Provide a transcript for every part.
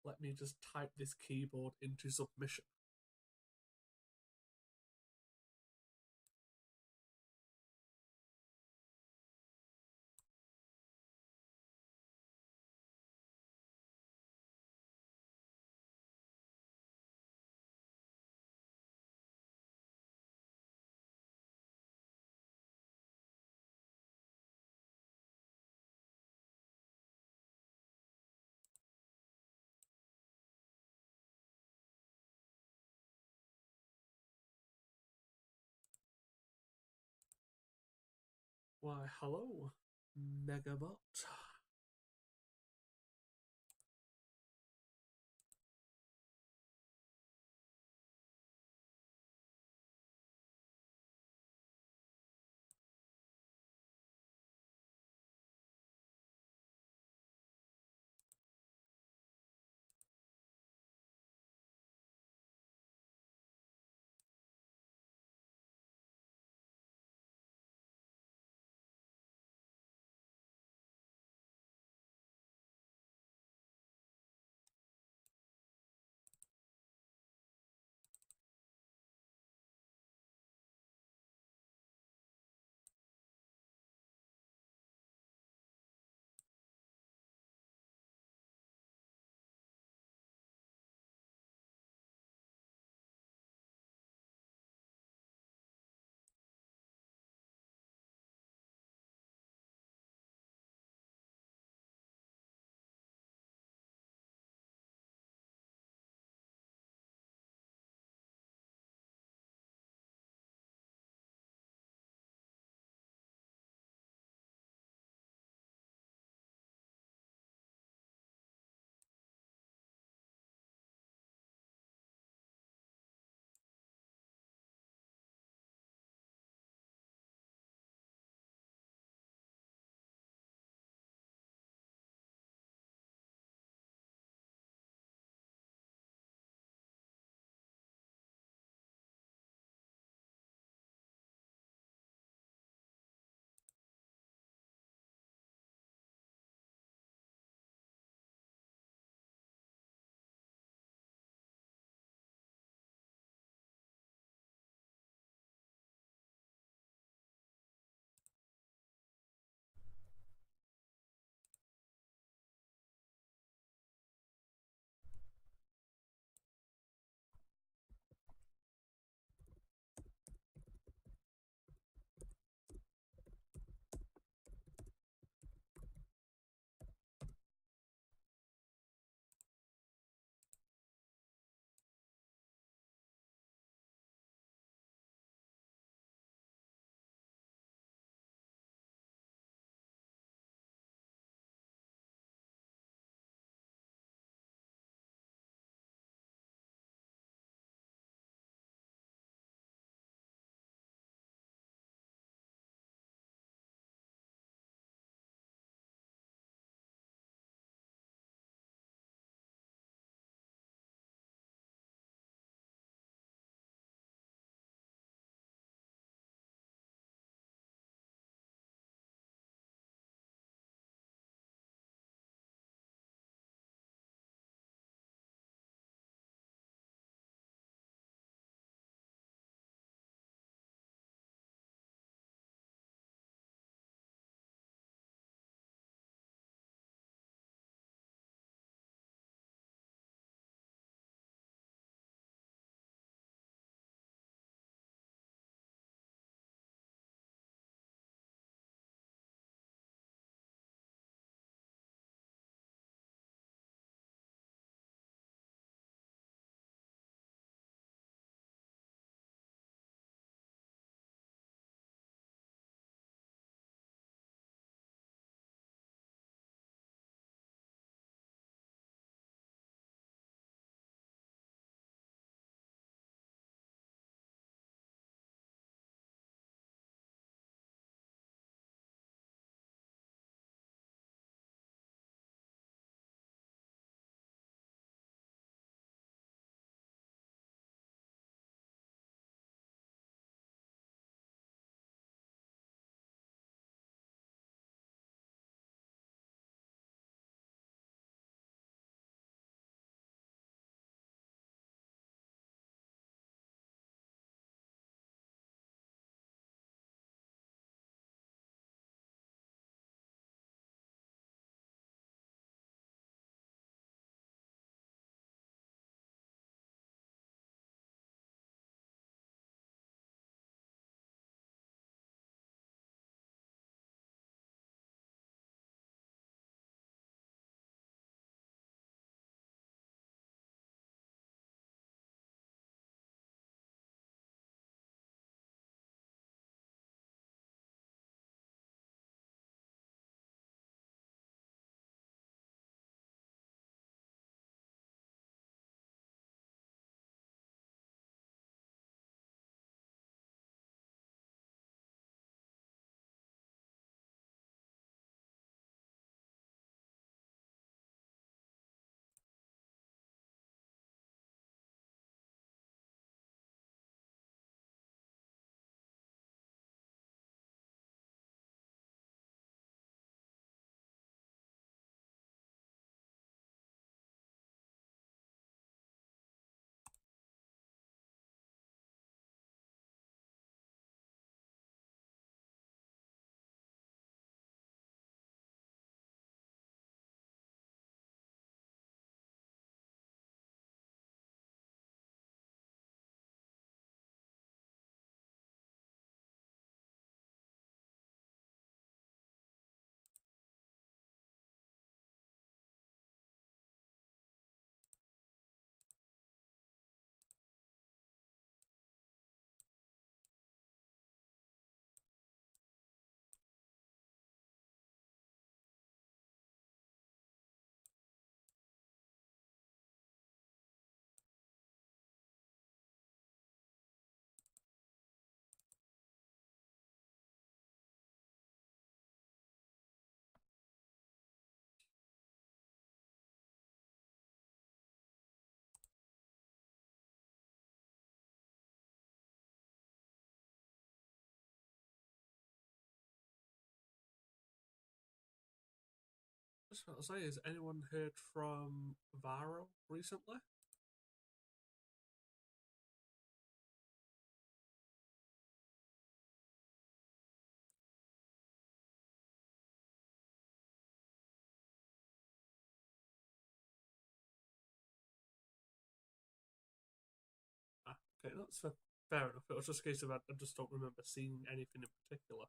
Let me just type this keyboard into submission. Why, hello, Megabot. Just want to say, has anyone heard from Varo recently? Ah, okay, that's fair enough. It was just a case of I just don't remember seeing anything in particular.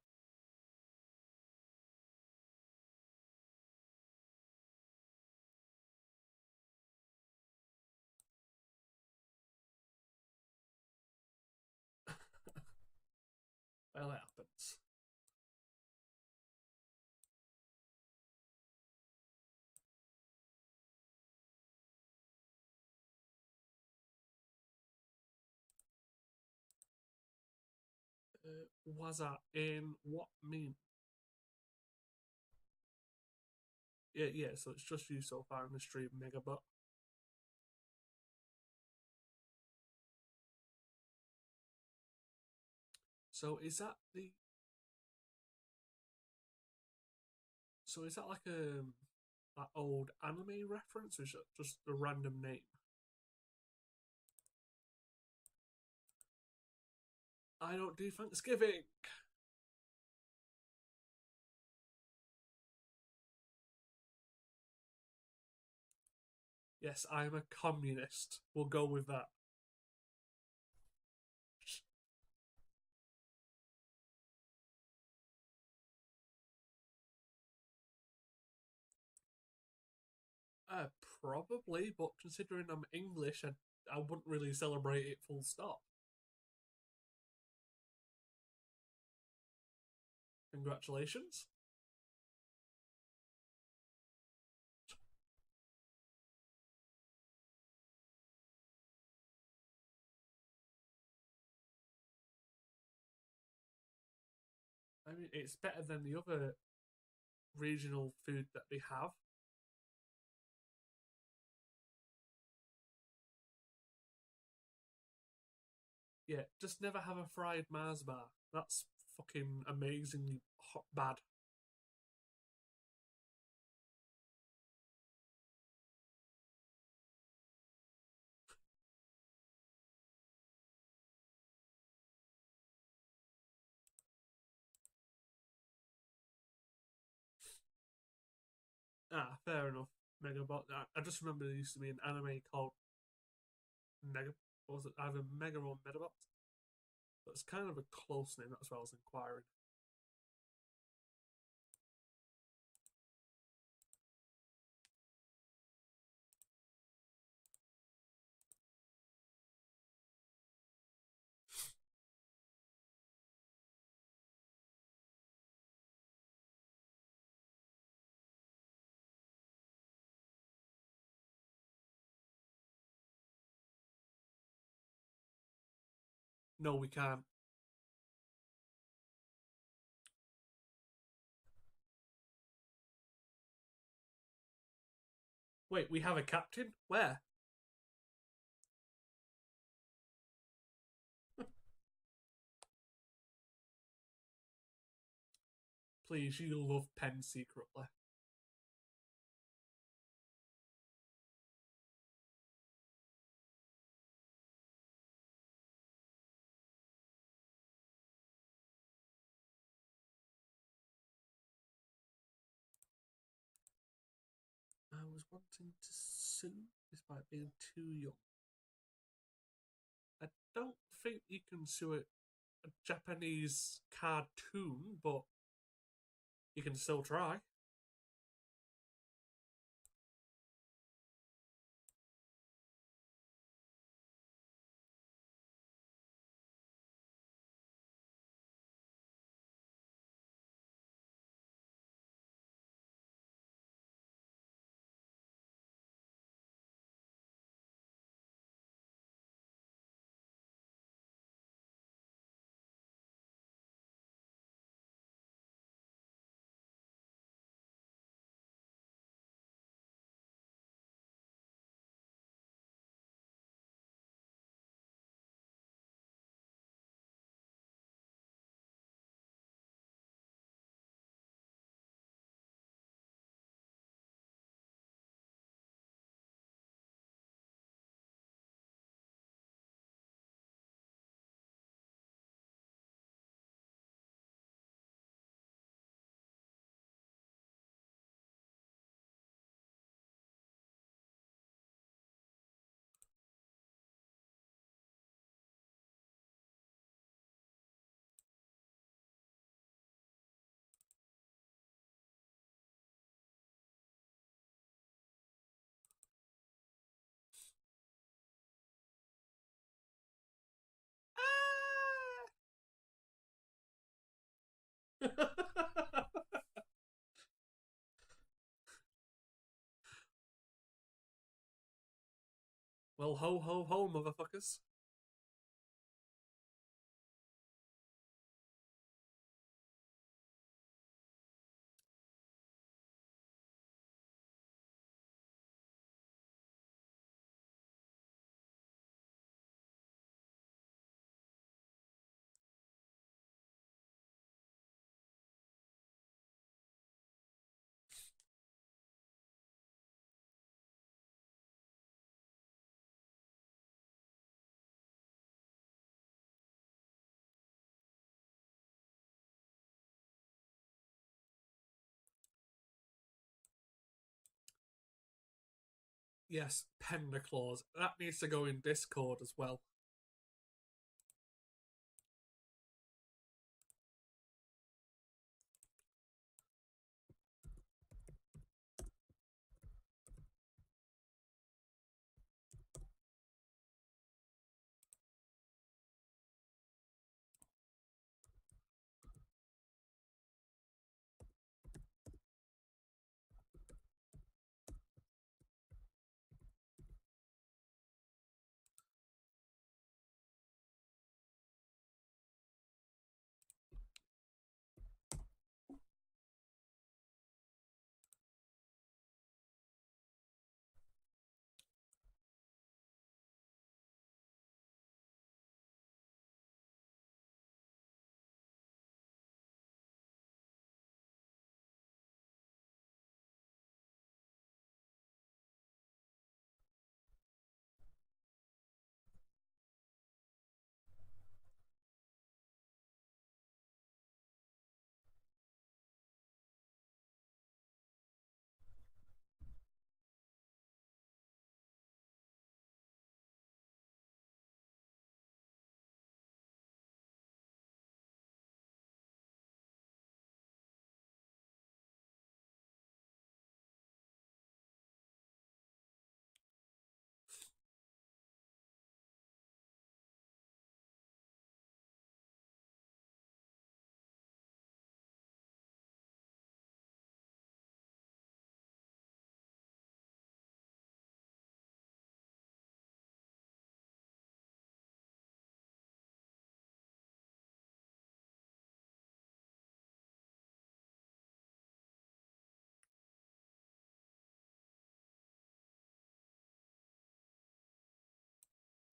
Well, it happens. Was that in what mean? Yeah, yeah. So it's just you so far in the stream, Megabot. So is that the? So is that like a that old anime reference, or is it just a random name? I don't do Thanksgiving. Yes, I'm a communist. We'll go with that. Uh, Probably, but considering I'm English, I wouldn't really celebrate it full stop. Congratulations. I mean, it's better than the other regional food that they have. Yeah, just never have a fried Mars bar. That's fucking amazingly hot bad. Ah, fair enough. Megabot. I just remember there used to be an anime called Mega. What was it either Mega or Medabot? That's kind of a close name. That's why I was inquiring. No, we can't. Wait, we have a captain? Where? Please, you love pen secretly. I was wanting to sue despite being too young. I don't think you can sue a Japanese cartoon, but you can still try. Well, ho ho ho, motherfuckers. Yes, Pender Claws. That needs to go in Discord as well.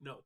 No.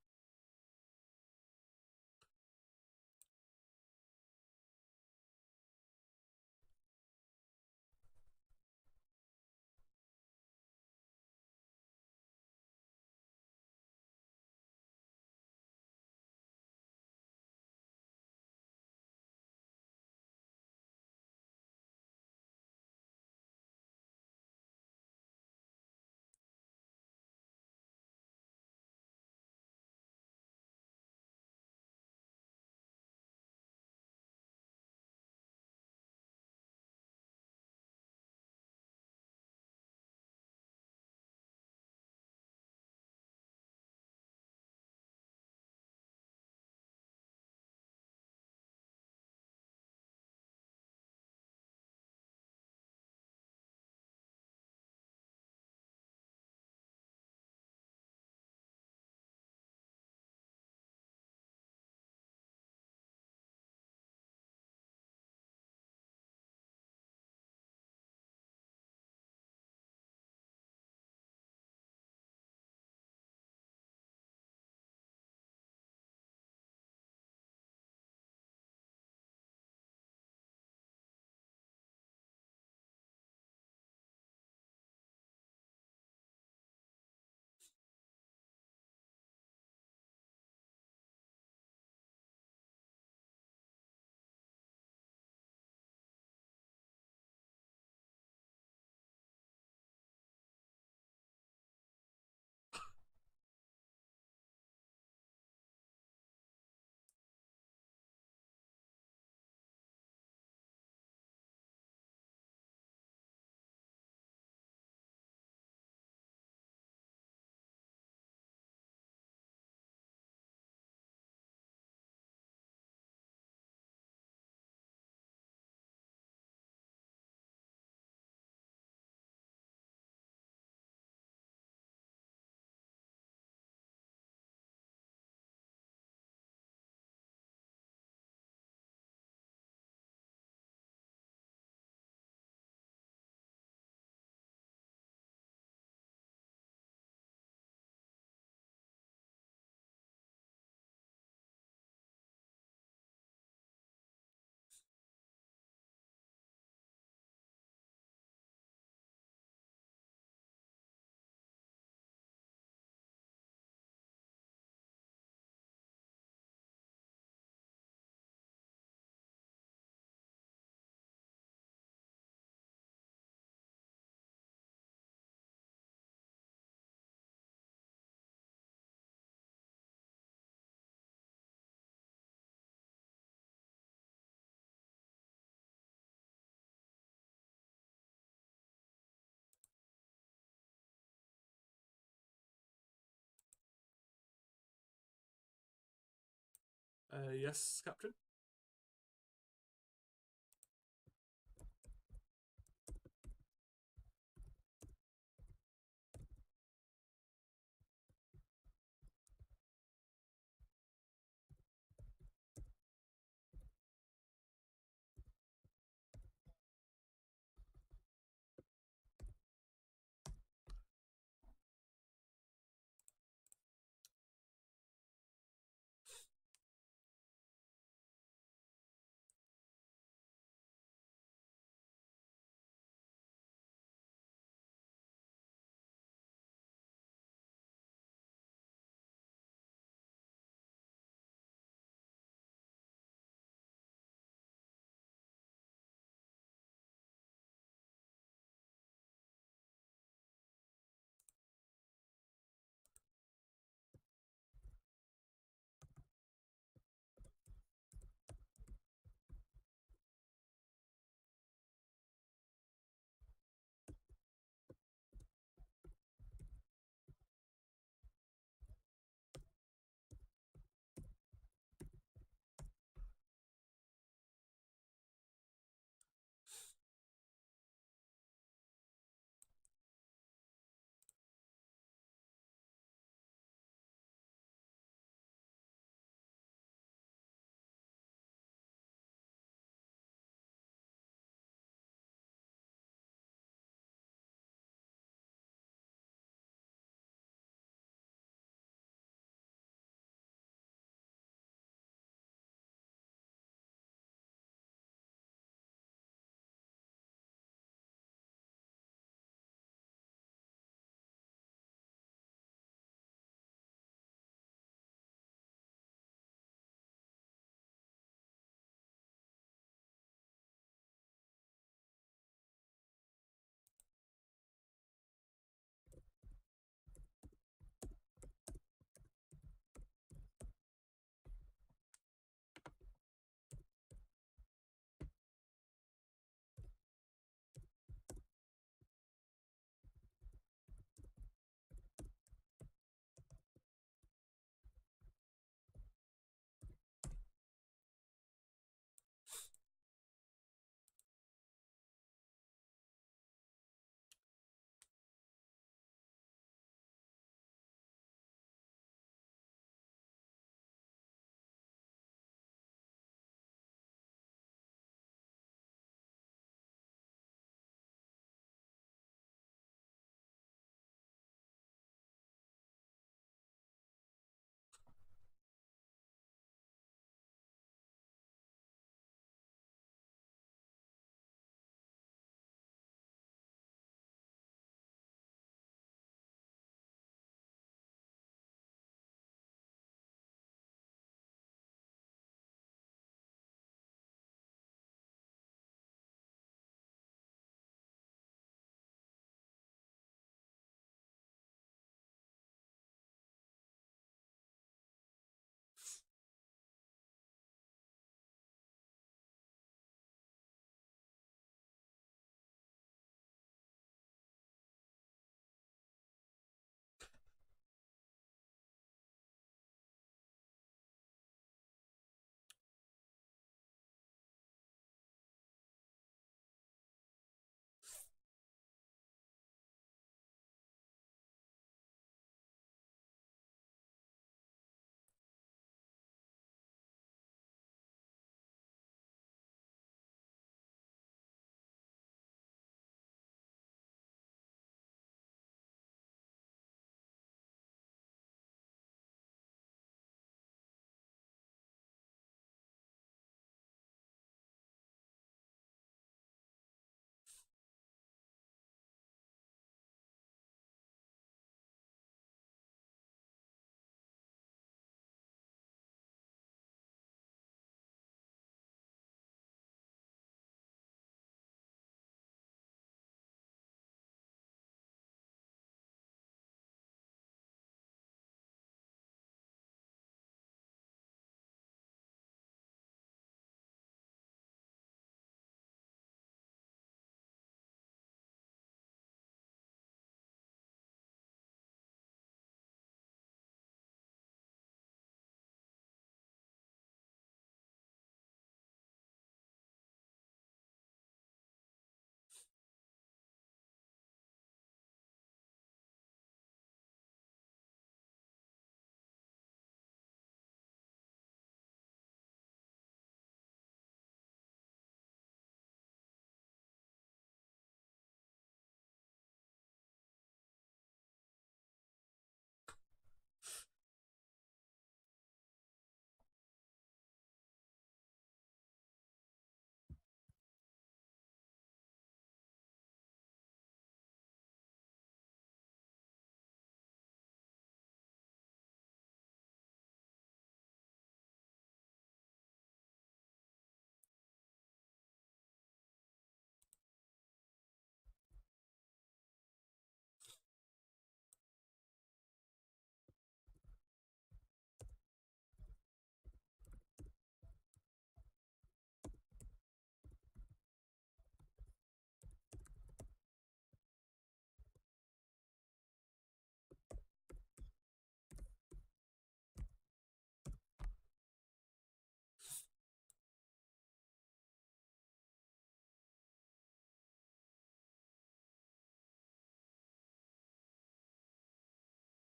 Yes, Captain.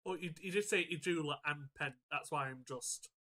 Oh, you did say Ijula and Pen. That's why I'm just.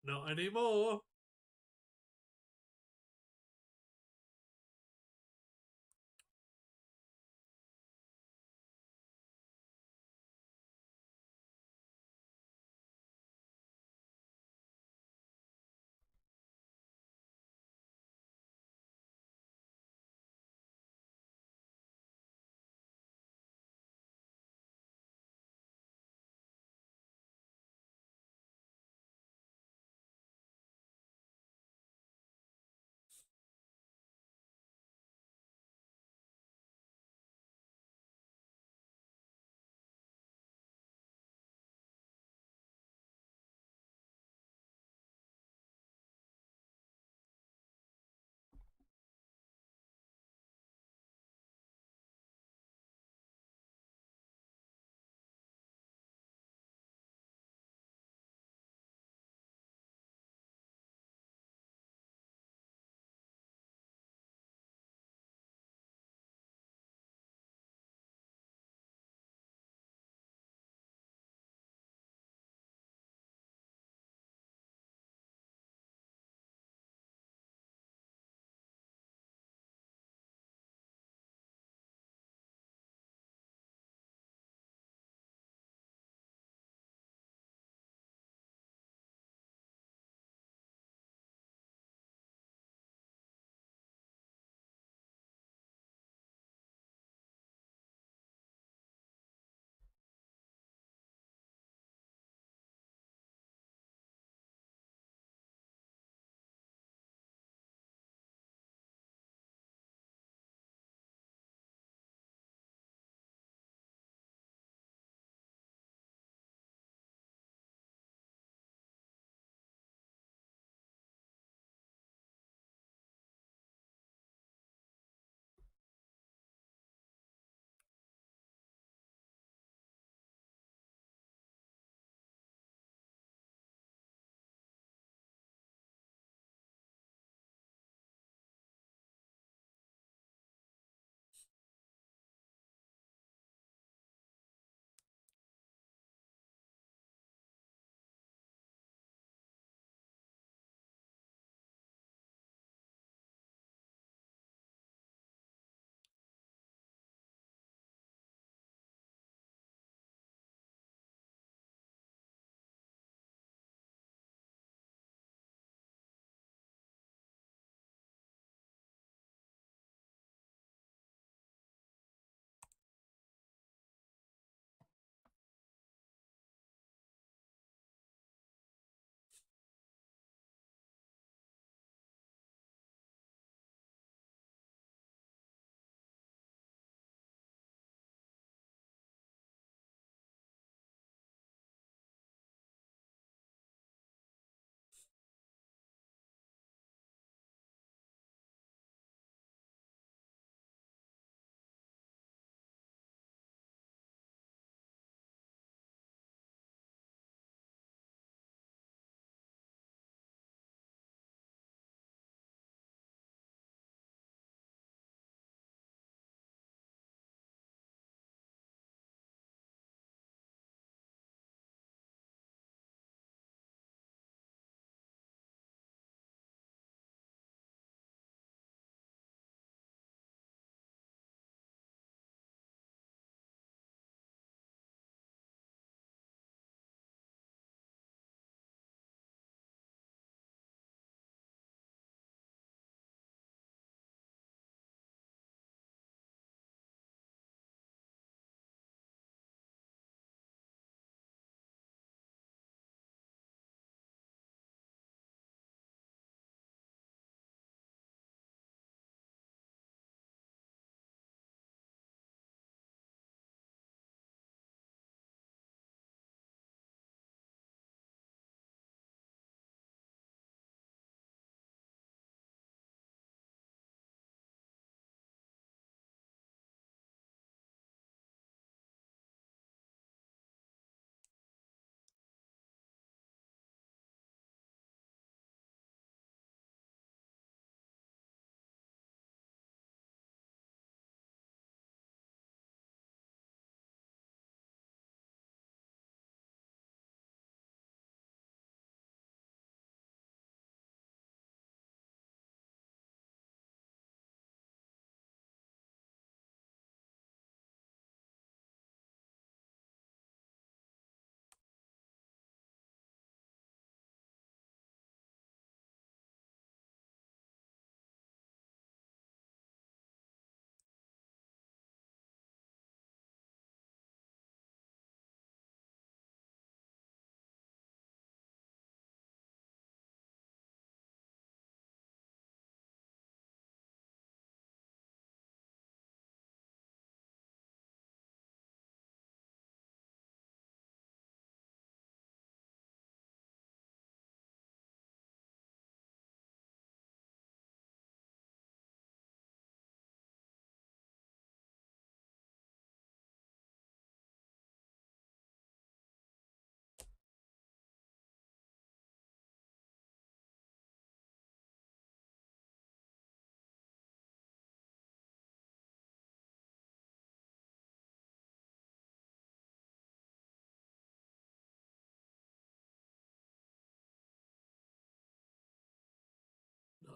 Not anymore.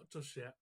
Not just yet.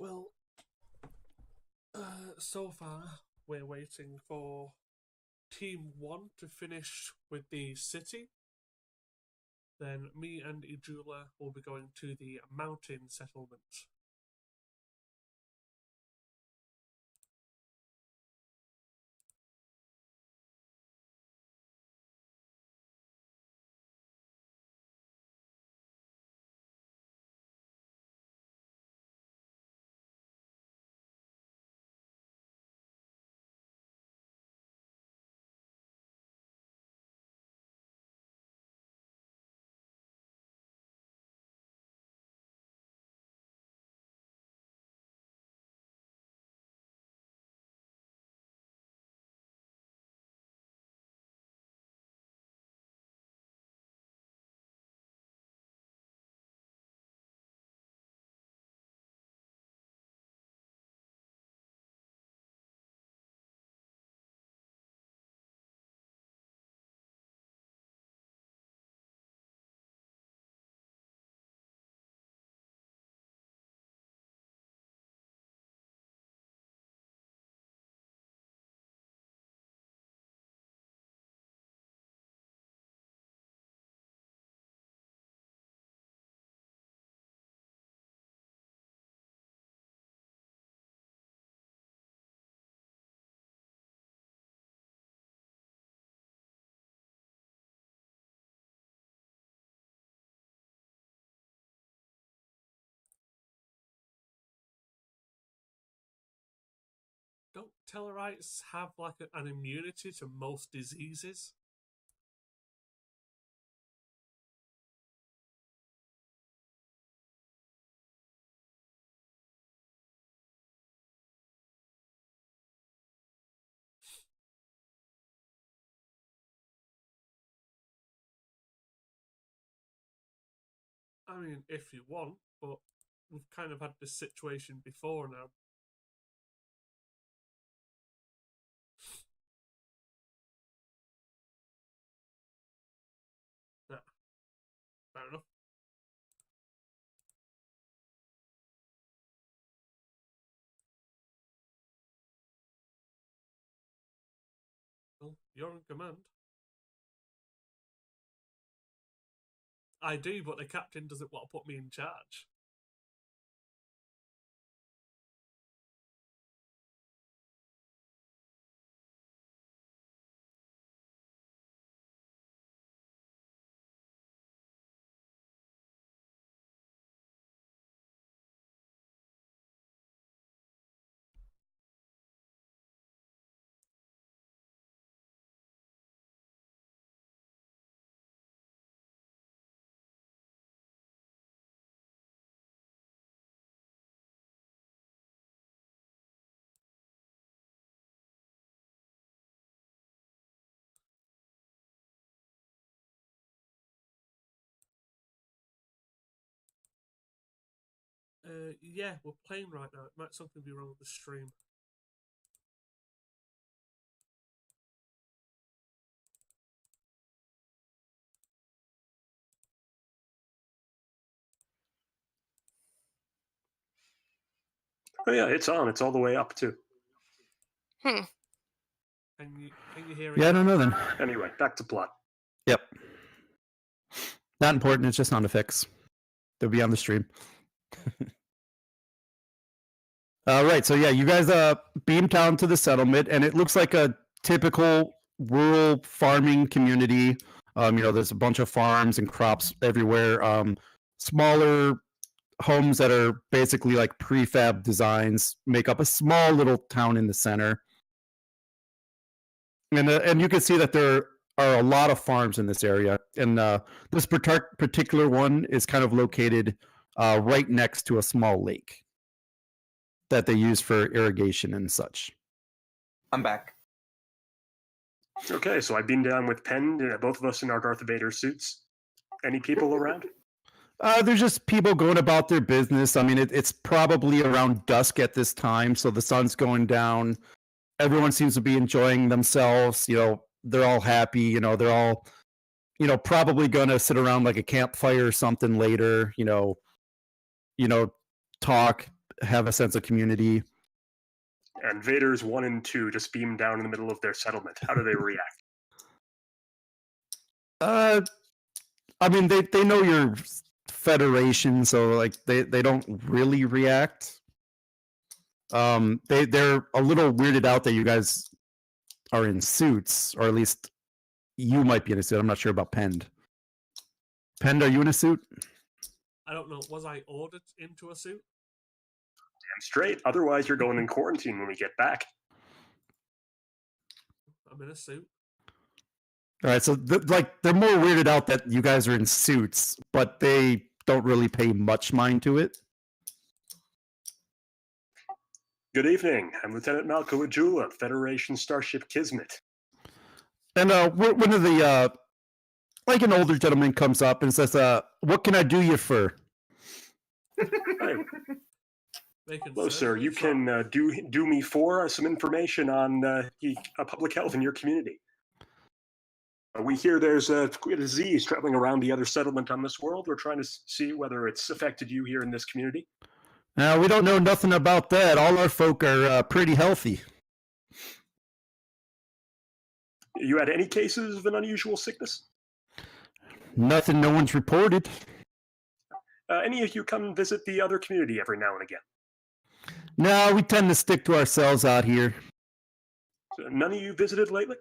Well, so far we're waiting for Team 1 to finish with the city. Then me and Ijula will be going to the mountain settlement. Don't Tellarites have like an immunity to most diseases? I mean, if you want, but we've kind of had this situation before now. Yeah, fair enough. Well, you're in command. I do, but the captain doesn't want to put me in charge. Yeah, we're playing right now. It might something be wrong with the stream. Oh yeah, it's on. It's all the way up too. Hmm. Can you hear it? Yeah, I don't know then. Anyway, back to plot. Yep. Not important. It's just sound effects. They'll be on the stream. Right. So yeah, you guys beam down to the settlement, and it looks like a typical rural farming community. There's a bunch of farms and crops everywhere. Smaller homes that are basically like prefab designs make up a small little town in the center. And you can see that there are a lot of farms in this area, and this particular one is kind of located right next to a small lake that they use for irrigation and such. I'm back. Okay, so I beamed down with Penn, both of us in our Darth Vader suits. Any people around? There's just people going about their business. I mean, it's probably around dusk at this time, so the sun's going down. Everyone seems to be enjoying themselves. They're all happy. They're all, probably going to sit around like a campfire or something later. Talk. have a sense of community. And Vaders 1 and 2 just beam down in the middle of their settlement. How do they react? I mean, they know your Federation, so like they don't really react. They're a little weirded out that you guys are in suits, or at least you might be in a suit. I'm not sure about Pend. Pend, are you in a suit? I don't know. Was I ordered into a suit? Damn straight. Otherwise, you're going in quarantine when we get back. I'm in a suit. All right, so they're more weirded out that you guys are in suits, but they don't really pay much mind to it. Good evening. I'm Lieutenant Malko Ajula, Federation Starship Kismet. And one of the like an older gentleman comes up and says, "What can I do you for?" Hey, They can hello, sir. certainly You try. can do me for some information on public health in your community. We hear there's a disease traveling around the other settlement on this world. We're trying to see whether it's affected you here in this community. Now we don't know nothing about that. All our folk are pretty healthy. You had any cases of an unusual sickness? Nothing. No one's reported. Any of you come visit the other community every now and again? No, we tend to stick to ourselves out here. So none of you visited lately?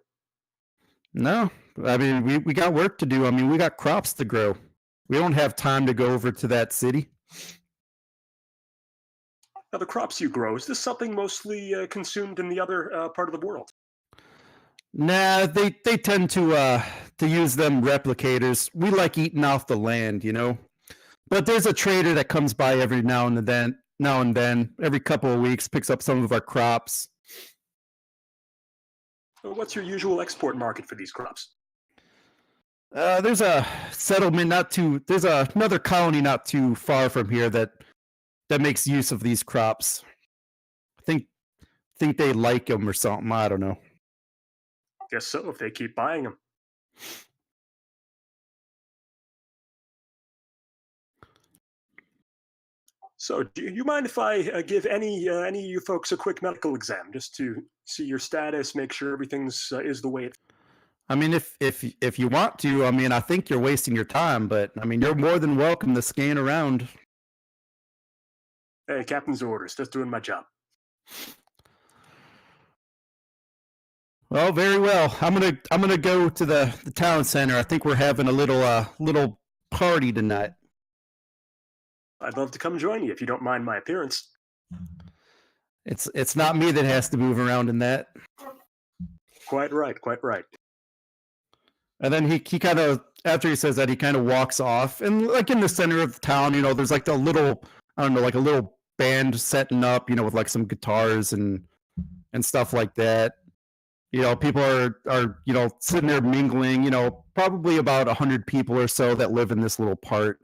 No, I mean we got work to do. I mean we got crops to grow. We don't have time to go over to that city. Now, the crops you grow, is this something mostly consumed in the other part of the world? Nah, they tend to use them replicators. We like eating off the land, you know. But there's a trader that comes by every now and then, every couple of weeks, picks up some of our crops. What's your usual export market for these crops? There's a settlement there's another colony not too far from here that makes use of these crops. I think they like them or something. I don't know. Guess so, if they keep buying them. So, do you mind if I give any of you folks a quick medical exam just to see your status, make sure everything's is the way it? I mean, if you want to, I mean, I think you're wasting your time, but I mean, you're more than welcome to scan around. Hey, captain's orders. Just doing my job. Well, very well. I'm gonna go to the town center. I think we're having a little party tonight. I'd love to come join you if you don't mind my appearance. It's not me that has to move around in that. Quite right, quite right. And then he kind of, after he says that, he kind of walks off. And like in the center of the town, you know, there's like a little, I don't know, like a little band setting up, you know, with like some guitars and stuff like that. You know, people are you know, sitting there mingling, you know, probably about 100 people or so that live in this little part.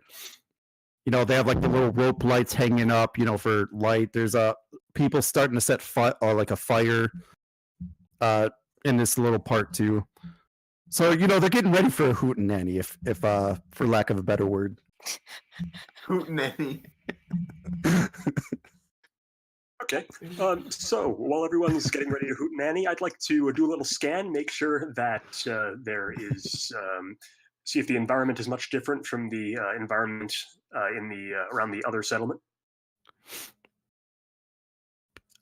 You know, they have like the little rope lights hanging up, you know, for light. There's people starting to set like a fire in this little part too. So, you know, they're getting ready for a hootenanny, if for lack of a better word. Hootenanny. Okay. So while everyone's getting ready to hootenanny, I'd like to do a little scan, make sure that there is, see if the environment is much different from the environment in the around the other settlement.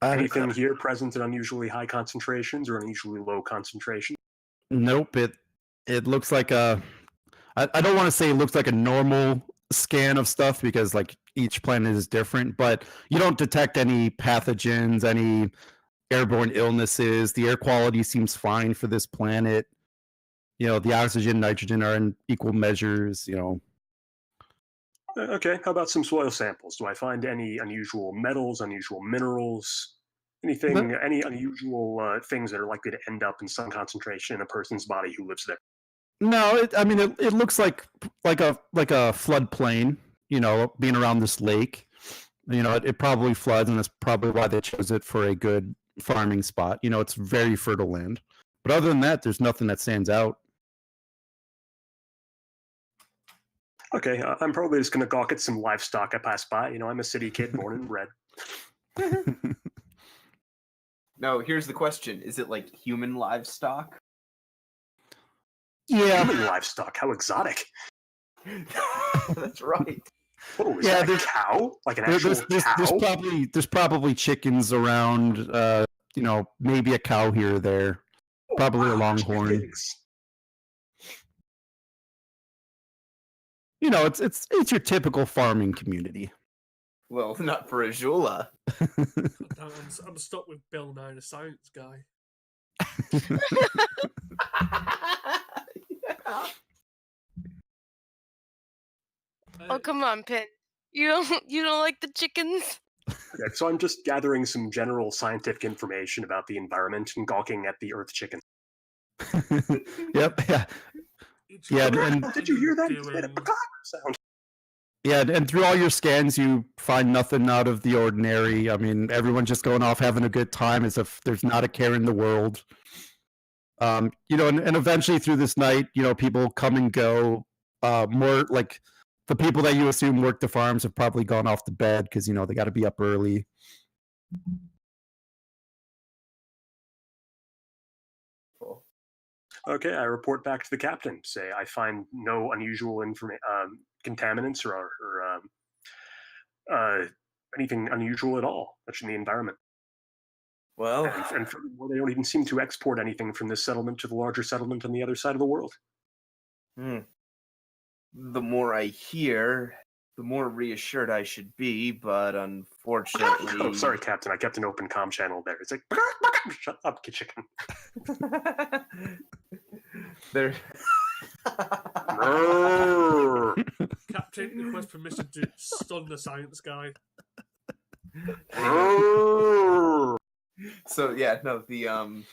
Anything here present in unusually high concentrations or unusually low concentrations? Nope. It looks like I don't want to say it looks like a normal scan of stuff because like each planet is different, but you don't detect any pathogens, any airborne illnesses. The air quality seems fine for this planet. You know, the oxygen, nitrogen are in equal measures, you know. Okay, how about some soil samples? Do I find any unusual metals, unusual minerals, anything, any unusual things that are likely to end up in some concentration in a person's body who lives there? No, it looks like a floodplain, you know, being around this lake. You know, it probably floods, and that's probably why they chose it for a good farming spot. You know, it's very fertile land. But other than that, there's nothing that stands out. Okay, I'm probably just going to gawk at some livestock I pass by. You know, I'm a city kid, born and bred. No, here's the question: is it like human livestock? Yeah, Human livestock, how exotic. That's right. Oh, is Yeah, that a there's- cow? Like an There- actual cow? there's probably chickens around. Maybe a cow here or there. Oh, probably a wow, longhorn. chickens. It's your typical farming community. Well, not for Azula. I'm stuck with Bill Nye the Science Guy. Yeah. Oh, come on, Pin. You don't like the chickens? Okay, so I'm just gathering some general scientific information about the environment and gawking at the earth chicken. Yep. Yeah. Yeah, and- Did you hear that? It made a Doing... sound. Yeah, and through all your scans, you find nothing out of the ordinary. I mean, everyone's just going off having a good time as if there's not a care in the world. And eventually through this night, people come and go. More like the people that you assume work the farms have probably gone off to bed because they got to be up early. Cool. Okay, I report back to the captain. Say I find no unusual contaminants or anything unusual at all much in the environment. Well, And furthermore, they don't even seem to export anything from this settlement to the larger settlement on the other side of the world. the more I hear, the more reassured I should be, but unfortunately... Oh, sorry, Captain. I kept an open comm channel there. It's like, shut up, chicken. There... Roar. Captain, request permission to stun the Science Guy. Roar. So yeah, no, the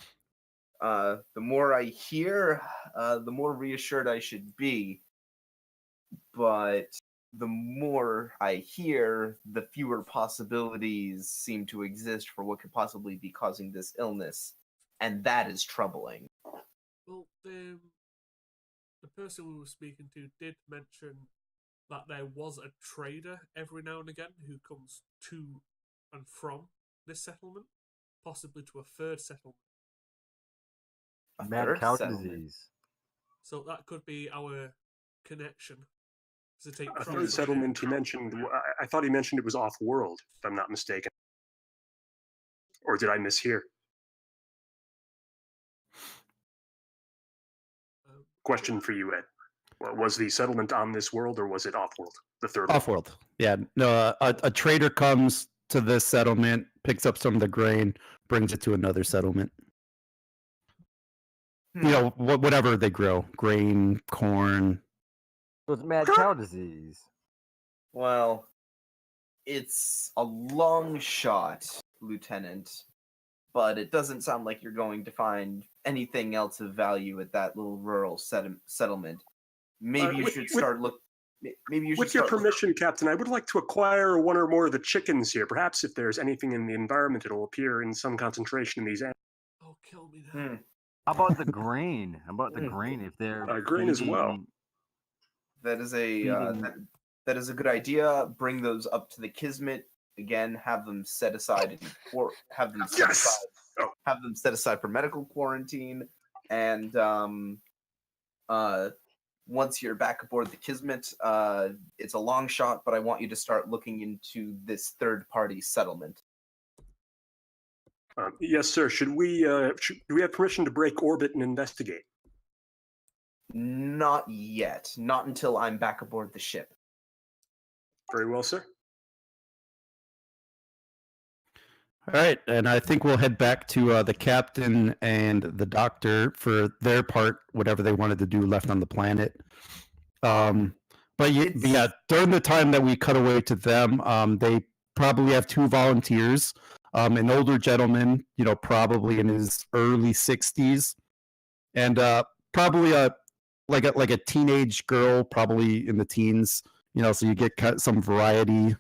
more I hear, the more reassured I should be. But the more I hear, the fewer possibilities seem to exist for what could possibly be causing this illness, and that is troubling. Well, the person we were speaking to did mention that there was a trader every now and again who comes to and from this settlement, possibly to a third settlement. A Mad third cow settlement. disease. So that could be our connection to take A from third settlement he mentioned. I thought he mentioned it was off-world, if I'm not mistaken. Or did I mishear? Question for you, Ed. Was the settlement on this world or was it off-world? The third one? Off-world. Yeah. No, a trader comes to this settlement, picks up some of the grain, brings it to another settlement. Whatever they grow, grain, corn. So it's mad cow disease. Well, it's a long shot, Lieutenant, but it doesn't sound like you're going to find anything else of value at that little rural settlement. Maybe you should start look. Maybe you should. With your permission, Captain, I would like to acquire one or more of the chickens here. Perhaps if there's anything in the environment, it'll appear in some concentration in these animals. Oh, kill me now. How about the grain? How about the grain? If they're Grain as well. feeding- That is a feeding- that is a good idea. Bring those up to the Kismet again. Have them set aside have them set Yes! aside. Oh. Have them set aside for medical quarantine, and once you're back aboard the Kismet, it's a long shot, but I want you to start looking into this third-party settlement. Yes, sir. Do we have permission to break orbit and investigate? Not yet. Not until I'm back aboard the ship. Very well, sir. All right, and I think we'll head back to the captain and the doctor for their part, whatever they wanted to do left on the planet. But yeah, during the time that we cut away to them, they probably have two volunteers, an older gentleman, probably in his early 60s, and probably like a teenage girl, probably in the teens. So you get some variety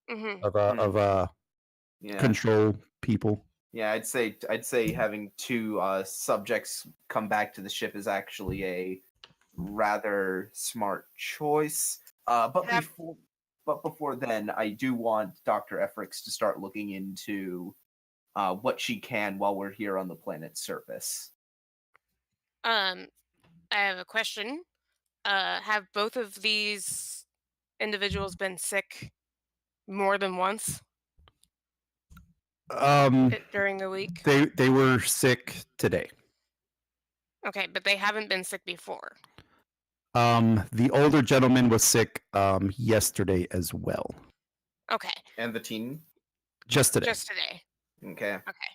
Mm-hmm. of Yeah. control people. Yeah, I'd say having two subjects come back to the ship is actually a rather smart choice. But but before then, I do want Dr. Efrix to start looking into what she can while we're here on the planet's surface. I have a question. Have both of these individuals been sick more than once during the week? They were sick today. Okay, but they haven't been sick before. The older gentleman was sick yesterday as well. Okay, And the teen? Just today. just today. Okay. Okay.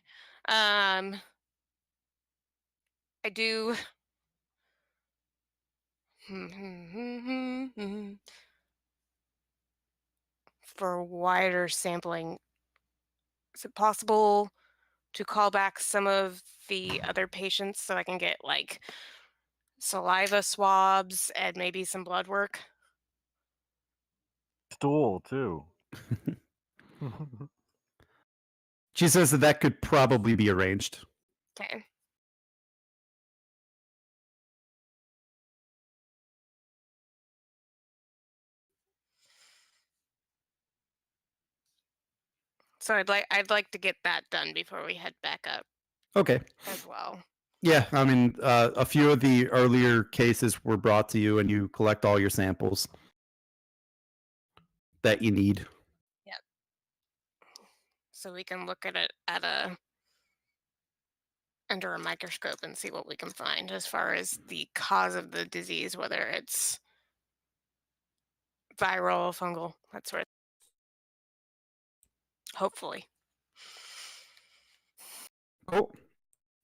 I do. For wider sampling, is it possible to call back some of the other patients so I can get like saliva swabs and maybe some blood work? Stool too. She says that could probably be arranged. Okay. So I'd like to get that done before we head back up Okay. as well. Yeah, I mean, a few of the earlier cases were brought to you, and you collect all your samples that you need. Yep. So we can look at it under a microscope and see what we can find as far as the cause of the disease, whether it's viral, fungal, that sort of. Hopefully. Cool.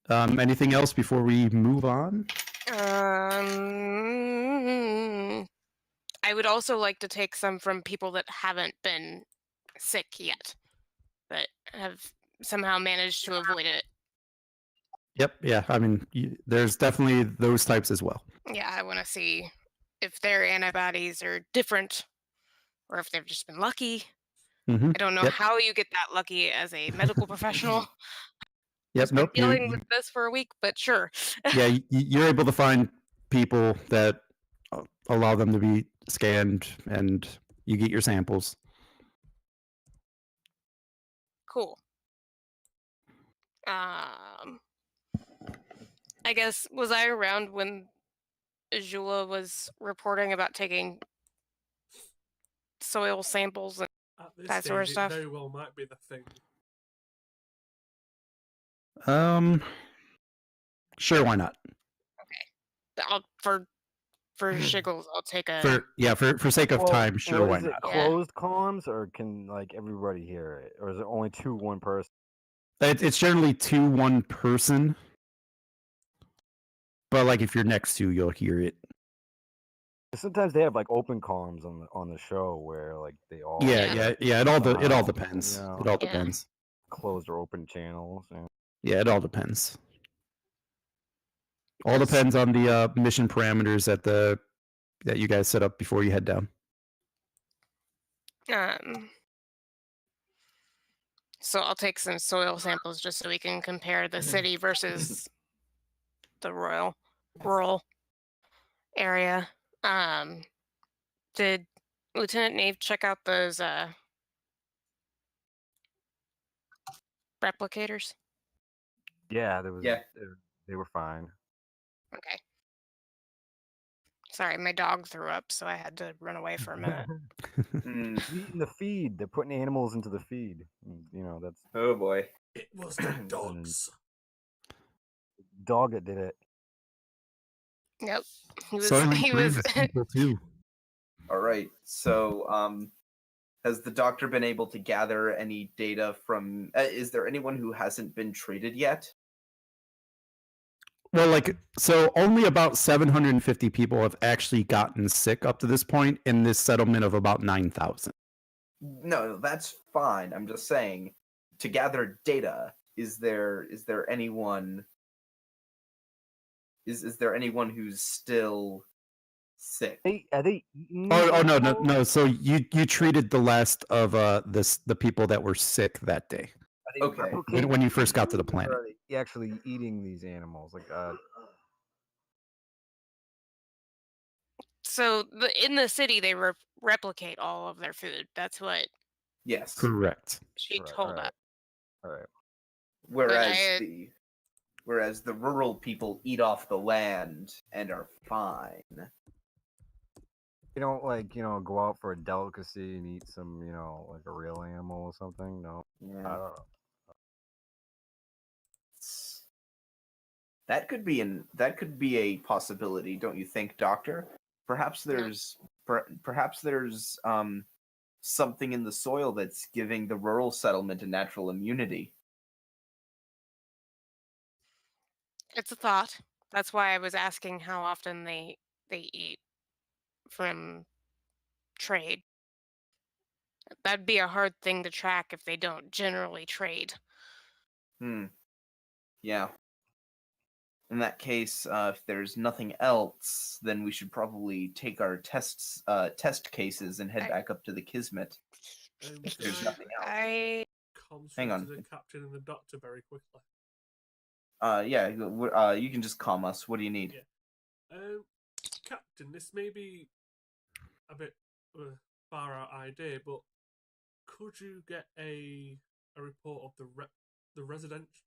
Anything else before we move on? I would also like to take some from people that haven't been sick yet, that have somehow managed to avoid it. Yep. Yeah. I mean, there's definitely those types as well. Yeah, I want to see if their antibodies are different or if they've just been lucky. Mm-hmm. I don't know how you get that lucky as a medical professional. Yep. I've been Nope. dealing with this for a week, but sure. Yeah, you're able to find people that allow them to be scanned, and you get your samples. Cool. I guess, was I around when Jula was reporting about taking soil samples and At this that stage, sort of it stuff? very well might be the thing. Sure, why not? For shiggles, I'll take a. For sake of time, sure, What why is it? not? Yeah. Closed columns, or can like everybody hear it, or is it only one person? It's generally 1 person, but like if you're next to, you'll hear it. Sometimes they have like open columns on the show where like they all Yeah. It all somehow, depends. you know, It all Yeah. depends. closed or open channels. And Yeah, it all depends. All Yes. depends on the mission parameters that you guys set up before you head down. So I'll take some soil samples just so we can compare the city versus the rural area. Did Lieutenant Nave check out those replicators? yeah, there was. Yeah. They were fine. Okay. Sorry, my dog threw up, so I had to run away for a minute. Eating the feed. They're putting animals into the feed. You know, that's Oh boy. It was the dogs. dog that did it. Yep. He Soylent was Green is people too. All right. So, has the doctor been able to gather any data from? Is there anyone who hasn't been treated yet? Well, so only about 750 people have actually gotten sick up to this point in this settlement of about 9,000. No, that's fine. I'm just saying, to gather data, is there anyone? Is there anyone who's still sick? Are they eating? Oh no. animals? So you treated the last of the people that were sick that day Are they Okay. replicating when you first got to the these, or planet. are they actually eating these animals? Like, so in the city they replicate all of their food. That's what Yes. Correct. she Right, told us. All right. Whereas I- the rural people eat off the land and are fine. You don't go out for a delicacy and eat some, like a real animal or something. No, I Yeah. don't know. That could be a possibility, don't you think, Doctor? Perhaps there's something in the soil that's giving the rural settlement a natural immunity. It's a thought. That's why I was asking how often they eat from trade. That'd be a hard thing to track if they don't generally trade. Yeah. In that case, if there's nothing else, then we should probably take our test cases and head I- back up to the Kismet. If there's Can nothing else. I conference on. to the captain and the doctor very quickly. Yeah, you can just calm us. What do you need? Yeah. Captain, this may be a bit far out idea, but could you get a report of the residents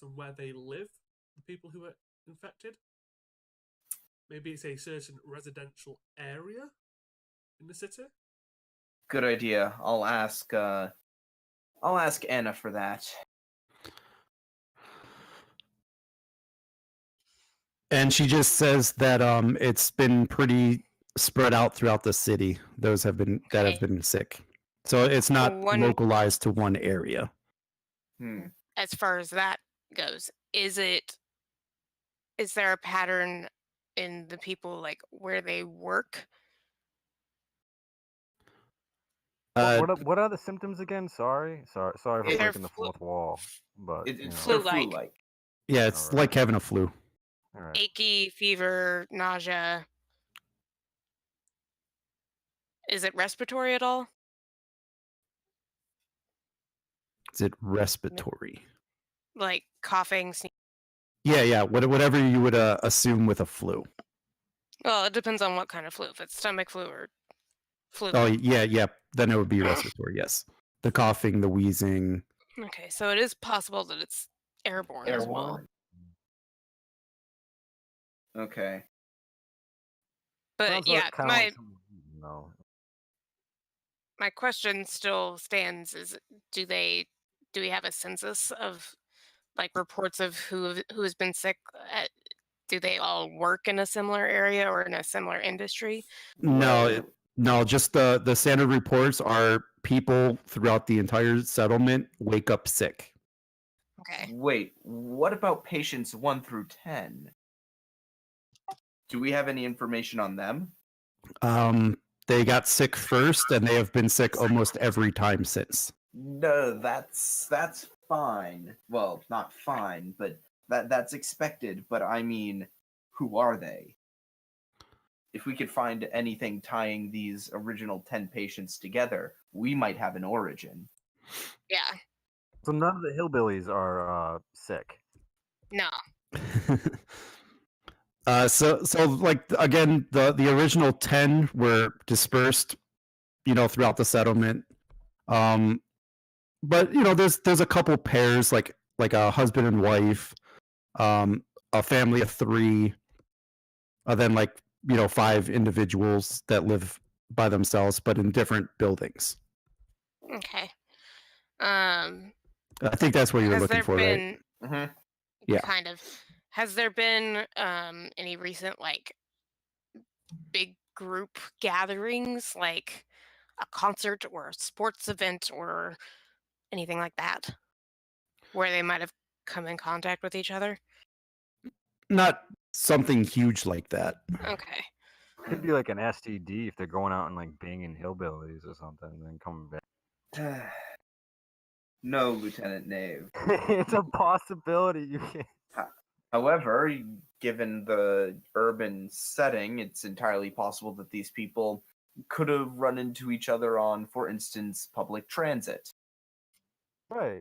and where they live, the people who are infected? Maybe it's a certain residential area in the city. Good idea. I'll ask Anna for that. And she just says that it's been pretty spread out throughout the city. Those have been that have Okay. been sick. So it's not localized to one area. As far as that goes, is there a pattern in the people like where they work? What are the symptoms again? Sorry for They're breaking the fourth wall, but It's Flu-like. flu-like. Yeah, it's All right. like having a flu. All right. Achy, fever, nausea. Is it respiratory at all? Is it respiratory? Like coughing? Yeah. Whatever you would assume with a flu. Well, it depends on what kind of flu. If it's stomach flu or flu. Oh yeah. Then it would be respiratory. Yes, the coughing, the wheezing. Okay, so it is possible that it's airborne as well. Okay. But Sounds yeah, like, kinda like something, my question still stands: is do we have a census of like reports of who has been sick? Do they all work in a similar area or in a similar industry? No, just the standard reports are people throughout the entire settlement wake up sick. Okay. Wait, what about patients 1 through 10? Do we have any information on them? They got sick first, and they have been sick almost every time since. No, that's fine. Well, not fine, but that's expected. But I mean, who are they? If we could find anything tying these original 10 patients together, we might have an origin. Yeah. So none of the hillbillies are sick. No. So like again, the original 10 were dispersed, throughout the settlement. But there's a couple pairs like a husband and wife, a family of 3, then 5 individuals that live by themselves but in different buildings. Okay. I think that's what you were Has looking there for, right? been Mm-hmm. Yeah. kind of has there been any recent like big group gatherings like a concert or a sports event or anything like that where they might have come in contact with each other? Not something huge like that. Okay. Could be like an STD if they're going out and like banging hillbillies or something, and then coming back. No, Lieutenant Nave. It's a possibility. You can't. However, given the urban setting, it's entirely possible that these people could have run into each other on, for instance, public transit. Right.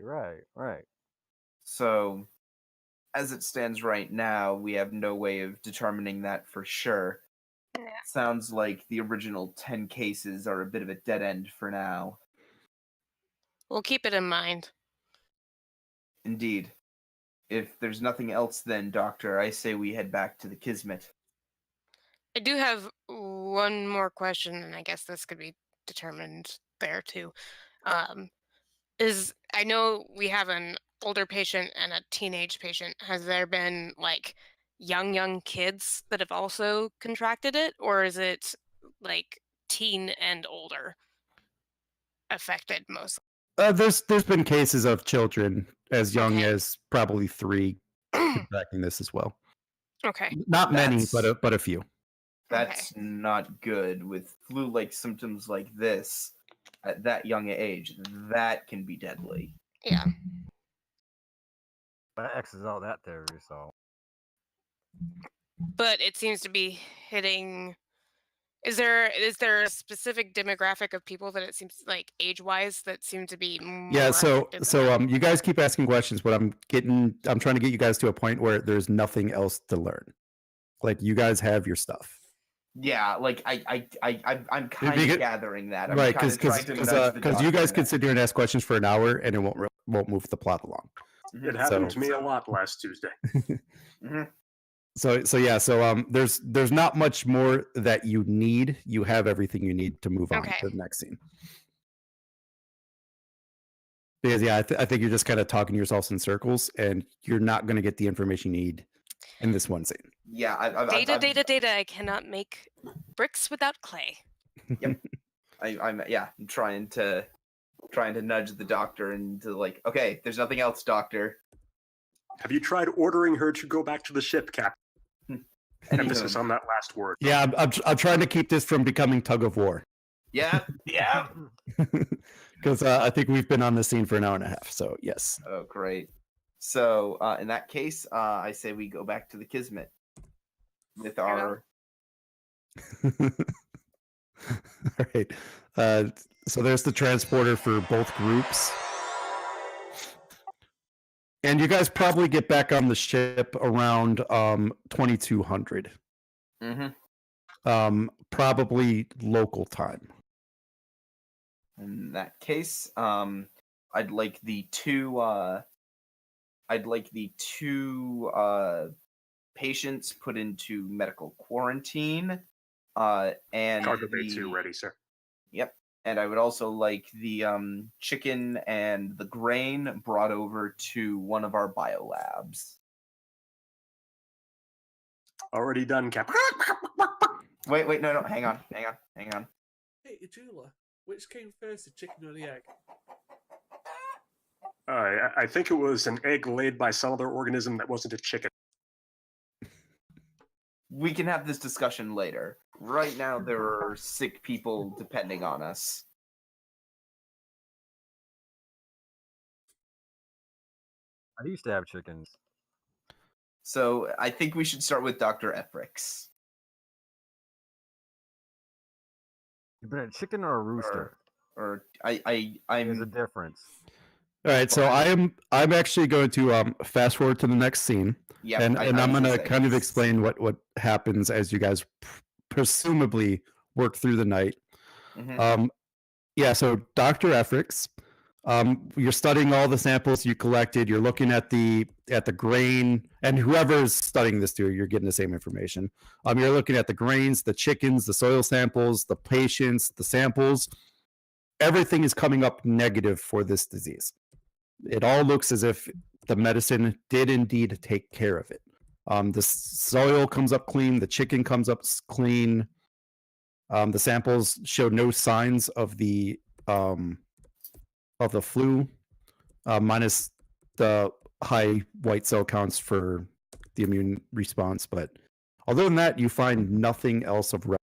So, as it stands right now, we have no way of determining that for sure. Yeah. Sounds like the original 10 cases are a bit of a dead end for now. We'll keep it in mind. Indeed. If there's nothing else, then, Doctor, I say we head back to the Kismet. I do have one more question, and I guess this could be determined there too. I know we have an older patient and a teenage patient. Has there been like young kids that have also contracted it, or is it like teen and older affected mostly? There's been cases of children as young Okay. as probably 3 contracting this as well. Okay. Not many, That's- but a few. That's not good. With flu-like symptoms like this, at that young age, that can be deadly. Yeah. That X's out that theory, so. But it seems to be hitting. Is there a specific demographic of people that it seems like age-wise that seem to be more Yeah, affected than that? you guys keep asking questions, but I'm trying to get you guys to a point where there's nothing else to learn. Like you guys have your stuff. Yeah, like I'm kind Because- of gathering that. I'm Right, kinda trying to nudge the because you doctor guys in could that. sit here and ask questions for an hour and it won't move the plot along. Mhm. It happened So- to me a lot last Tuesday. Mhm. So there's not much more that you need. You have everything you need to move on Okay. to the next scene. Because I think you're just kind of talking yourselves in circles, and you're not going to get the information you need in this one scene. Yeah, I've Data. I cannot make bricks without clay. I'm trying to nudge the doctor into like, okay, there's nothing else, Doctor. Have you tried ordering her to go back to the ship, Captain? Emphasis Anywho, on that last word. Yeah, I'm trying to keep this from becoming tug of war. yeah. Because I think we've been on this scene for an hour and a half. So yes. Oh, great. So in that case, I say we go back to the Kismet with our. All right. So there's the transporter for both groups. And you guys probably get back on the ship around 2200. Mhm. Probably local time. In that case, I'd like the two. Patients put into medical quarantine. And Cargo Bay 2 ready, sir. Yep. And I would also like the chicken and the grain brought over to one of our biolabs. Already done, Captain. Wait, no, hang on. Hey, Ajula, which came first, the chicken or the egg? I think it was an egg laid by some other organism that wasn't a chicken. We can have this discussion later. Right now, there are sick people depending on us. I used to have chickens. So I think we should start with Dr. Efrix. You been a chicken or a rooster? Or There's a I'm difference. All right. So I'm actually going to fast forward to the next scene. yeah, and I I'm was going to say, kind of yes. explain what happens as you guys presumably work through the night. Mhm. Yeah, so Dr. Efrix, you're studying all the samples you collected. You're looking at the grain, and whoever's studying this too, you're getting the same information. You're looking at the grains, the chickens, the soil samples, the patients, the samples. Everything is coming up negative for this disease. It all looks as if the medicine did indeed take care of it. The soil comes up clean, the chicken comes up clean. The samples showed no signs of the flu, minus the high white cell counts for the immune response. But other than that, you find nothing else of relevance.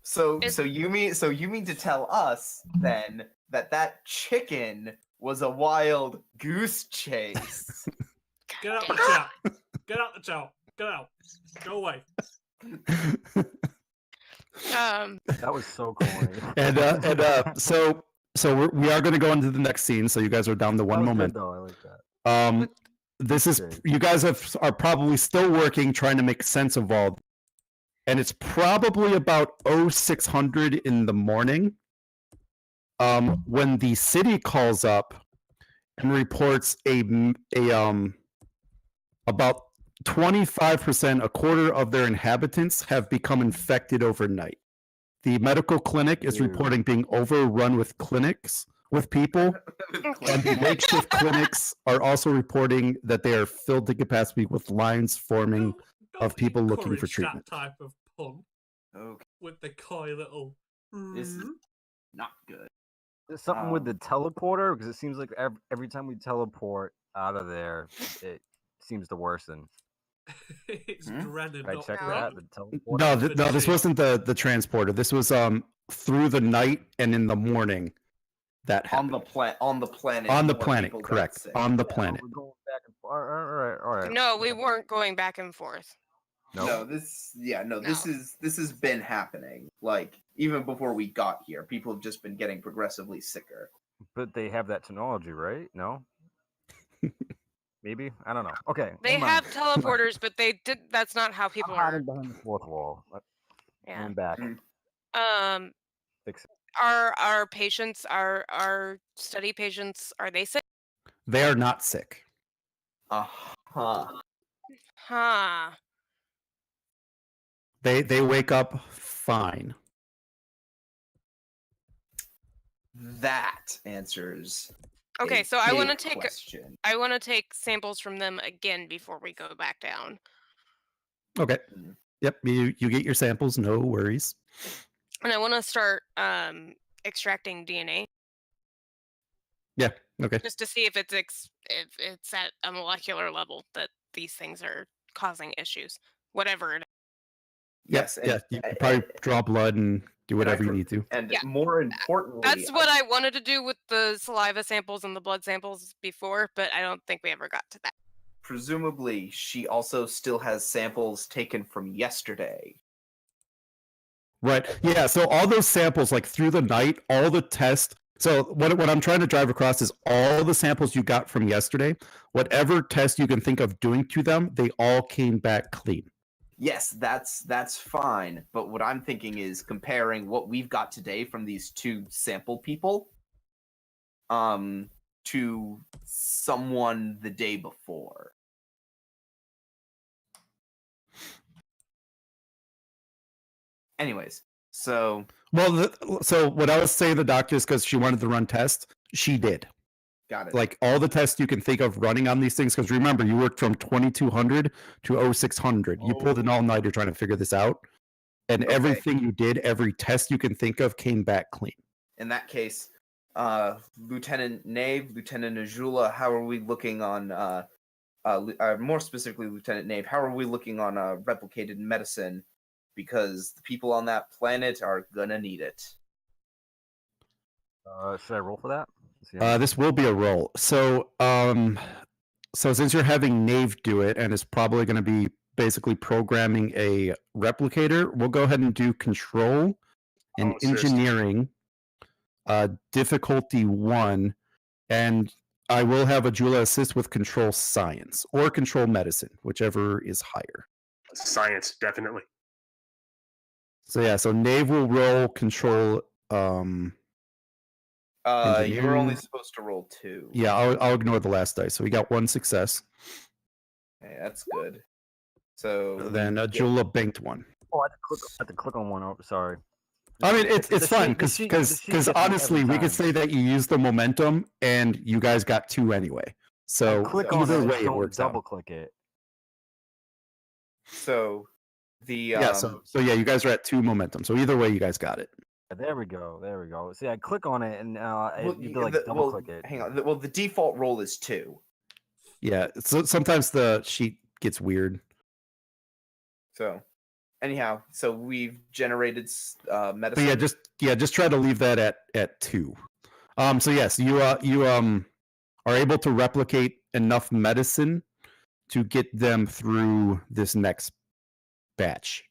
So you mean to tell us then that chicken was a wild goose chase? Get out the chat. Get out the chat. Get out. Go away. That was so corny. So we are going to go into the next scene. So you guys are down to one That was moment. good, though. I like that. This is Okay. you guys are probably still working, trying to make sense of all. and it's probably about 0600 in the morning. When the city calls up and reports about 25%, a quarter of their inhabitants have become infected overnight. The medical clinic is reporting being overrun with people, and the makeshift clinics are also reporting that they are filled to capacity with lines forming Don't of people looking for encourage treatment. that type of pun Okay, with the coy little. this is not good. There's something with the teleporter because it seems like every time we teleport out of there, it seems to worsen. It's Hmm? Drennan, Did I not check Brennan. that? The teleporter. No, For no, this cheap. wasn't the transporter. This was through the night and in the morning that On happened. the planet. On the more planet, people got correct. sick. On the Yeah, planet. we're going back and forth. All right. No, we weren't going back and forth. Nope. No, this No. this has been happening. Like even before we got here, people have just been getting progressively sicker. But they have that technology, right? No. Maybe I don't know. Okay. They never have mind. teleporters, but they did. That's not how I'm people hiding are. behind the fourth wall. Yeah. Going back. Fix it. Our patients, our study patients, are they sick? They are not sick. Huh. Huh. They wake up fine. That answers. Okay, a so I want to big take question. I want to take samples from them again before we go back down. Okay. Mm. Yep. You get your samples. No worries. And I want to start extracting DNA Yeah. Okay. just to see if it's if it's at a molecular level that these things are causing issues, whatever it is. Yes, Yep. Yeah. You can probably draw blood and do whatever you need to. And Yeah. more importantly, That's what I wanted to do with the saliva samples and the blood samples before, but I don't think we ever got to that. presumably she also still has samples taken from yesterday. Right. Yeah. So all those samples, like through the night, all the tests. So what I'm trying to drive across is all the samples you got from yesterday, whatever test you can think of doing to them, they all came back clean. Yes, that's fine. But what I'm thinking is comparing what we've got today from these two sample people, to someone the day before. Anyways, so Well, so what I was saying to the doctor is because she wanted to run tests, she did. got it. Like all the tests you can think of running on these things. Because remember, you worked from 2200 to 0600. You pulled an all-nighter trying to figure this out. And Okay. everything you did, every test you can think of came back clean. In that case, Lieutenant Nave, Lieutenant Najula, how are we looking on? More specifically, Lieutenant Nave, how are we looking on replicated medicine? Because the people on that planet are gonna need it. Should I roll for that? See how much- This will be a roll. So, since you're having Nave do it, and it's probably going to be basically programming a replicator, we'll go ahead and do control and I'll assist. engineering, difficulty 1, and I will have Ajula assist with control science or control medicine, whichever is higher. Science, definitely. So yeah, so Nave will roll control. You were only Engineering. supposed to roll 2. Yeah, I'll ignore the last dice. So we got 1 success. Okay, that's good. So Then we get- Ajula banked 1. Oh, I had to click on one. Oh, sorry. I mean, it's The fine sheet- the because sheet- the sheet gets me honestly, every we could time. say that you used the momentum and you guys got 2 anyway. So I click on on either it, way, it don't works double out. click it. so the Yeah. So yeah, you guys are at 2 momentum. So either way, you guys got it. There we go. See, I click on it and well, you like double click it. hang on. Well, the default roll is 2. Yeah. So sometimes the sheet gets weird. So anyhow, so we've generated But medicine. just try to leave that at 2. So yes, you are able to replicate enough medicine to get them through this next batch.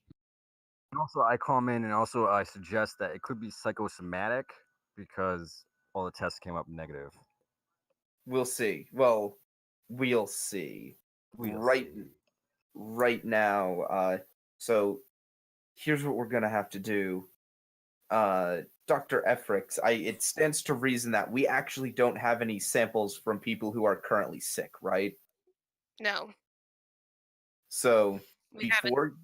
And also, I comment and also I suggest that it could be psychosomatic because all the tests came up negative. We'll see. Well, we'll see. We'll right see. right now, so here's what we're gonna have to do. Dr. Efrix, it stands to reason that we actually don't have any samples from people who are currently sick, right? No, So we have before,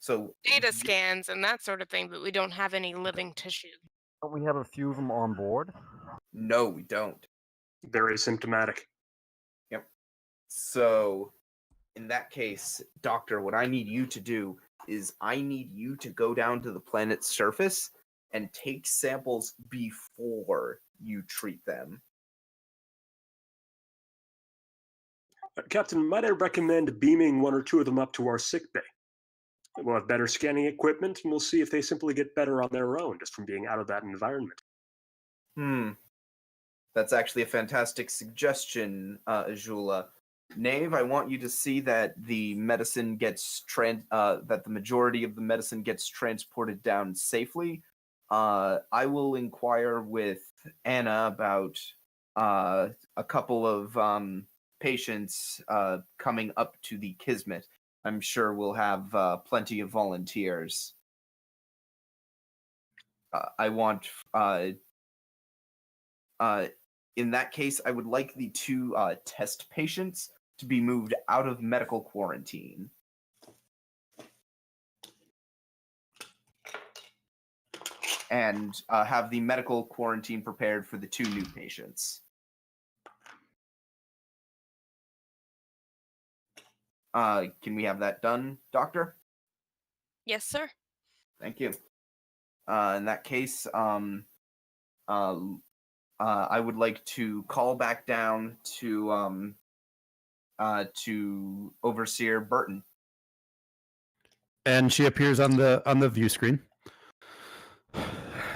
so data scans and that sort of thing, but we don't have any living tissue. Don't we have a few of them on board? no, we don't. They're asymptomatic. Yep. So in that case, Doctor, what I need you to do is I need you to go down to the planet's surface and take samples before you treat them. Captain, might I recommend beaming one or two of them up to our sick bay? We'll have better scanning equipment, and we'll see if they simply get better on their own just from being out of that environment. That's actually a fantastic suggestion, Azula. Knave, I want you to see that the medicine gets that the majority of the medicine gets transported down safely. I will inquire with Anna about a couple of patients coming up to the Kismet. I'm sure we'll have plenty of volunteers. I want in that case, I would like the two test patients to be moved out of medical quarantine. And have the medical quarantine prepared for the two new patients. Can we have that done, Doctor? Yes, sir. Thank you. In that case, I would like to call back down to Overseer Burton. And she appears on the view screen.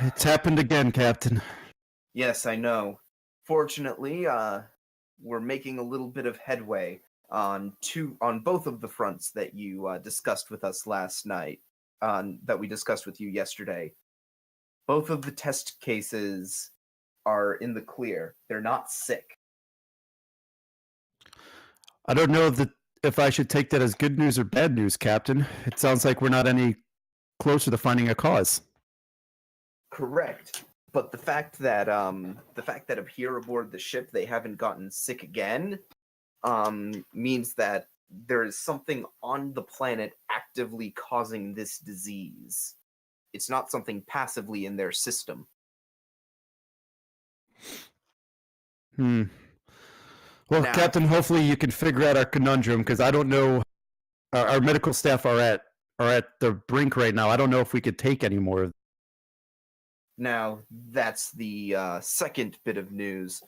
It's happened again, Captain. Yes, I know. Fortunately, we're making a little bit of headway on both of the fronts that you discussed with us last night. That we discussed with you yesterday. Both of the test cases are in the clear. They're not sick. I don't know if I should take that as good news or bad news, Captain. It sounds like we're not any closer to finding a cause. Correct. But the fact that up here aboard the ship they haven't gotten sick again means that there is something on the planet actively causing this disease. It's not something passively in their system. Well, Now- Captain, hopefully you can figure out our conundrum, because I don't know. Our medical staff are at the brink right now. I don't know if we could take any more. Now, that's the second bit of news.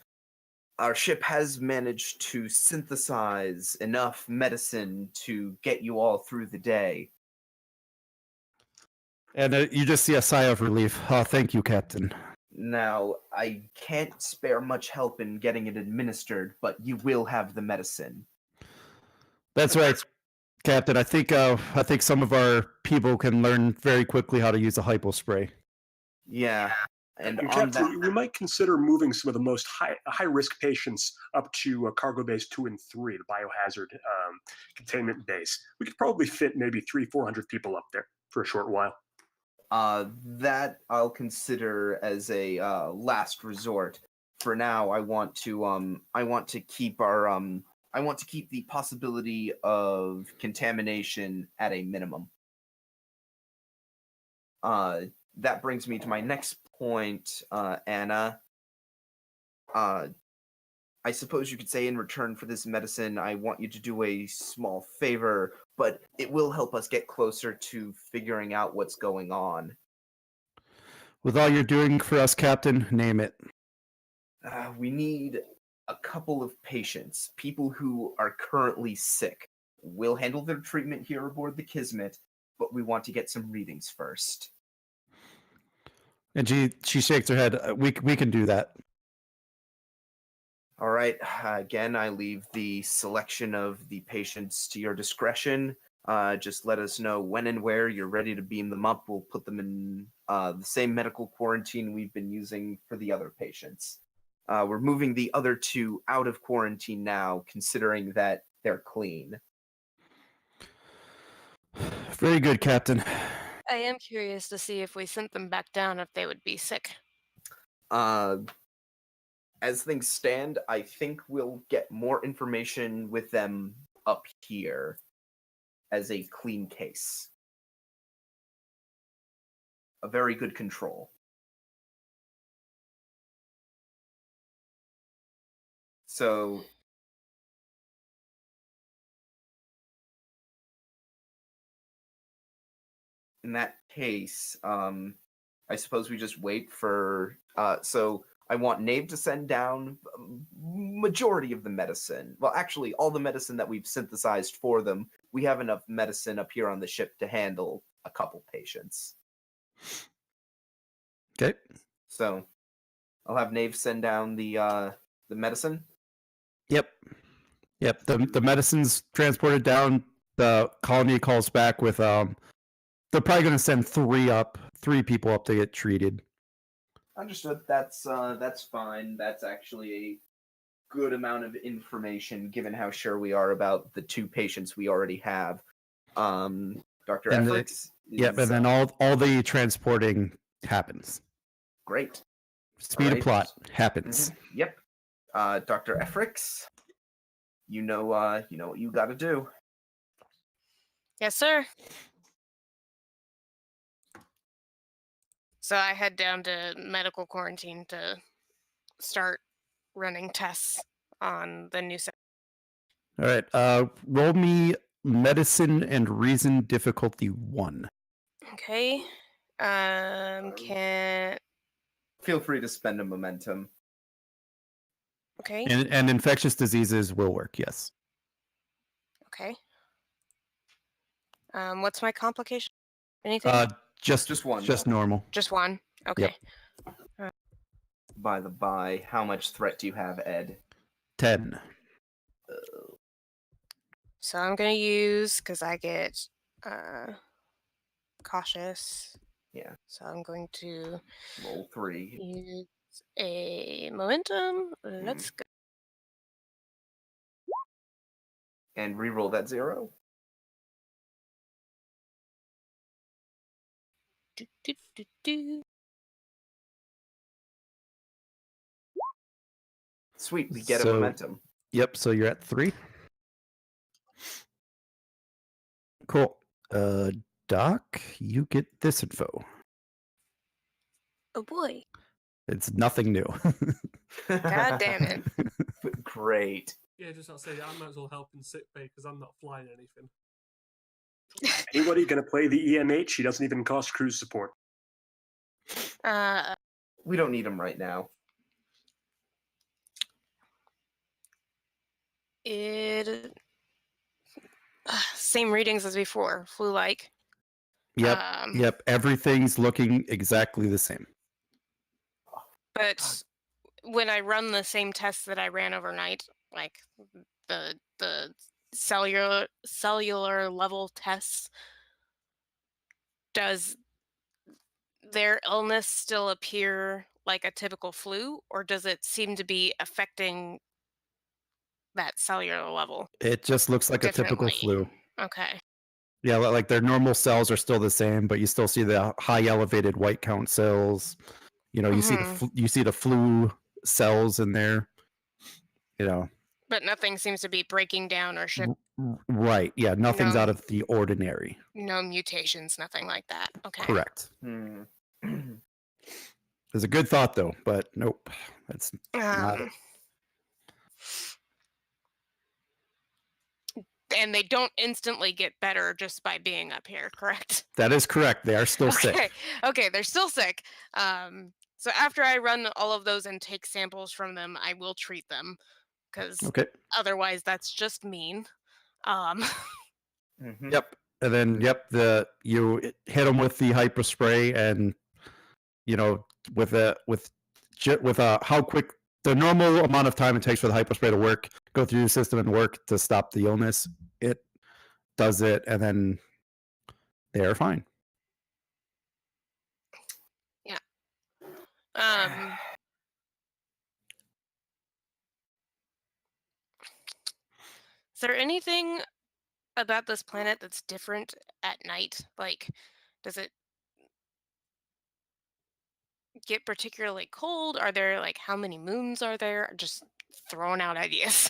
Our ship has managed to synthesize enough medicine to get you all through the day. And you just see a sigh of relief. Oh, thank you, Captain. Now, I can't spare much help in getting it administered, but you will have the medicine. That's right, Captain. I think some of our people can learn very quickly how to use a hypo spray. Yeah. And on Captain, that, we might consider moving some of the most high-risk patients up to Cargo Base 2 and 3, the biohazard containment base. We could probably fit maybe 300-400 people up there for a short while. that I'll consider as a last resort. For now, I want to keep the possibility of contamination at a minimum. That brings me to my next point, Anna. I suppose you could say in return for this medicine, I want you to do a small favor, but it will help us get closer to figuring out what's going on. With all you're doing for us, Captain, name it. We need a couple of patients, people who are currently sick. We'll handle their treatment here aboard the Kismet, but we want to get some readings first. And she shakes her head. We can do that. All right. Again, I leave the selection of the patients to your discretion. Just let us know when and where you're ready to beam them up. We'll put them in the same medical quarantine we've been using for the other patients. We're moving the other two out of quarantine now, considering that they're clean. Very good, Captain. I am curious to see if we sent them back down, if they would be sick. As things stand, I think we'll get more information with them up here as a clean case. A very good control. So in that case, I suppose we just wait for. So I want Nave to send down majority of the medicine. Well, actually, all the medicine that we've synthesized for them. We have enough medicine up here on the ship to handle a couple patients. Okay. So I'll have Nave send down the medicine. Yep. The medicine's transported down. The colony calls back with they're probably going to send three people up to get treated. Understood. That's fine. That's actually a good amount of information given how sure we are about the two patients we already have. Dr. And Efforts. Yep, and then all the transporting happens. Great. Speed Alright. of plot happens. Yep. Dr. Efrix, you know what you got to do. Yes, sir. So I head down to medical quarantine to start running tests on the new set. All right. Roll me medicine and reason difficulty 1. Okay. Can Feel free to spend a momentum. okay. And infectious diseases will work. Yes. Okay. What's my complication? Anything? Just one. Just normal. Just one. Okay. By the by, how much threat do you have, Ed? 10. So I'm gonna use, because I get cautious. Yeah. So I'm going to Roll 3. use a momentum. Let's go. And re-roll that 0. Do, do, do, do. Sweet, we get a So- momentum. Yep. So you're at 3. Cool. Doc, you get this info. Oh boy. It's nothing new. God damn it. Great. Yeah, just not say I might as well help in sick bay because I'm not flying anything. Anybody going to play the EMH? He doesn't even cost cruise support. We don't need him right now. It same readings as before. Flu-like. Yep. Yep. Everything's looking exactly the same. But when I run the same tests that I ran overnight, like the cellular level tests, does their illness still appear like a typical flu, or does it seem to be affecting that cellular level? It just looks like a typical Differently. flu. Okay. Yeah, like their normal cells are still the same, but you still see the high elevated white count cells. You know, you see the flu cells in there. You know. But nothing seems to be breaking down or Right. Yeah, nothing's No. out of the ordinary. no mutations, nothing like that. Okay. Correct. It's a good thought though, but nope. That's not it. And they don't instantly get better just by being up here, correct? That is correct. They are still sick. Okay, they're still sick. So after I run all of those and take samples from them, I will treat them, because Okay. otherwise that's just mean. Yep. And then you hit them with the hyper spray, and you know with how quick the normal amount of time it takes for the hyper spray to work, go through the system and work to stop the illness. It does it, and then they are fine. Yeah. Is there anything about this planet that's different at night? Like, does it get particularly cold? Are there like how many moons are there? Just throwing out ideas.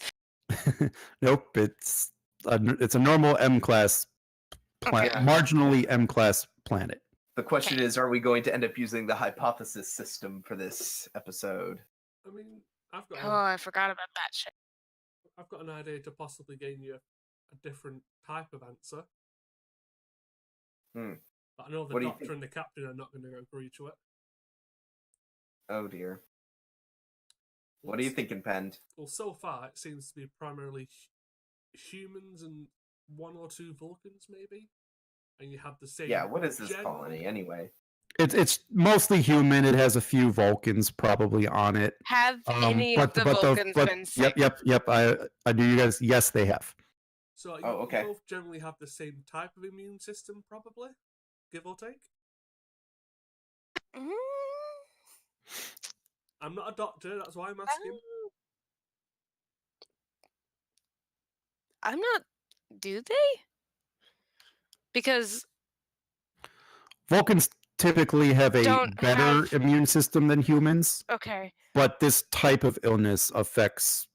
Nope, it's a normal M class Okay. Yeah. marginally M class planet. The question Okay. is, are we going to end up using the hypothesis system for this episode? I mean, I've got Oh, I forgot about that shit. I've got an idea to possibly gain you a different type of answer. Hmm. But I know the What do you doctor think? and the captain are not going to agree to it. Oh dear. What are you thinking, Pend? Well, so far it seems to be primarily humans and one or two Vulcans, maybe. And you have the same. Yeah, what is this general- colony anyway? It's mostly human. It has a few Vulcans probably on it. Have any of the Vulcans been sick? Yep. I do. You guys, yes, they have. So you, Oh, okay. you both generally have the same type of immune system, probably, give or take. Mm, I'm not a doctor, that's why I'm asking. I'm not. Do they? Because Vulcans typically have a Don't better have- immune system than humans, okay, but this type of illness affects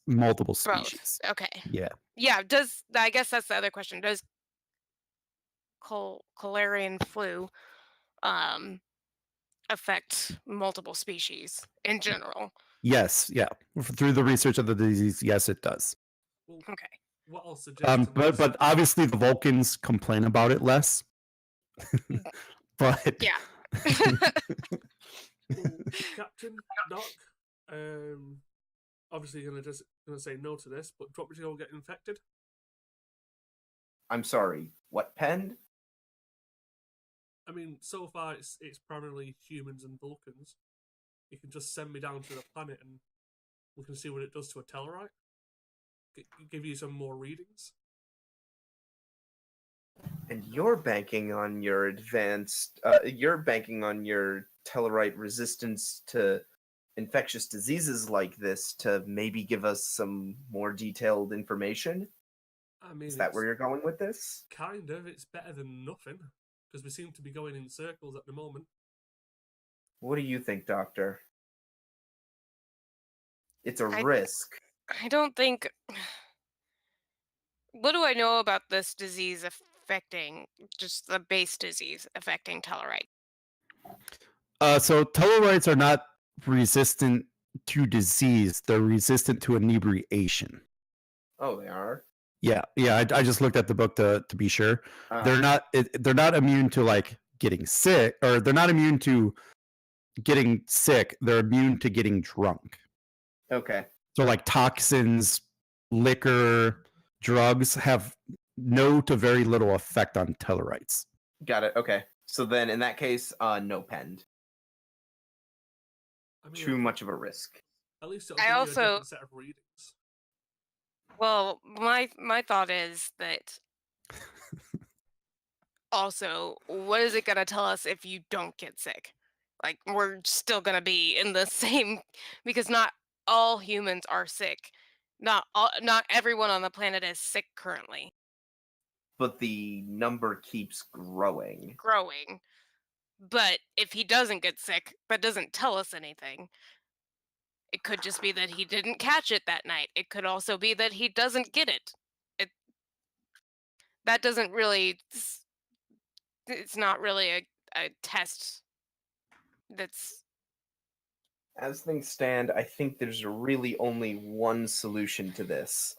multiple both. species. Okay. Yeah. Yeah. I guess that's the other question. Does Cholerian flu affect multiple species in general? Yes. Yeah. Through the research of the disease, yes, it does. Well, Okay. what I'll suggest to But myself- obviously the Vulcans complain about it less. But Yeah. well, Captain, Doc, obviously you're gonna say no to this, but do you want me to go get infected? I'm sorry. What, Pend? I mean, so far it's primarily humans and Vulcans. You can just send me down to the planet and we can see what it does to a Tellarite. Give you some more readings. And you're banking on your advanced. You're banking on your Tellarite resistance to infectious diseases like this to maybe give us some more detailed information. I mean, Is that where you're going with this? kind of. It's better than nothing because we seem to be going in circles at the moment. What do you think, Doctor? It's a I- risk. I don't think. What do I know about this disease affecting just the base disease affecting Tellarite? so Tellarites are not resistant to disease; they're resistant to inebriation. Oh, they are. Yeah. I just looked at the book to be sure. Ah, They're not immune to like getting sick, or they're not immune to getting sick. They're immune to getting drunk. okay. So like toxins, liquor, drugs have no to very little effect on Tellarites. Got it. Okay. So then, in that case, no Pend. I mean, Too much of a risk. at least it'll I give you a also- different set of readings. Well, my thought is that also, what is it going to tell us if you don't get sick? Like, we're still going to be in the same, because not all humans are sick. Not everyone on the planet is sick currently, But the number keeps growing. growing. But if he doesn't get sick, that doesn't tell us anything. It could just be that he didn't catch it that night. It could also be that he doesn't get it. That doesn't really. It's not really a test that's. As things stand, I think there's really only one solution to this.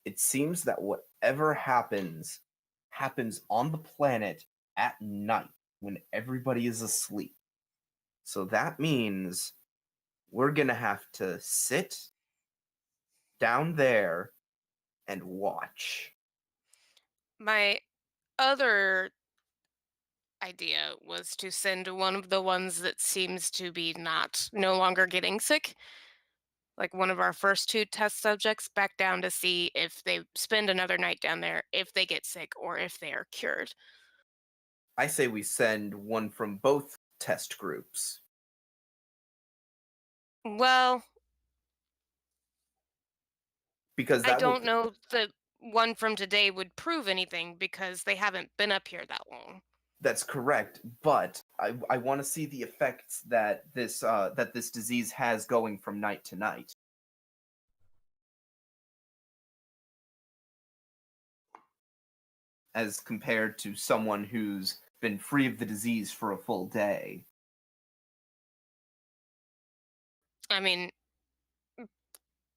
It seems that whatever happens on the planet at night when everybody is asleep. So that means we're going to have to sit down there and watch. My other idea was to send one of the ones that seems to be no longer getting sick, like one of our first two test subjects, back down to see if they spend another night down there, if they get sick, or if they are cured. I say we send one from both test groups. Well, Because I that will don't know the one from today would prove anything because they haven't been up here that long. That's correct, but I want to see the effects that this disease has going from night to night. As compared to someone who's been free of the disease for a full day. I mean,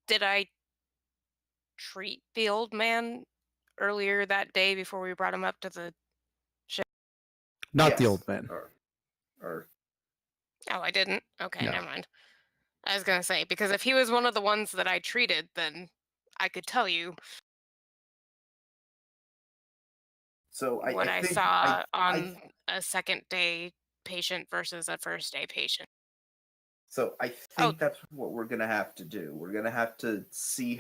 did I treat the old man earlier that day before we brought him up to the ship? Not the Yes, old man. Or Oh, I didn't? Okay, No. never mind. I was gonna say, because if he was one of the ones that I treated, then I could tell you so what I I think saw I on a second day patient versus a first day patient. so I Oh, think that's what we're gonna have to do. We're gonna have to see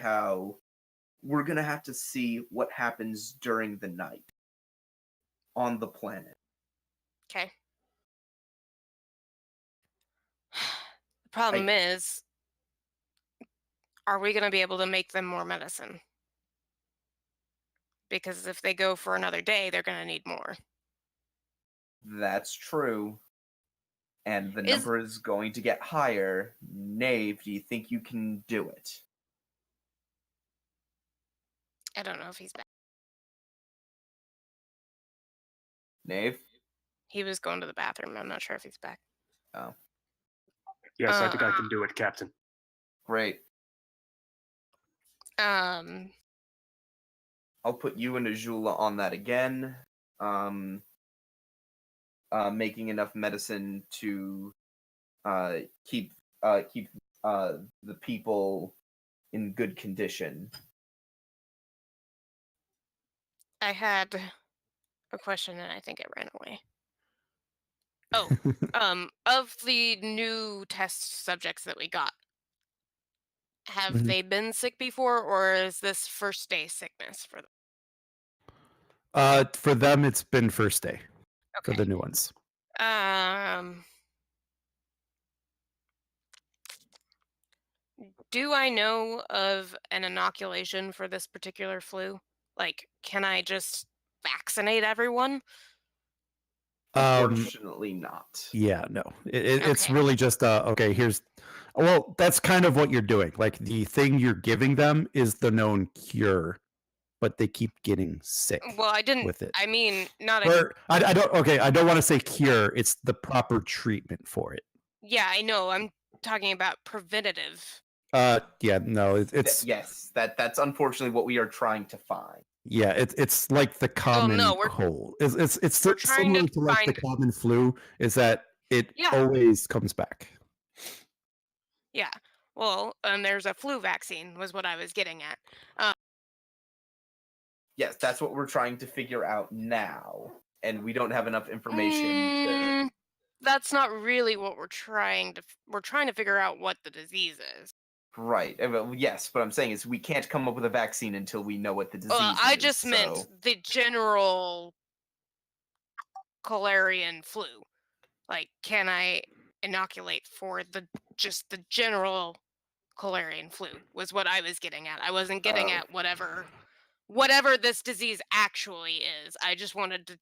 what happens during the night on the planet. okay. The problem I is, are we gonna be able to make them more medicine? Because if they go for another day, they're gonna need more. That's true. And the Is number is going to get higher. Knave, do you think you can do it? I don't know if he's back. Knave? He was going to the bathroom. I'm not sure if he's back. Oh, Yes, I think I Uh, can do it, Captain. great. Um, I'll put you and Ajula on that again. Making enough medicine to keep the people in good condition. I had a question and I think it ran away. Oh, of the new test subjects that we got, have Mhm. they been sick before, or is this first day sickness for them? For them, it's been first day for Okay. the new ones. Do I know of an inoculation for this particular flu? Like, can I just vaccinate everyone? Unfortunately, not. Yeah, no. It's Okay. really just okay, here's well, that's kind of what you're doing. Like the thing you're giving them is the known cure, but they keep getting sick Well, I didn't. with it. I mean, not a. Or I don't okay, I don't want to say cure, it's the proper treatment for it. Yeah, I know. I'm talking about preventative. Yeah, no, it's Yes, that's unfortunately what we are trying to find. yeah, it's like the Well, no, common cold. It's we're trying to similar to like the find. common flu, is that it Yeah, always comes back. yeah. Well, there's a flu vaccine, was what I was getting at. Yes, that's what we're trying to figure out now, and we don't have enough information to. Mm, that's not really what we're trying to. We're trying to figure out what the disease is. Right. Well, yes, what I'm saying is we can't come up with a vaccine until we know what the disease Well, is. I just so... meant the general Calarian flu. Like, can I inoculate for just the general Calarian flu? Was what I was getting at. I wasn't getting at whatever this disease actually is. I just wanted to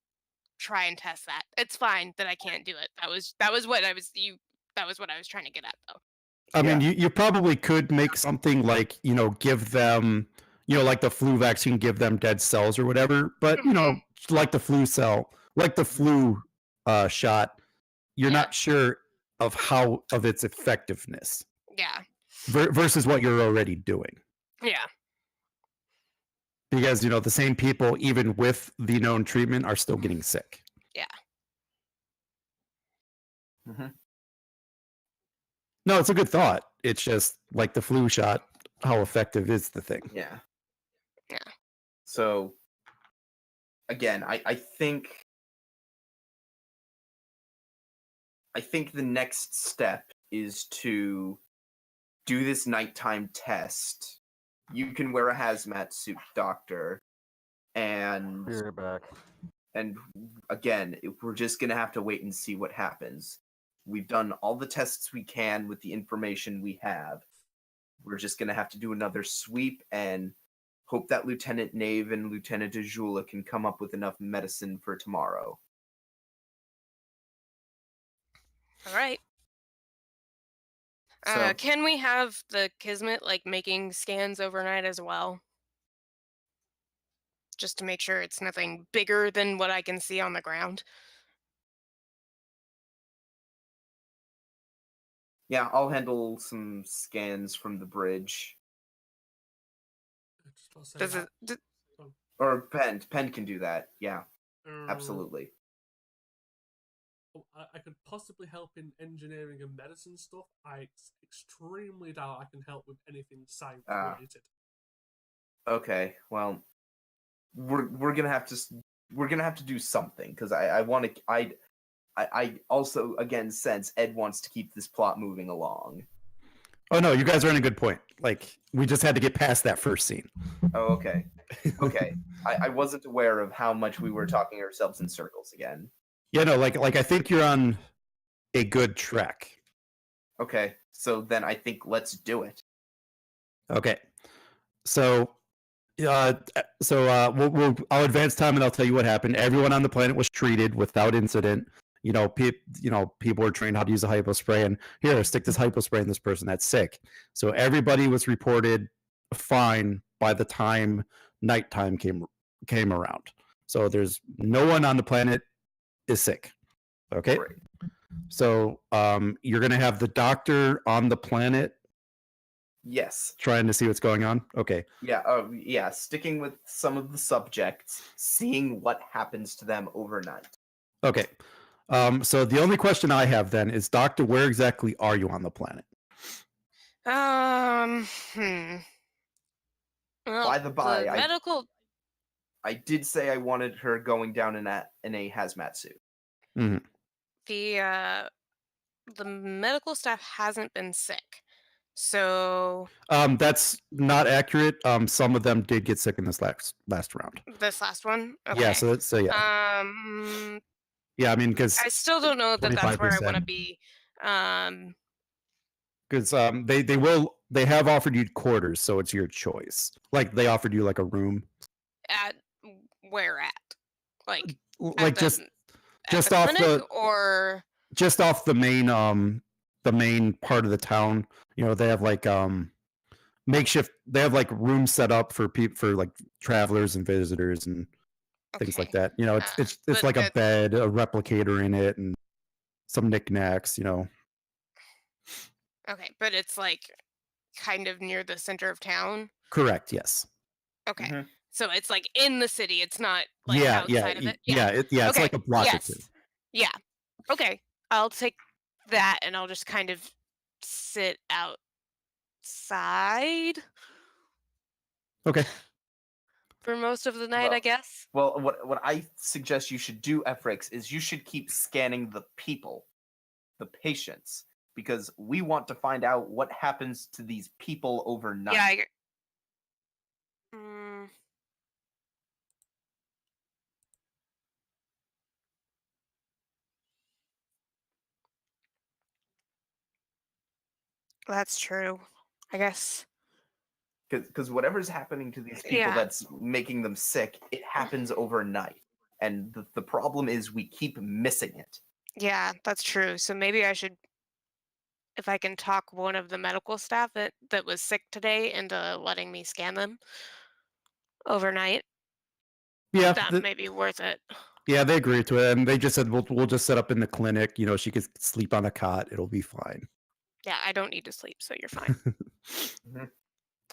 try and test that. It's fine that I can't do it. That was what I was trying to get at, though. I mean, Yeah. you probably could make something like, give them, like the flu vaccine, give them dead cells or whatever. But, like the flu shot, you're Yeah. not sure of its effectiveness Yeah. versus what you're already doing. Yeah. Because, the same people, even with the known treatment, are still getting sick. Yeah. Mm-hmm. No, it's a good thought. It's just like the flu shot, how effective is the thing? Yeah. Yeah. So, again, I think the next step is to do this nighttime test. You can wear a hazmat suit, Doctor, and Be right back. and again, we're just gonna have to wait and see what happens. We've done all the tests we can with the information we have. We're just gonna have to do another sweep and hope that Lieutenant Knave and Lieutenant Ajula can come up with enough medicine for tomorrow. All right. So Can we have the Kismet like making scans overnight as well? Just to make sure it's nothing bigger than what I can see on the ground. yeah, I'll handle some scans from the bridge. Just want to say Does that. it? Or Pen can do that. Yeah, Um, absolutely. I could possibly help in engineering and medicine stuff. I extremely doubt I can help with anything science related. Okay, well, we're gonna have to do something because I want to I also again sense Ed wants to keep this plot moving along. Oh no, you guys are in a good point. Like we just had to get past that first scene. Oh, okay. Okay. I wasn't aware of how much we were talking ourselves in circles again. Yeah, no, like I think you're on a good track. Okay, so then I think let's do it. Okay, so I'll advance time and I'll tell you what happened. Everyone on the planet was treated without incident. People were trained how to use a hypo spray, and here, stick this hypo spray in this person that's sick. So everybody was reported fine by the time nighttime came around. So there's no one on the planet is sick. Okay. Great. So you're gonna have the doctor on the planet Yes. trying to see what's going on. Okay. Yeah. Yeah. Sticking with some of the subjects, seeing what happens to them overnight. Okay. So the only question I have then is, Doctor, where exactly are you on the planet? Well, By the by, the medical. I did say I wanted her going down in a hazmat suit. Mm-hmm. The medical staff hasn't been sick, so That's not accurate. Some of them did get sick in this last round. this last one. Okay. Yeah. So yeah. Yeah, I mean, because I still don't know that that's where I want to 25%. be. Because they have offered you quarters, so it's your choice. Like they offered you like a room. At where at? Like Like at just the off clinic the or just off the main part of the town. They have like makeshift. They have like rooms set up for people, for like travelers and visitors and things like okay. that. It's But like a bed, a replicator in it, and some knickknacks. Okay, but it's like kind of near the center of town. Correct. Yes. Okay. Mhm. So it's like in the city. It's not like Yeah. outside of it. It's Okay, like a block or yes. two. Yeah. Okay. I'll take that and I'll just kind of sit outside Okay. for most of the night, I Well, guess. Well, what I suggest you should do, Efrix, is you should keep scanning the people, the patients, because we want to find out what happens to these people overnight. Yeah. Mm, that's true. I guess. Because whatever's happening to these people Yeah. that's making them sick, it happens overnight. And the problem is we keep missing it. Yeah, that's true. So maybe I should, if I can talk one of the medical staff that was sick today into letting me scan them overnight, Yeah. that may be worth it. Yeah, they agreed to it, and they just said we'll just set up in the clinic. She could sleep on a cot. It'll be fine. Yeah, I don't need to sleep, so you're fine. Mhm.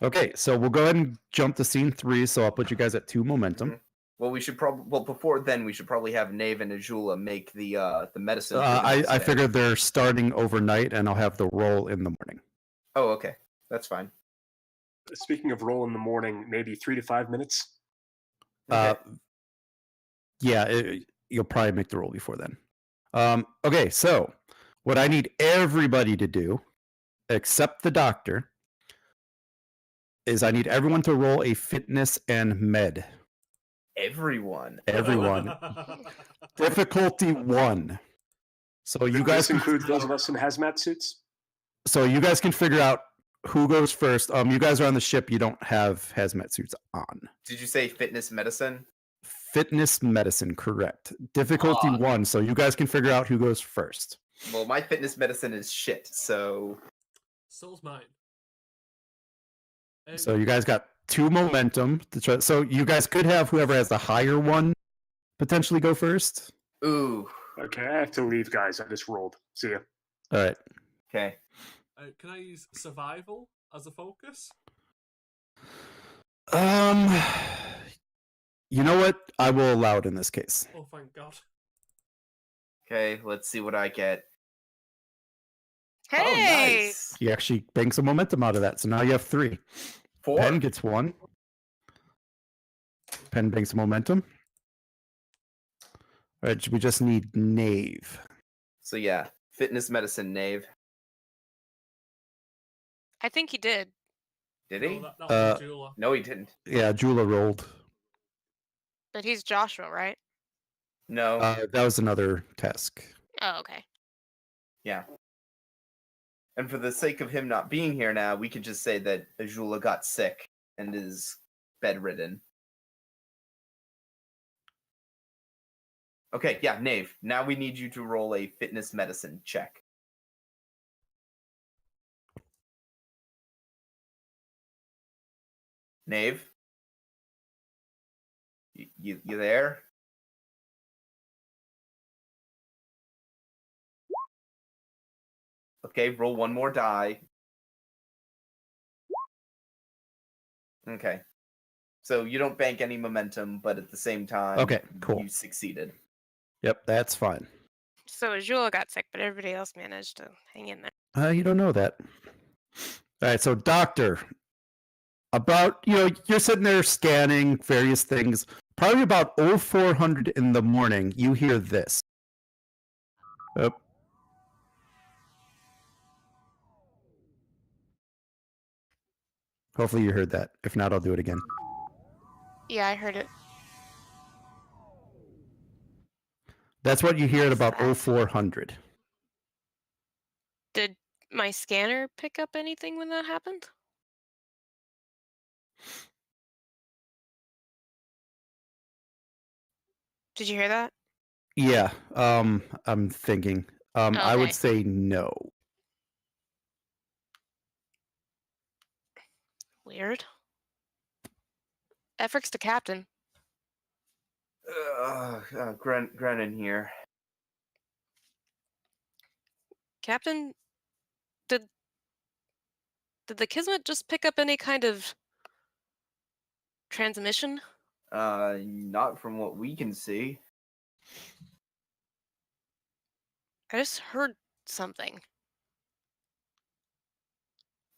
Okay, so we'll go ahead and jump to scene 3. So I'll put you guys at 2 momentum. Mhm. Well, we should probably. Well, before then, we should probably have Nave and Ajula make the medicine. For the next I day. figured they're starting overnight, and I'll have the roll in the morning. Oh, okay, that's fine. Speaking of roll in the morning, maybe 3 to 5 minutes. Okay. Yeah, you'll probably make the roll before then. Okay, so what I need everybody to do, except the doctor, is I need everyone to roll a fitness and med. Everyone. Everyone. Difficulty 1. So you guys This includes those of us in hazmat suits. So you guys can figure out who goes first. You guys are on the ship. You don't have hazmat suits on. Did you say fitness medicine? fitness medicine, correct. Difficulty Ah. 1, so you guys can figure out who goes first. Well, my fitness medicine is shit, so So's mine. So you guys got 2 momentum to try. So you guys could have whoever has the higher one potentially go first. ooh. Okay, I have to leave, guys. I just rolled. See ya. All right. Okay. Can I use survival as a focus? Um, you know what? I will allow it in this case. Oh, thank God. Okay, let's see what I get. Hey! Oh, nice. You actually bring some momentum out of that. So now you have 3. 4. Penn gets 1. Penn brings some momentum. All right, we just need Knave. So yeah, fitness medicine, Knave. I think he did. Did No, he? that was Jula. No, he didn't. Yeah, Jula rolled. But he's Joshua, right? No. That was another task. Oh, okay. Yeah. And for the sake of him not being here now, we could just say that Azula got sick and is bedridden. Okay, yeah, Knave. Now we need you to roll a fitness medicine check. Knave? You there? Okay, roll one more die. Okay. So you don't bank any momentum, but at the same time, Okay, cool. you succeeded. Yep, that's fine. So Azula got sick, but everybody else managed to hang in there. You don't know that. All right, so doctor, you're sitting there scanning various things. Probably about 0400 in the morning, you hear this. Oh. Hopefully you heard that. If not, I'll do it again. Yeah, I heard it. That's what you hear at about That. 0400. Did my scanner pick up anything when that happened? Did you hear that? Yeah, I'm thinking. I would Okay. say no. Weird. Efforts to captain. Grennan here. Captain, did the Kismet just pick up any kind of transmission? Not from what we can see. I just heard something.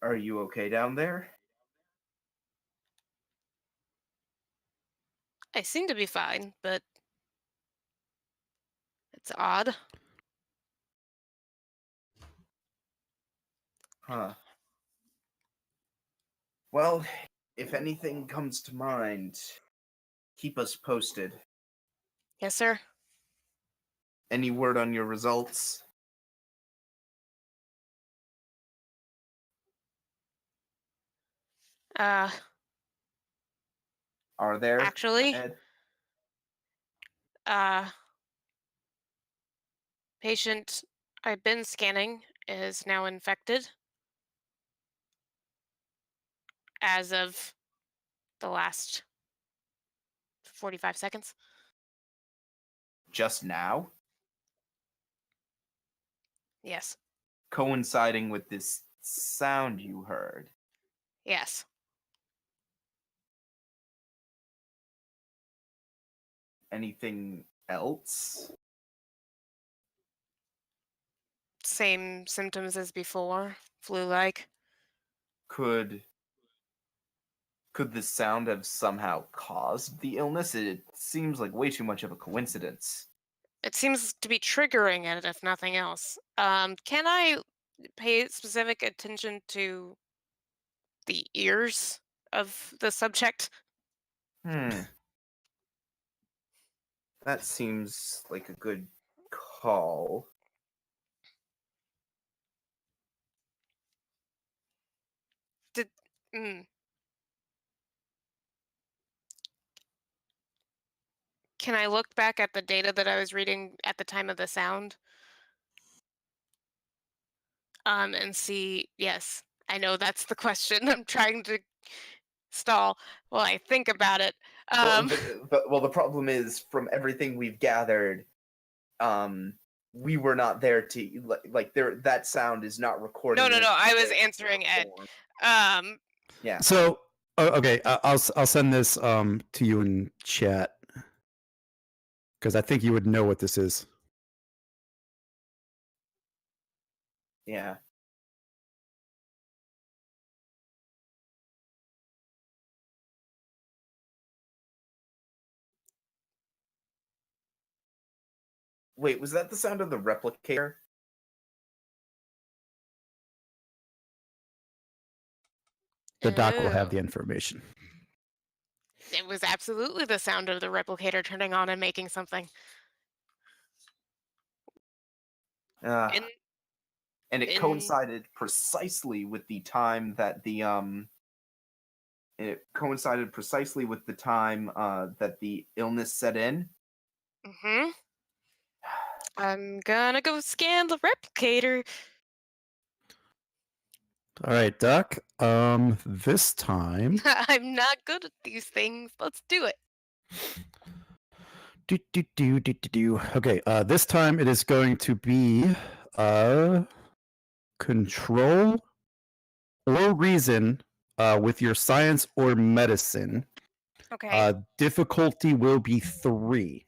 Are you okay down there? I seem to be fine, but it's odd. Huh. Well, if anything comes to mind, keep us posted. Yes, sir. Any word on your results? Are there? Actually, Ed? patient I've been scanning is now infected as of the last 45 seconds. Just now? Yes. Coinciding with this sound you heard. Yes. Anything else? Same symptoms as before, flu-like. Could this sound have somehow caused the illness? It seems like way too much of a coincidence. It seems to be triggering it, if nothing else. Can I pay specific attention to the ears of the subject? That seems like a good call. Did mm, Can I look back at the data that I was reading at the time of the sound? And see, yes, I know that's the question. I'm trying to stall while I think about it. The problem is, from everything we've gathered, we were not there to like there. That sound is not recorded. No. in I was a answering Ed. form. Yeah. So, okay, I'll send this to you in chat because I think you would know what this is. Yeah. Wait, was that the sound of the replicator? The doc will have Ew. the information. It was absolutely the sound of the replicator turning on and making something. In And it in coincided precisely with the time that that the illness set in. mm-hmm. I'm gonna go scan the replicator. All right, Doc. This time. I'm not good at these things. Let's do it. Okay, this time it is going to be control or reason with your science or medicine. Okay. Difficulty will be 3.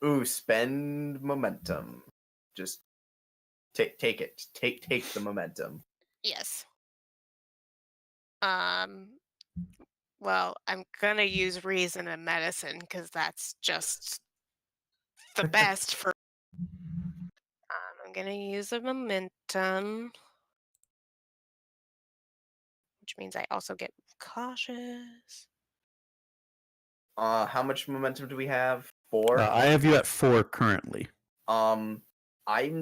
Ooh, spend momentum. Just take it. Take the momentum. Yes. Well, I'm gonna use reason and medicine because that's just the best for. I'm gonna use a momentum, which means I also get cautious. How much momentum do we have? 4? I have you at 4 currently. I'm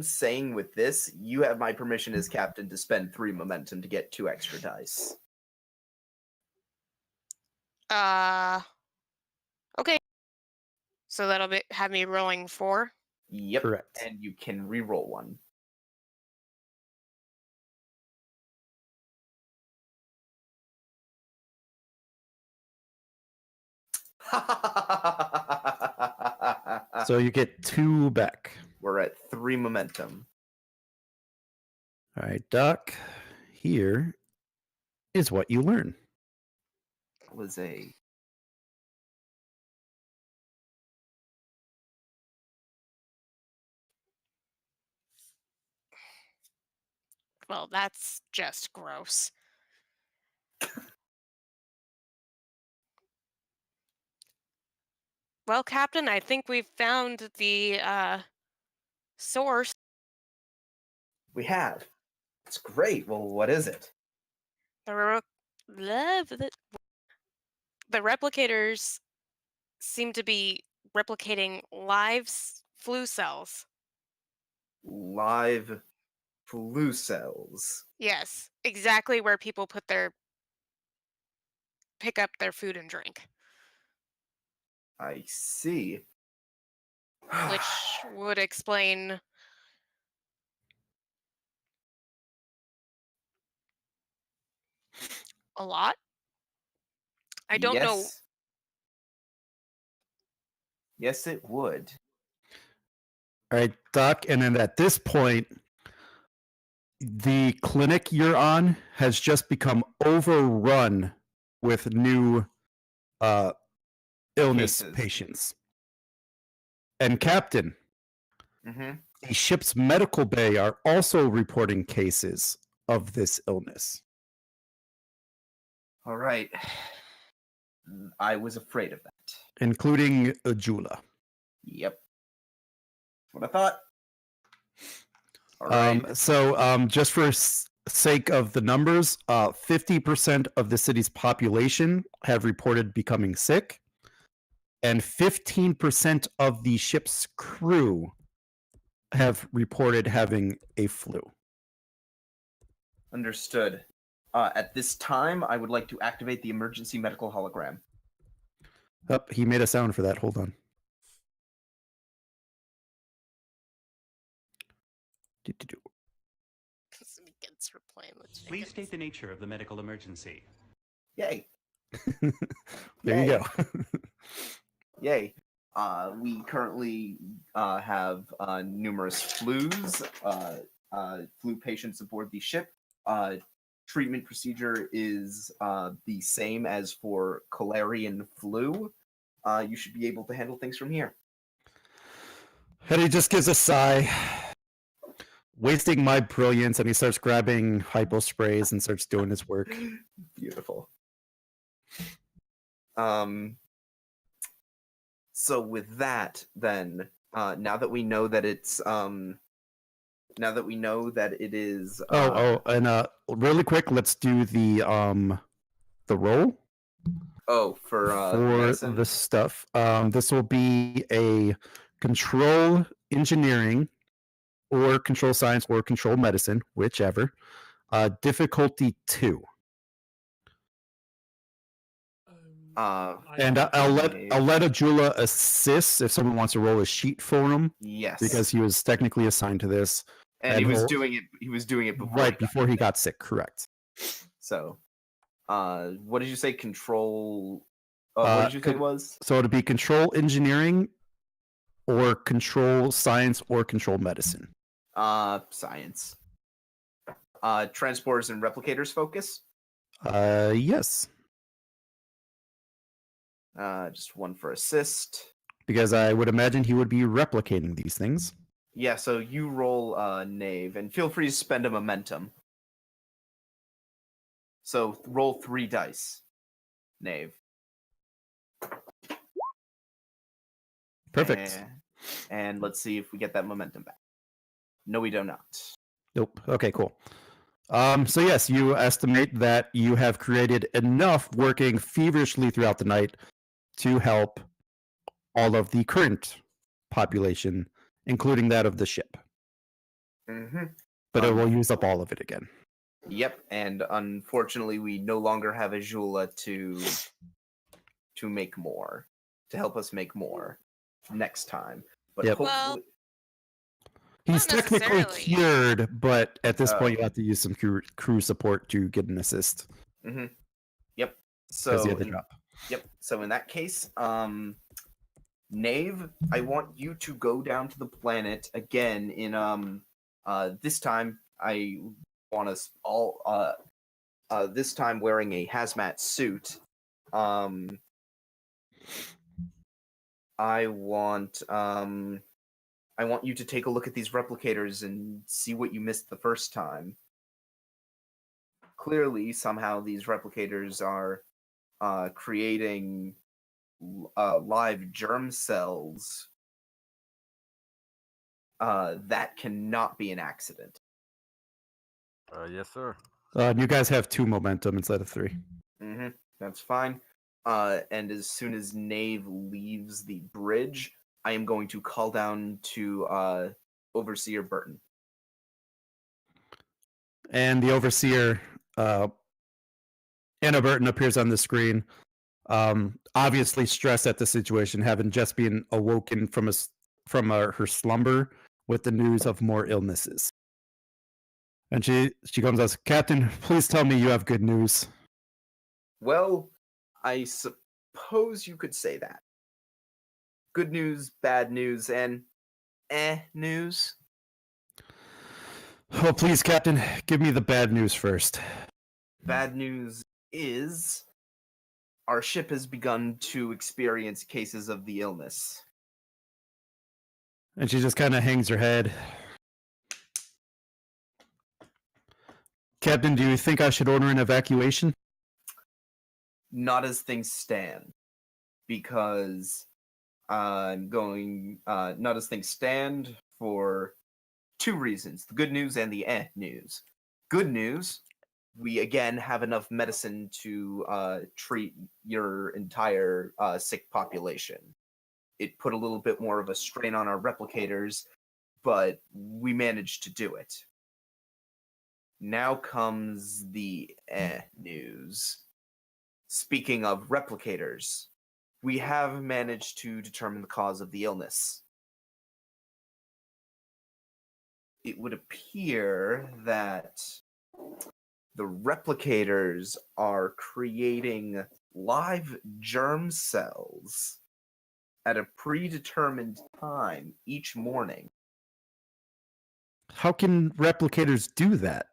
saying with this, you have my permission as captain to spend 3 momentum to get 2 extra dice. Okay. So that'll have me rolling 4. Yep. Correct. And you can re-roll one. So you get 2 back. We're at 3 momentum. All right, Doc. Here is what you learn. That was a Well, that's just gross. Well, Captain, I think we've found the source. We have. It's great. Well, what is it? The replicators seem to be replicating live flu cells. Live flu cells. Yes, exactly where people pick up their food and drink, I see. which would explain a lot. I don't know. Yes, it would. All right, Doc. And then at this point, the clinic you're on has just become overrun with new illness Cases. patients. And Captain, Mm-hmm. the ship's medical bay are also reporting cases of this illness. All right. I was afraid of that. Including Ajula. Yep. What I thought. All right. So just for sake of the numbers, 50% of the city's population have reported becoming sick, and 15% of the ship's crew have reported having a flu. Understood. At this time, I would like to activate the emergency medical hologram. Oh, he made a sound for that. Hold on. Do-do-do. Some kids were playing with Please chickens. state the nature of the medical emergency. Yay! There you go. Yay! We currently have numerous flus, flu patients aboard the ship. Treatment procedure is the same as for Calarian flu. You should be able to handle things from here. And he just gives a sigh, wasting my brilliance, and he starts grabbing hypo sprays and starts doing his work. Beautiful. So with that, then, now that we know that it's And really quick, let's do the roll for medicine? the stuff. This will be a control engineering or control science or control medicine, whichever. Difficulty 2. And I'll let Ajula assist if someone wants to roll a sheet for him, Yes, because he was technically assigned to this. and he was doing it. He was doing it before. Right before he got sick, correct. So, what did you say? Control. What did you say it was? So it'd be control engineering or control science or control medicine. Science. Transporters and replicators focus. Yes. Just one for assist. Because I would imagine he would be replicating these things. Yeah, so you roll Knave, and feel free to spend a momentum. So roll 3 dice, Knave. Perfect. And let's see if we get that momentum back. No, we do not. Nope. Okay, cool. So yes, you estimate that you have created enough working feverishly throughout the night to help all of the current population, including that of the ship. Mm-hmm. But it will use up all of it again. Yep, and unfortunately, we no longer have Ajula to make more, to help us make more next time. But Yep. hopefully, He's Not technically necessarily. cured, but at this point, Oh. you have to use some crew support to get an assist. mm-hmm. Yep. Because he So had the drop. Yep. So in that case, Knave, I want you to go down to the planet again. In this time I want us all this time wearing a hazmat suit. I want you to take a look at these replicators and see what you missed the first time. Clearly, somehow these replicators are creating live germ cells. That cannot be an accident. Yes, sir. You guys have 2 momentum instead of 3. Mm-hmm. That's fine. And as soon as Knave leaves the bridge, I am going to call down to Overseer Burton. And the overseer, Anna Burton, appears on the screen. Obviously stressed at the situation, having just been awoken from her slumber with the news of more illnesses. And she comes and says, "Captain, please tell me you have good news." Well, I suppose you could say that. Good news, bad news, and news. Oh, please, Captain, give me the bad news first. Bad news is our ship has begun to experience cases of the illness. And she just kind of hangs her head. Captain, do you think I should order an evacuation? Not as things stand, because I'm going not as things stand for 2 reasons: the good news and the news. Good news, we again have enough medicine to treat your entire sick population. It put a little bit more of a strain on our replicators, but we managed to do it. Now comes the news. Speaking of replicators, we have managed to determine the cause of the illness. it would appear that the replicators are creating live germ cells at a predetermined time each morning. How can replicators do that?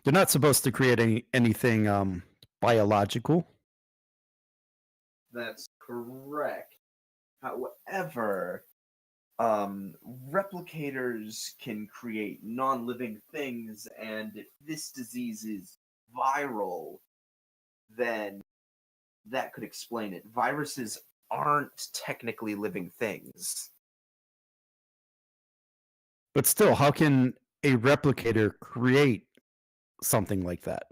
They're not supposed to create anything biological. That's correct. However, replicators can create non-living things, and if this disease is viral, then that could explain it. Viruses aren't technically living things. But still, how can a replicator create something like that?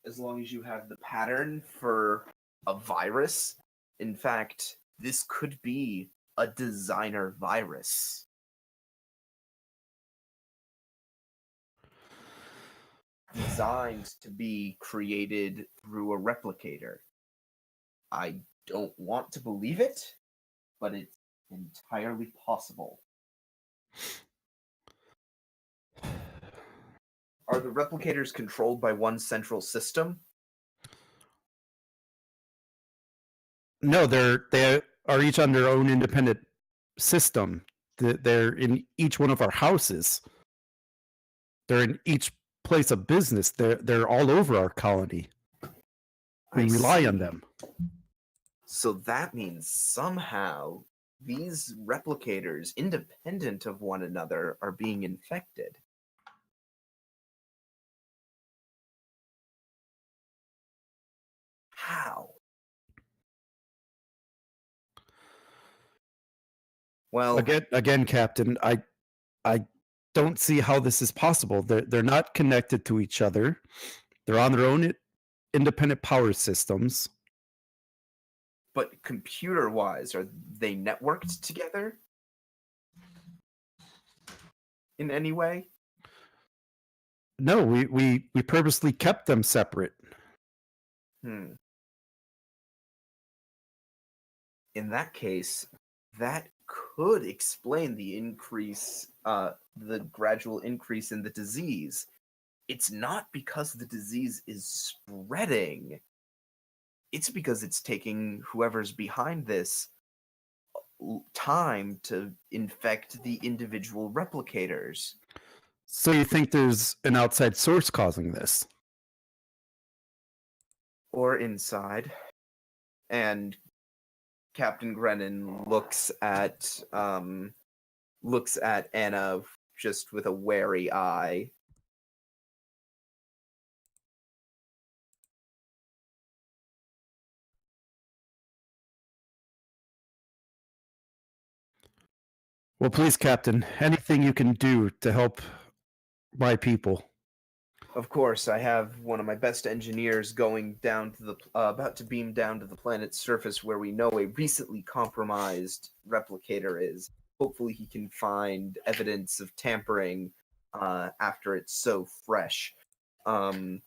As long as you have the pattern for a virus. In fact, this could be a designer virus. Designed to be created through a replicator. I don't want to believe it, but it's entirely possible. Are the replicators controlled by one central system? No, they are each on their own independent system. They're in each one of our houses. They're in each place of business. They're all over our colony. We I rely see. on them. So that means somehow these replicators, independent of one another, are being infected. How? Well, Again, Captain, I don't see how this is possible. They're not connected to each other. They're on their own independent power systems. but computer-wise, are they networked together? In any way? No, we purposely kept them separate. In that case, that could explain the increase, the gradual increase in the disease. It's not because the disease is spreading. It's because it's taking whoever's behind this time to infect the individual replicators. So you think there's an outside source causing this? Or inside. And Captain Grennan looks at Anna just with a wary eye. Well, please, Captain, anything you can do to help my people. Of course, I have one of my best engineers going down to the about to beam down to the planet's surface where we know a recently compromised replicator is. Hopefully, he can find evidence of tampering after it's so fresh. In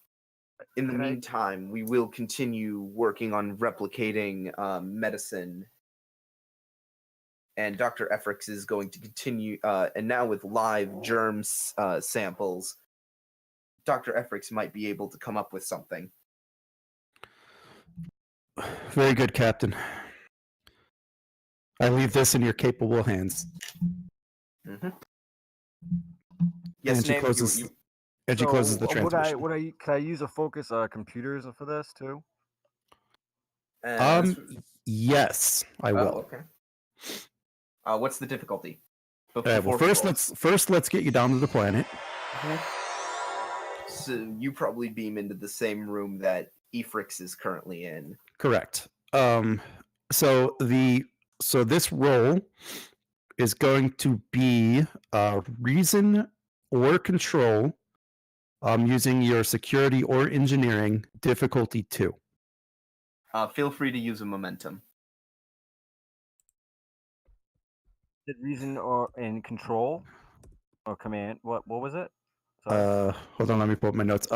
the meantime, we will continue working on replicating medicine. And Dr. Efrix is going to continue, and now with live germ samples, Dr. Efrix might be able to come up with something. Very good, Captain. I leave this in your capable hands. Mm-hmm. Yes, And she ma'am, closes. you- And she closes the transmission. Could I use a focus computers for this too? Yes, I will. Okay. What's the difficulty? All right. Well, first let's get you down to the planet. So you probably beam into the same room that Efrix is currently in. Correct. So this role is going to be reason or control, using your security or engineering difficulty 2. Feel free to use a momentum. Did reason or in control or command? What was it? Sorry. Hold on, let me pull up my notes.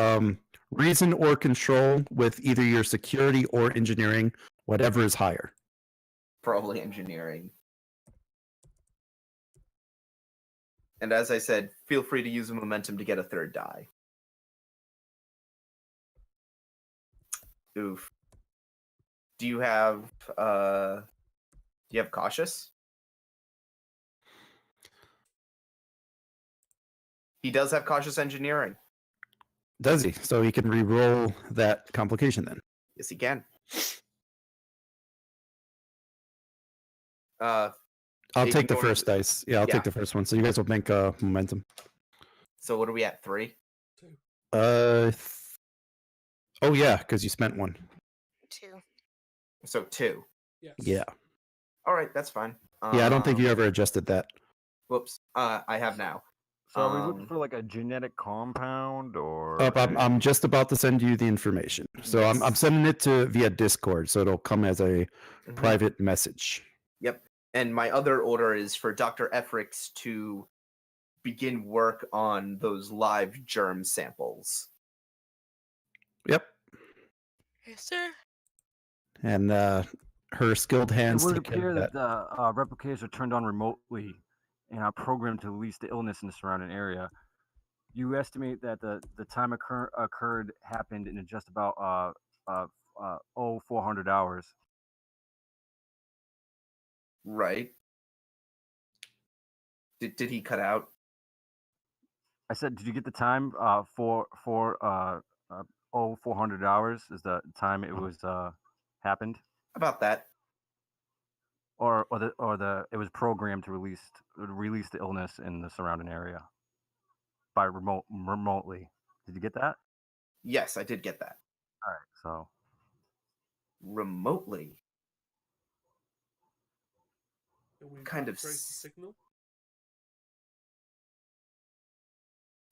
Reason or control with either your security or engineering, whatever is higher. Probably engineering. And as I said, feel free to use a momentum to get a third die. Oof. Do you have cautious? He does have cautious engineering. Does he? So he can re-roll that complication then. Yes, he can. I'll take the Ignore first the- dice. Yeah, I'll yeah. take the first one. So you guys will bank momentum. So what are we at? 3? Uh, th- oh yeah, because you spent one. 2. So 2. Yes. Yeah. All right, that's fine. Yeah, I don't think you ever adjusted that. Whoops. I have now. So are we looking Um, for like a genetic compound or? I'm just about to send you the information. So I'm Yes. sending it to via Discord, so it'll come as a Mhm. private message. Yep. And my other order is for Dr. Efrix to begin work on those live germ samples. Yep. Yes, sir. And her skilled It hands would take care appear of that that. the replicators are turned on remotely and are programmed to release the illness in the surrounding area. You estimate that the time happened in just about 400 hours. Right. Did he cut out? I said, did you get the time? 400 hours is the time it was happened, About that. or it was programmed to release the illness in the surrounding area by remotely. Did you get that? Yes, I did get that. All right, so Remotely. Can we Kind of trace the signal?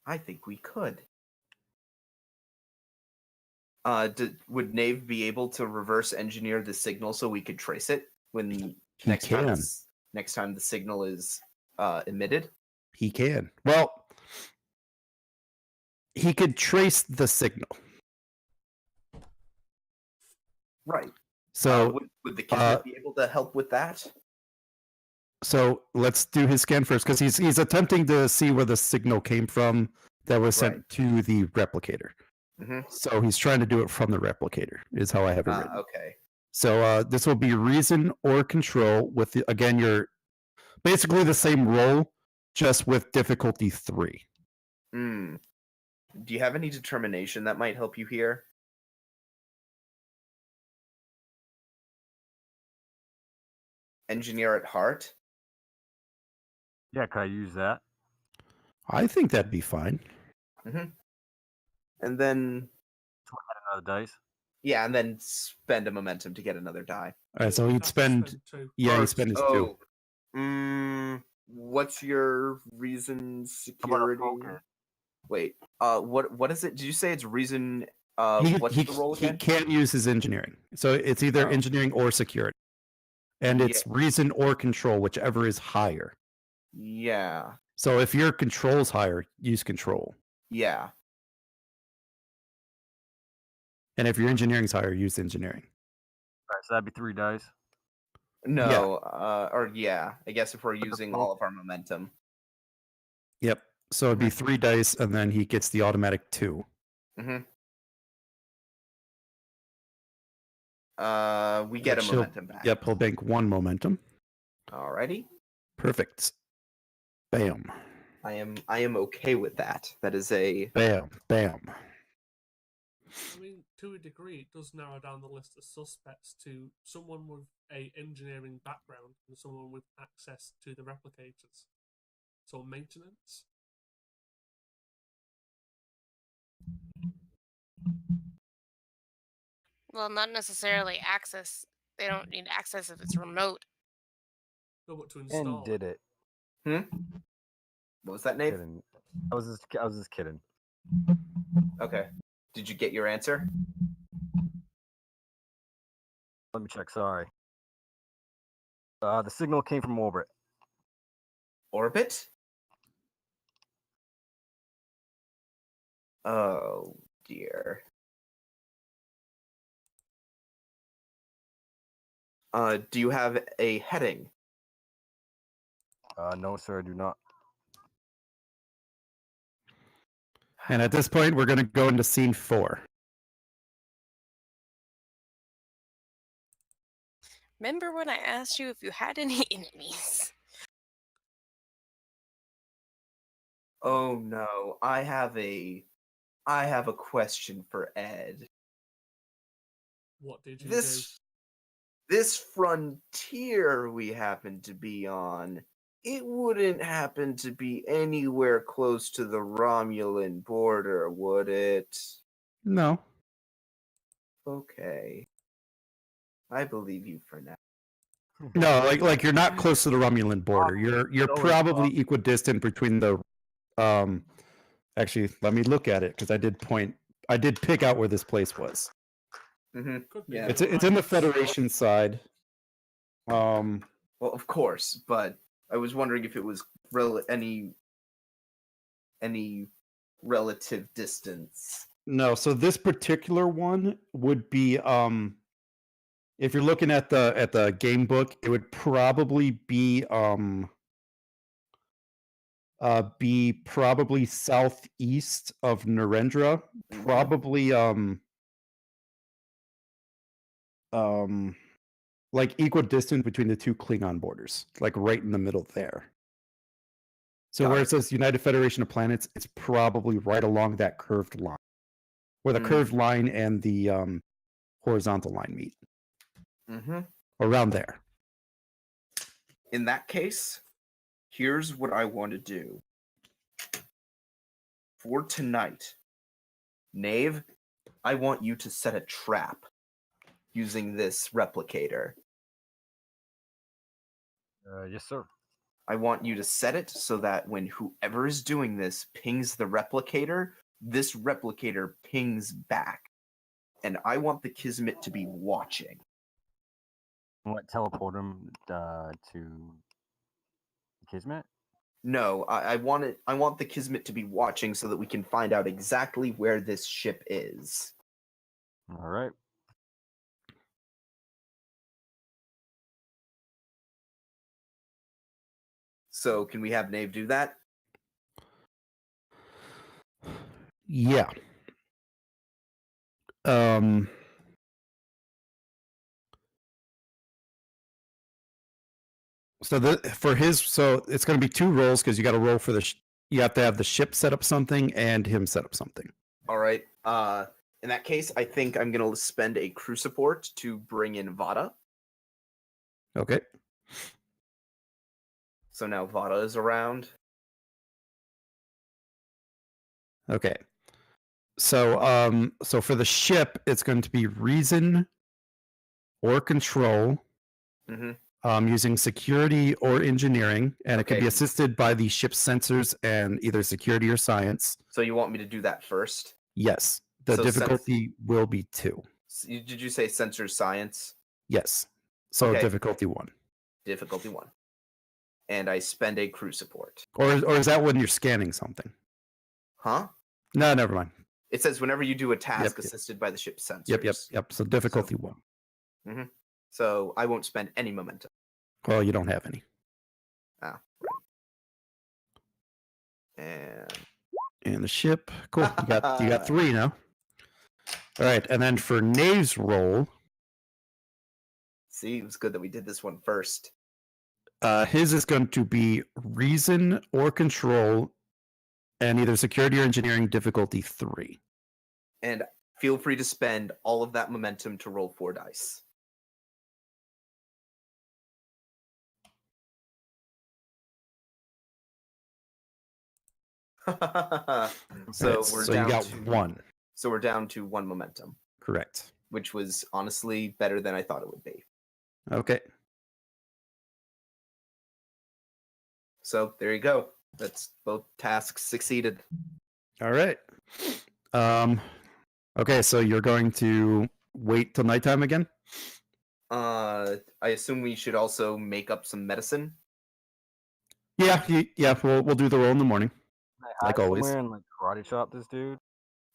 I think we could. Would Nave be able to reverse engineer the signal so we could trace it when He next time can. next time the signal is emitted? He can. Well, he could trace the signal. Right. So would the Kismet be able to help with that? so let's do his scan first, because he's attempting to see where the signal came from that was sent Right. to the replicator. Mm-hmm. So he's trying to do it from the replicator, is how I have it written. Okay. So this will be reason or control with again your basically the same roll, just with difficulty 3. Hmm. Do you have any determination that might help you here? Engineer at heart? yeah, could I use that? I think that'd be fine. Mm-hmm. And then Another dice. yeah, and then spend a momentum to get another die. All right, so he'd Have to spend 2. yeah, Or- he'd spend his 2. What's your reason How about a security? focus? Wait, what is it? Did you say it's reason? He, What's he, the role he again? can't use his engineering. So it's either Oh. engineering or security. And it's reason or control, whichever is higher. Yeah, So if your control's higher, use control. yeah. And if your engineering's higher, use engineering. All right, so that'd be 3 dice. No, or yeah. I guess if we're using all focus. of our momentum. Yep. So it'd be 3 dice, and then he gets the automatic 2. Mm-hmm. We get Which a he'll- momentum back. Yep, he'll bank 1 momentum. Alrighty. Perfect. Bam. I am okay with that. That is a Bam. Bam. I mean, to a degree, it does narrow down the list of suspects to someone with a engineering background and someone with access to the replicators. So maintenance. Well, not necessarily access. They don't need access if it's remote. No, but to install. And did it. What was that, Nate? Kidding. I was just kidding. Okay. Did you get your answer? Let me check. Sorry. The signal came from orbit. Orbit? Oh dear. Do you have a heading? No, sir, I do not. And at this point, we're going to go into scene 4. Remember when I asked you if you had any enemies? Oh no, I have a question for Ed. What did you This frontier we happen to be on, it wouldn't happen to be anywhere close to the Romulan border, would it? No. Okay. I believe you for now. No, like you're not close to the Romulan border. You're Going probably equidistant between the actually, let me look at it because I did pick out where this place was. Mm-hmm. Could be Yeah. the It's in the Alliance. Federation side. Well, of course, but I was wondering if it was any relative distance. No, so this particular one would be if you're looking at the game book, it would probably be probably southeast of Narendra, probably like equidistant between the two Klingon borders, like right in the middle there. So Got where it. it says United Federation of Planets, it's probably right along that curved line, where the curved line and the horizontal line meet. Mm-hmm. Around there. In that case, here's what I want to do. For tonight, Knave, I want you to set a trap using this replicator. Yes, sir. I want you to set it so that when whoever is doing this pings the replicator, this replicator pings back. And I want the Kismet to be watching. What, teleport him to Kismet? No, I want it. I want the Kismet to be watching so that we can find out exactly where this ship is. All right. So, can we have Knave do that? Yeah. So it's going to be 2 rolls because you got to roll for you have to have the ship set up something and him set up something. All right. In that case, I think I'm gonna spend a crew support to bring in Vada. Okay. So now Vada is around. Okay. So so for the ship, it's going to be reason or control. Mm-hmm. Using security or engineering, and it can Okay. be assisted by the ship's sensors and either security or science. So you want me to do that first? Yes. The So difficulty will be 2. Did you say sensor science? Yes. So Okay. difficulty 1. Difficulty 1. And I spend a crew support. Or is that when you're scanning something? Huh? No, never mind. It says whenever you do a task Yep. assisted by the ship's sensors. Yep. So difficulty 1. Mm-hmm. So I won't spend any momentum. Well, you don't have any. Ah, right. And the ship. Cool. You got 3 now. All right, and then for Knave's roll, See, it was good that we did this one first. his is going to be reason or control, and either security or engineering difficulty 3. And feel free to spend all of that momentum to roll 4 dice. So Right, we're so down you got to 1. So we're down to 1 momentum, Correct. which was honestly better than I thought it would be. Okay. So there you go. That's both tasks succeeded. All right. Okay, so you're going to wait till nighttime again? I assume we should also make up some medicine. Yeah, we'll do the roll in the morning. Like Hide always. somewhere and like karate chop this dude.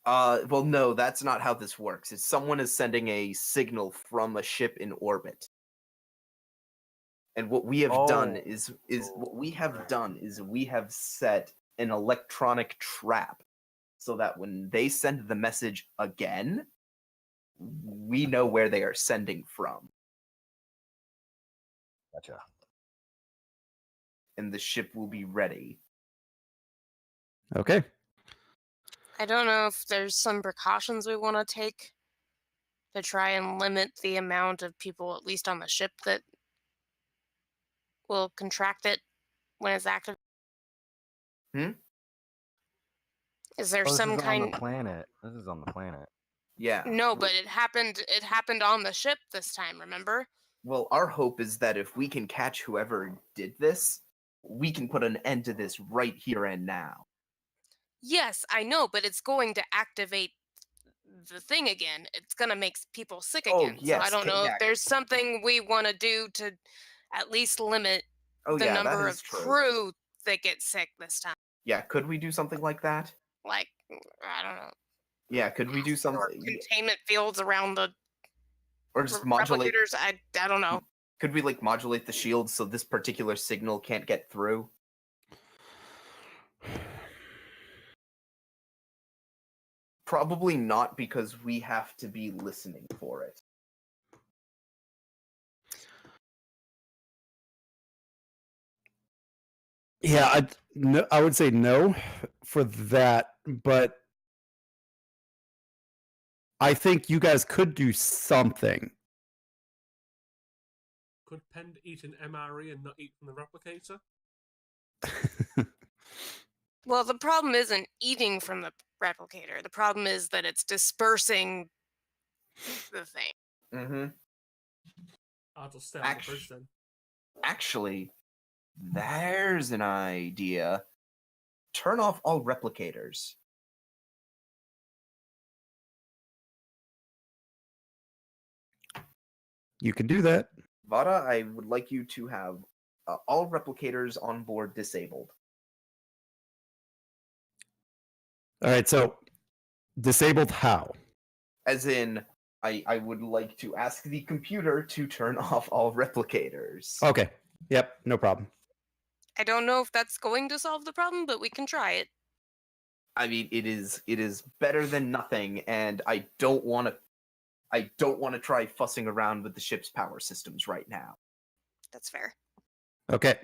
Well, no, that's not how this works. It's someone is sending a signal from a ship in orbit. And what we have done is we have set an electronic trap so that when they send the message again, we know where they are sending from, Gotcha. and the ship will be ready. Okay. I don't know if there's some precautions we want to take to try and limit the amount of people, at least on the ship, that will contract it when it's active. Hmm? Is there Oh, this some is on the kind? planet. This is on the planet. Yeah. No, but it happened. It happened on the ship this time. Remember? Well, our hope is that if we can catch whoever did this, we can put an end to this right here and now. Yes, I know, but it's going to activate the thing again. It's going to make people sick Oh, again. So I yes, don't know if yeah. there's something we want to do to at least limit Oh, the yeah, that number is of true. crew that get sick this time. Yeah, could we do something like that? Like, I don't know. Yeah, could we do Or something? containment fields around the Or just modulate? replicators. I don't know. Could we like modulate the shield so this particular signal can't get through? Probably not, because we have to be listening for it. Yeah, I would say no for that, but I think you guys could do something. Could Pend eat an MRE and not eat from the replicator? Well, the problem isn't eating from the replicator. The problem is that it's dispersing the thing. Mm-hmm. I'll just stay on the bridge then. Actually, there's an idea. Turn off all replicators. You can do that. Vada, I would like you to have all replicators on board disabled. All right, so disabled how? As in, I would like to ask the computer to turn off all replicators. Okay. Yep, no problem. I don't know if that's going to solve the problem, but we can try it. I mean, it is better than nothing, and I don't want to try fussing around with the ship's power systems right now. That's fair. Okay.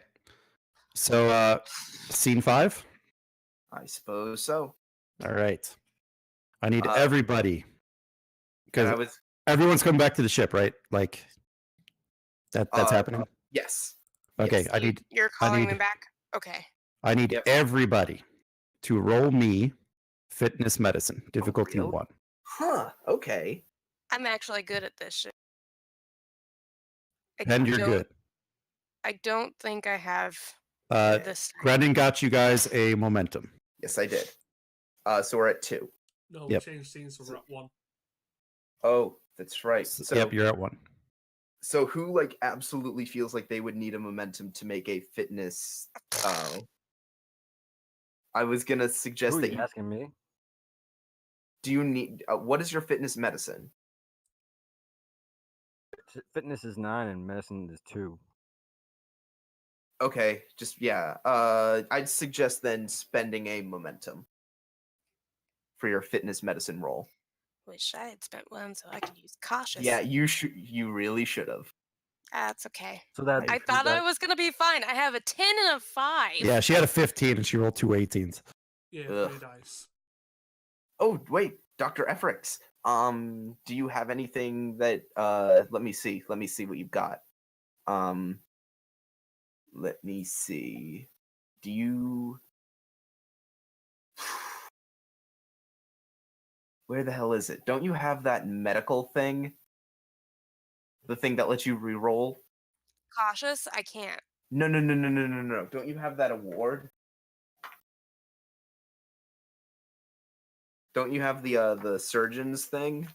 So scene 5? I suppose so. All right. I need Uh, everybody. And I Because was everyone's coming back to the ship, right? Like that's happening. yes. Okay, Yes. You're calling me need- back? Okay. I need Yep. everybody to roll me fitness medicine, difficulty really? 1. Huh. Okay. I'm actually good at this shit. And you're good. I don't think I have Uh, this. Brendan got you guys a momentum. Yes, I did. So we're at 2. No, we Yep. changed scenes, so we're at 1. Oh, that's right. So Yep, you're at 1. So who like absolutely feels like they would need a momentum to make a fitness? I was gonna suggest Who are that you you asking me? do you need what is your fitness medicine? Fitness is 9 and medicine is 2. Okay, just yeah. I'd suggest then spending a momentum for your fitness medicine roll. Wish I had spent one so I could use cautious. Yeah, you should. You really should have. That's okay. So that I thought I was gonna be fine. I have a 10 and a 5. Yeah, she had a 15 and she rolled 2 18s. Yeah, Ugh. 3 dice. Oh wait, Dr. Efrix. Do you have anything that let me see what you've got. Let me see. Do you Where the hell is it? Don't you have that medical thing? The thing that lets you reroll? Cautious? I can't. No. Don't you have that award? Don't you have the surgeon's thing?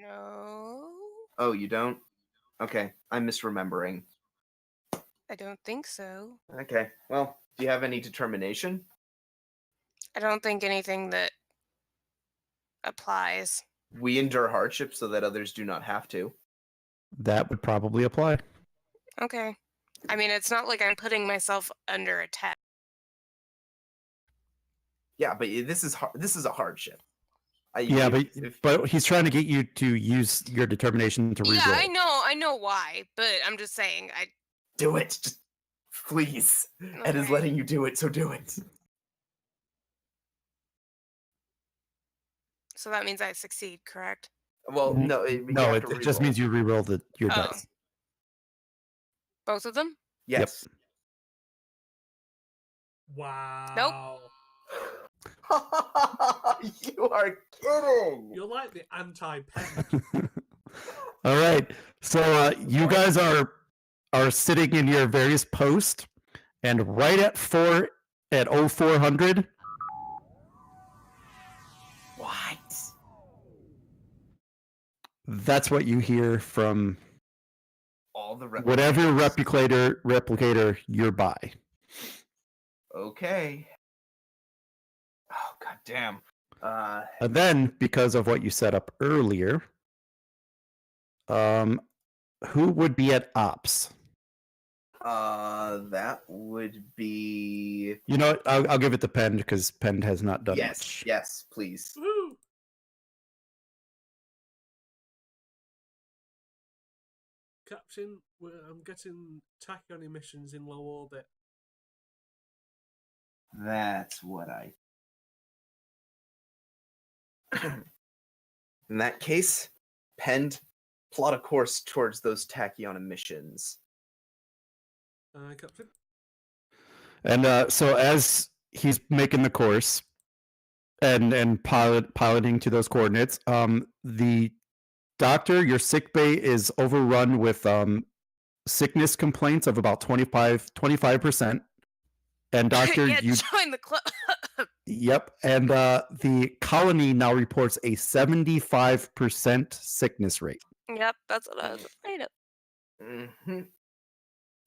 No. Oh, you don't? Okay, I'm misremembering. I don't think so. Okay, well, do you have any determination? I don't think anything that applies. We endure hardship so that others do not have to. That would probably apply. Okay. I mean, it's not like I'm putting myself under attack. Yeah, but this is this is a hardship. Yeah, If- but he's trying to get you to use your determination to reroll. Yeah, I know why, but I'm just saying. do it, just please. Ed is Okay. letting you do it, so do it. So that means I succeed, correct? Well, no, you No, have it, to it just reroll. means you reroll your Oh. dice. Both of them? Yes. Wow. You are kidding. You're like the anti-pen. All right. So you guys are sitting in your various posts, and right at 0400, What? that's what you hear from All the whatever replicator you're by. Okay. Oh god damn. And then, because of what you set up earlier, who would be at ops? That would be You know what? I'll give it to Pend because Pend has not done yes, much. yes, please. Woo! Captain, I'm getting tachyon emissions in low orbit. That's what I. In that case, Pend, plot a course towards those tachyon emissions. Captain? And so as he's making the course and piloting to those coordinates, the doctor, your sick bay is overrun with sickness complaints of about 25%. And doctor, yeah, you join the club. yep, and the colony now reports a 75% sickness rate. Yep, that's what I was afraid of.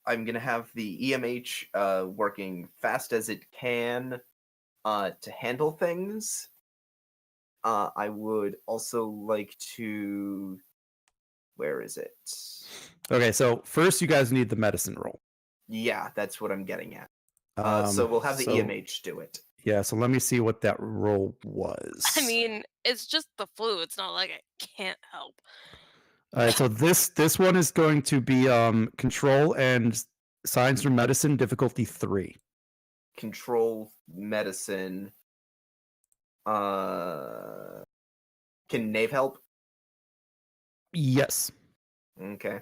I'm gonna have the EMH working fast as it can to handle things. I would also like to. Where is it? Okay, so first you guys need the medicine roll. Yeah, that's what I'm getting at. So we'll have the EMH do it. Yeah, so let me see what that roll was. I mean, it's just the flu. It's not like I can't help. All right, so this one is going to be control and science or medicine difficulty 3. Control medicine. Can Nave help? Yes. Okay.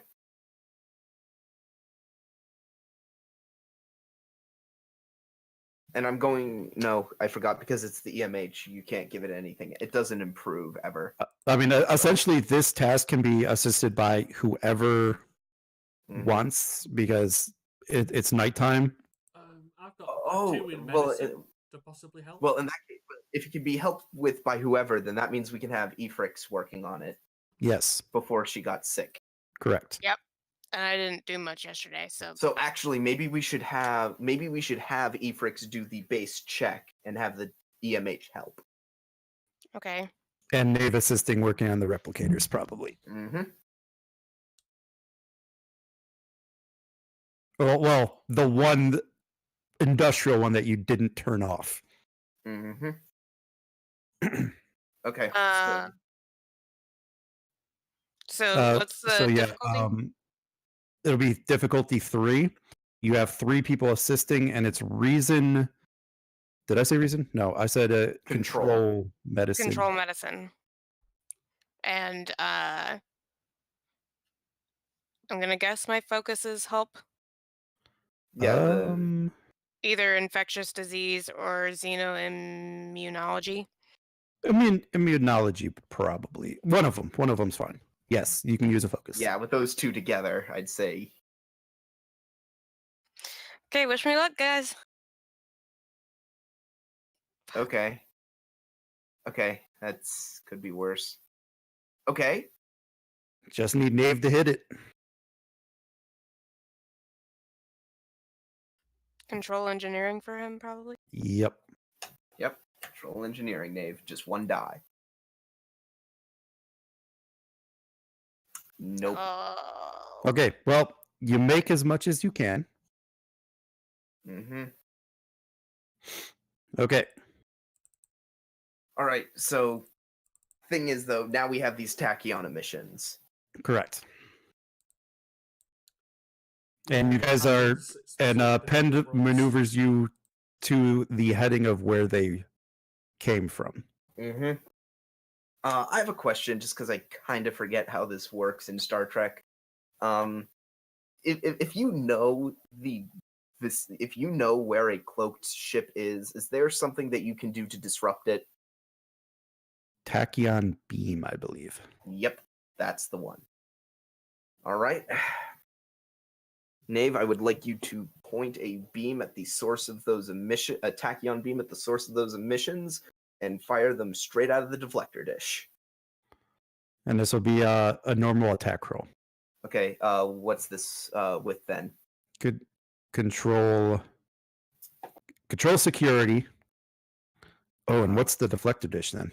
And I'm going. No, I forgot because it's the EMH. You can't give it anything. It doesn't improve ever. I mean, essentially, this task can be assisted by whoever Mhm. wants because it's nighttime. I've got Oh, 2 in well, medicine to possibly help. Well, in that case, if it can be helped with by whoever, then that means we can have Efrix working on it Yes, before she got sick. correct. And I didn't do much yesterday, so So actually, maybe we should have Efrix do the base check and have the EMH help. okay. And Nave assisting working on the replicators, probably. Mm-hmm. Well, the one industrial one that you didn't turn off. Mm-hmm. Okay. So what's the difficulty? It'll be difficulty 3. You have 3 people assisting, and it's reason. Did I say reason? No, I said control medicine. Control medicine. And I'm gonna guess my focus is help. Yeah. Either infectious disease or xenoimmunology. I mean, immunology, probably. One of them. One of them's fine. Yes, you can use a focus. Yeah, with those two together, I'd say. Okay, wish me luck, guys. Okay. Okay, that's could be worse. Okay. Just need Nave to hit it. Control engineering for him, probably. Yep. Yep. Control engineering, Nave. Just 1 die. Nope. Okay, well, you make as much as you can. Mm-hmm. Okay. All right. So, thing is, though, now we have these tachyon emissions. Correct. And you guys That are, means it's and specifically Penn for us. maneuvers you to the heading of where they came from. Mm-hmm. I have a question, just because I kind of forget how this works in Star Trek. If you know if you know where a cloaked ship is there something that you can do to disrupt it? Tachyon beam, I believe. Yep, that's the one. All right. Knave, I would like you to point a beam at the source of those emissions, a tachyon beam at the source of those emissions, and fire them straight out of the deflector dish. And this will be a normal attack roll. Okay, what's this with then? Good control security. Oh, and what's the deflector dish then?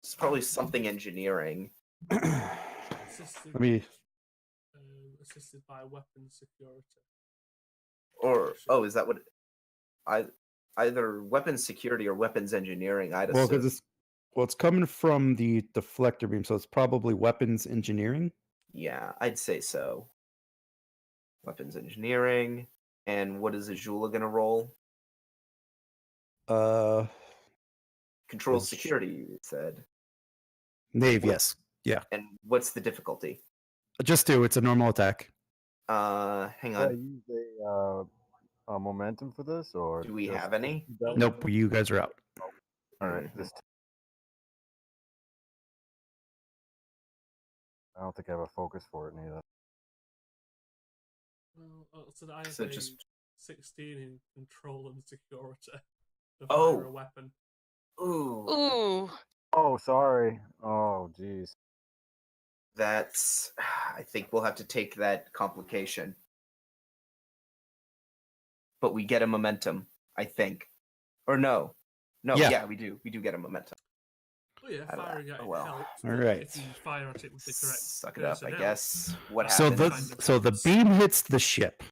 It's probably something engineering. Assisted, Let me. assisted by weapons security. Or is that what? Either weapons security or weapons engineering. I'd Well, assume. because it's coming from the deflector beam, so it's probably weapons engineering. Yeah, I'd say so. Weapons engineering. And what is Azula gonna roll? Control Is- security, you said. Knave, What- yes, yeah. And what's the difficulty? Just do. It's a normal attack. Hang I on. use a momentum for this, or Do we just- have any? Nope, you guys are out. All right, Mhm. this. I don't think I have a focus for it neither. Well, so I have So a just 16 in control and security to Oh. fire a weapon. ooh, Ooh. Oh, sorry. Oh, jeez. that's. I think we'll have to take that complication. But we get a momentum, I think. Or no. No, Yeah. yeah, we do. We do get a momentum. Oh yeah, How do I- firing at oh it well. helps. All but right. If you fire at it with the correct Suck it up, I personnel, guess. What So happens? the beam hits the ship,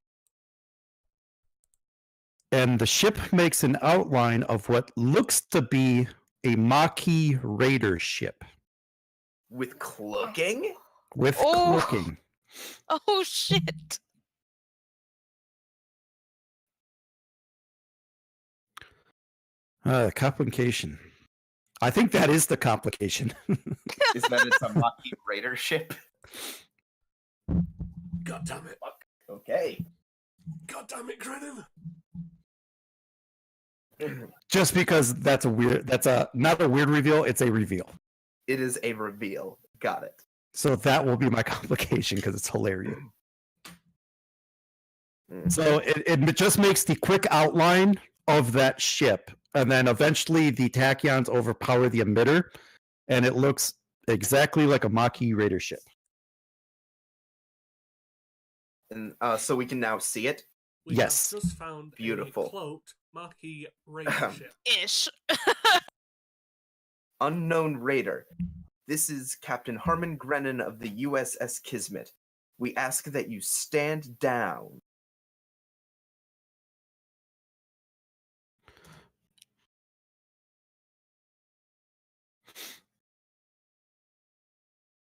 and the ship makes an outline of what looks to be a Maquis Raider ship With cloaking? with Oh. cloaking. Oh shit. Complication. I think that is the complication. Is that it's a Maquis Raider ship? God damn it! Okay. God damn it, Grennan! Just because that's not a weird reveal, it's a reveal. It is a reveal. Got it. So that will be my complication because it's hilarious. Mm. So it just makes the quick outline of that ship, and then eventually the tachyons overpower the emitter, and it looks exactly like a Maquis Raider ship. And so we can now see it. We Yes. have just found Beautiful. a cloaked Maquis Raider ship. Ish. Unknown Raider. This is Captain Harmon Grennan of the USS Kismet. We ask that you stand down.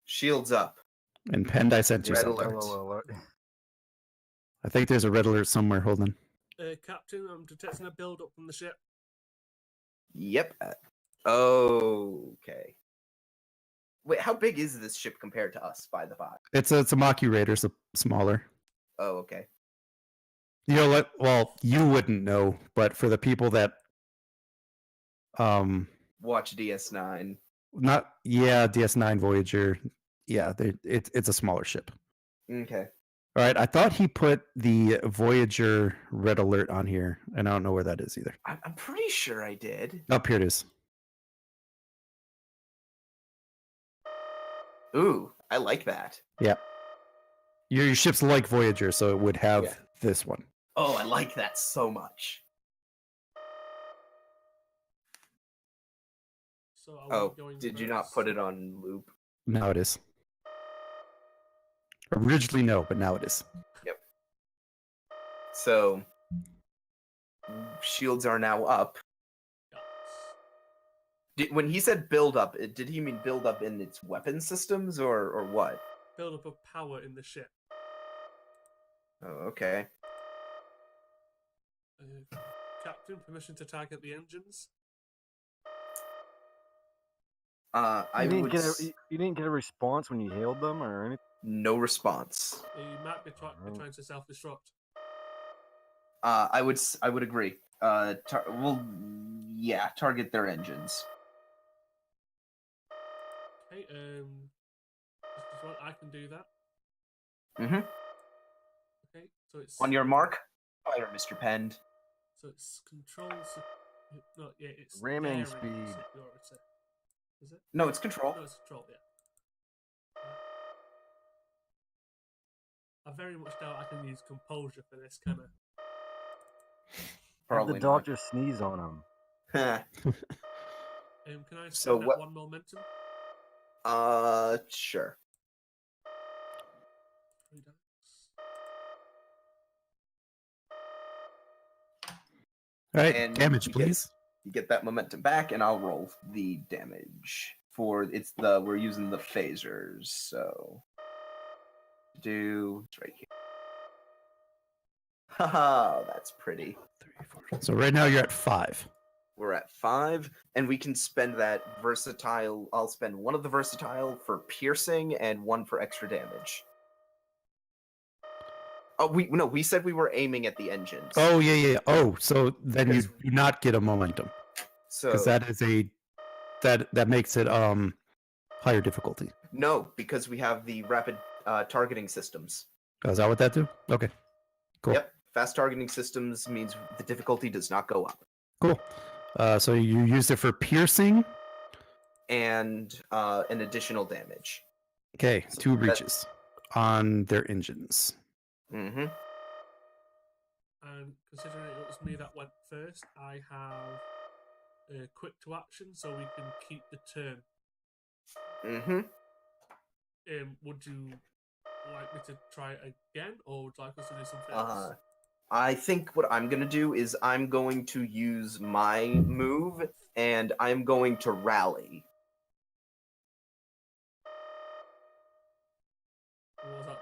Shields up. And Pend, I sent you Red something. alert. Alert. I think there's a red alert somewhere. Hold on. Captain, I'm detecting a build-up from the ship. Yep. Okay. Wait, how big is this ship compared to us, by the by? It's a Maquis Raider, so smaller. Oh, okay. You know what? Well, you wouldn't know, but for the people that Watch DS9. DS9 Voyager, it's a smaller ship. Okay. All right, I thought he put the Voyager red alert on here, and I don't know where that is either. I'm pretty sure I did. Up here it is. Ooh, I like that. Yeah. Your ship's like Voyager, so it would have Yeah. this one. Oh, I like that so much. So are we Oh, going did you not first? put it on loop? Now it is. Originally, no, but now it is. So, shields are now up. Yes. When he said build up, did he mean build up in its weapon systems or what? Build up of power in the ship. Oh, okay. Captain, permission to target the engines. I would You didn't get a response when you hailed them or anything. no response. He might be trying to self-destruct. I would agree. Target their engines. Okay, just one, I can do that. Mm-hmm. Okay, so it's On your mark, fire, Mr. Pend. So it's control. No, yeah, it's Ramming daring speed. superiority. Is it? No, it's control. No, it's control. Yeah. I very much doubt I can use composure for this, can I? Have Probably the doctor sneeze on him. not. Can I So spend that what- one momentum? Sure. 3 dice. All right, And damage, you get- please. You get that momentum back, and I'll roll the damage. We're using the phasers, so it's right here. Haha, that's pretty. So right now you're at 5. We're at 5, and we can spend that versatile. I'll spend one of the versatile for piercing and one for extra damage. Oh, we said we were aiming at the engines. Oh yeah. Oh, so then you Because- do not get a momentum so because that is that makes it higher difficulty. no, because we have the rapid targeting systems. Oh, is that what that do? Okay, cool. Yep, fast targeting systems means the difficulty does not go up. Cool. So you used it for piercing. And an additional damage. Okay, So 2 that- breaches on their engines. Mm-hmm. And considering it was me that went first, I have quick to action, so we can keep the turn. Mm-hmm. Would you like me to try it again, or would you like us to do something else? I think what I'm gonna do is I'm going to use my move, and I'm going to rally. What was that?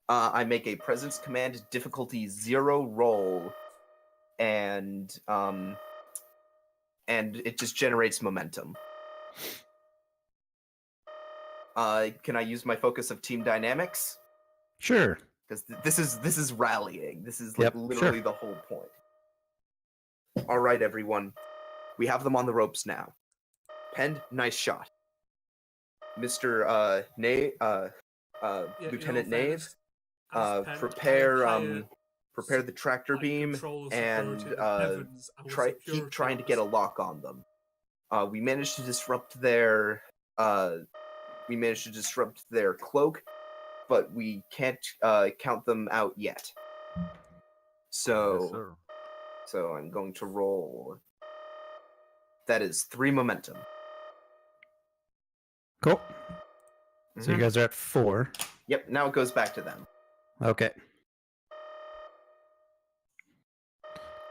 I make a presence command difficulty 0 roll, and it just generates momentum. Can I use my focus of team dynamics? Sure. Because this is rallying. This is like Yep, literally sure. the whole point. All right, everyone, we have them on the ropes now. Pend, nice shot. Mr. Lieutenant Nave, prepare the tractor beam and keep trying to get a lock on them. We managed to disrupt their cloak, but we can't count them out yet. Yes, So sir. I'm going to roll. That is 3 momentum. Cool. So you Mhm. guys are at 4. Yep. Now it goes back to them. Okay.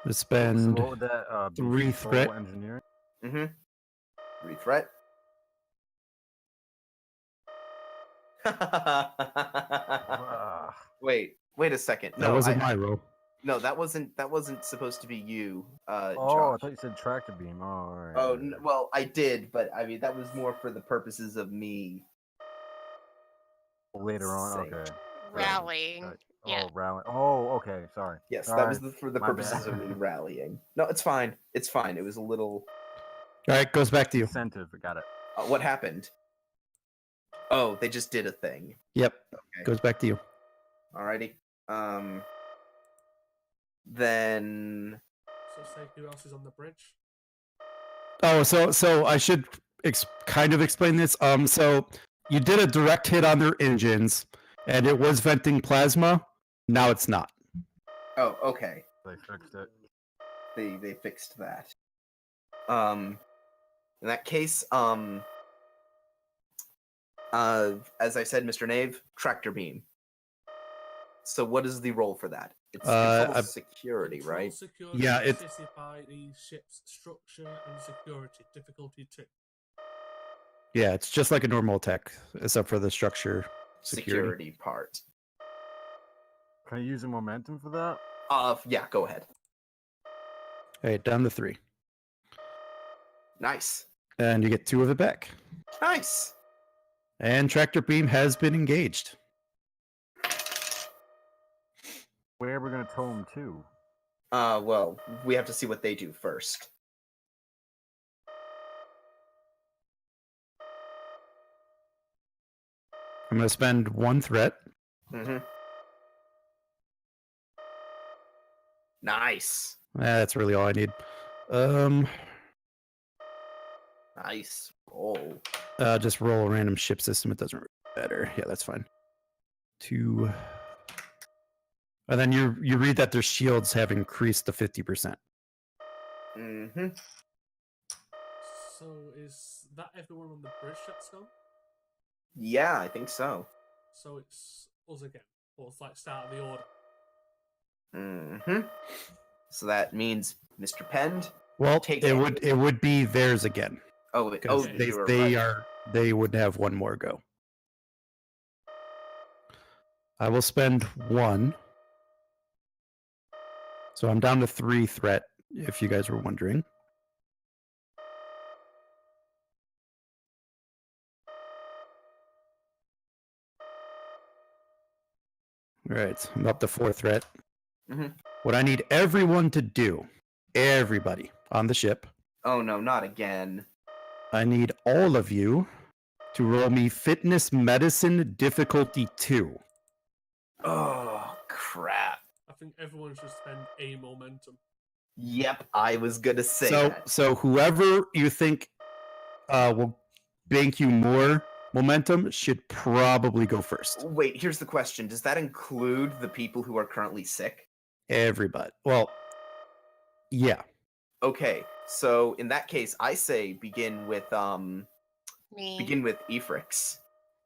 Let's So spend what would that be? 3 Control threat. engineering. Mm-hmm. 3 threat. Ah, Wait a second. That No, wasn't my roll. no, that wasn't supposed to be you, oh, I Josh. thought you said tractor beam. Oh, all right. Oh, all right. well, I did, but I mean that was more for the purposes of me. Later on. Same. Okay. Rallying. Right. Yeah. Oh, rally. Oh, okay. Sorry. Yes, All that right. was for the My purposes bad. of me rallying. No, it's fine. It's fine. It was a little. All right, goes back to you. Incentive. Got it. What happened? Oh, they just did a thing. Yep, Okay. goes back to you. Alrighty. Then. So say who else is on the bridge? Oh, so I should kind of explain this. So you did a direct hit on their engines, and it was venting plasma. Now it's not. Oh, okay. They fixed it. They fixed that. In that case, as I said, Mr. Nave, tractor beam. So what is the roll for that? It's Uh, control I- security, Control right? security Yeah, of it- the city by the ship's structure and security. Difficulty 2. Yeah, it's just like a normal attack, except for the structure security. Security part. Can I use a momentum for that? Yeah, go ahead. All right, down to 3. Nice. And you get 2 of it back. Nice. And tractor beam has been engaged. Where are we gonna tow him to? Well, we have to see what they do first. I'm going to spend 1 threat. Mm-hmm. Nice. That's really all I need. Nice. Roll. Just roll a random ship system. It doesn't really matter. Yeah, that's fine. 2. And then you read that their shields have increased to 50%. Mm-hmm. So is that everyone on the bridge that's gone? Yeah, I think so. So it's us again. Or it's like start of the order. Mm-hmm. So that means Mr. Pend. Well, Take it it. would be theirs again. Oh, Because you were right. they would have 1 more go. I will spend 1. So I'm down to 3 threat, if you guys were wondering. All right, I'm up to 4 threat. Mhm. What I need everyone to do, everybody on the ship, Oh no, not again. I need all of you to roll me fitness medicine difficulty 2. Oh crap. I think everyone should spend a momentum. Yep, I was gonna say that. So whoever you think will bank you more momentum should probably go first. Wait, here's the question. Does that include the people who are currently sick? Everybody. Well, yeah. Okay, so in that case, I say begin with Me. Efrix.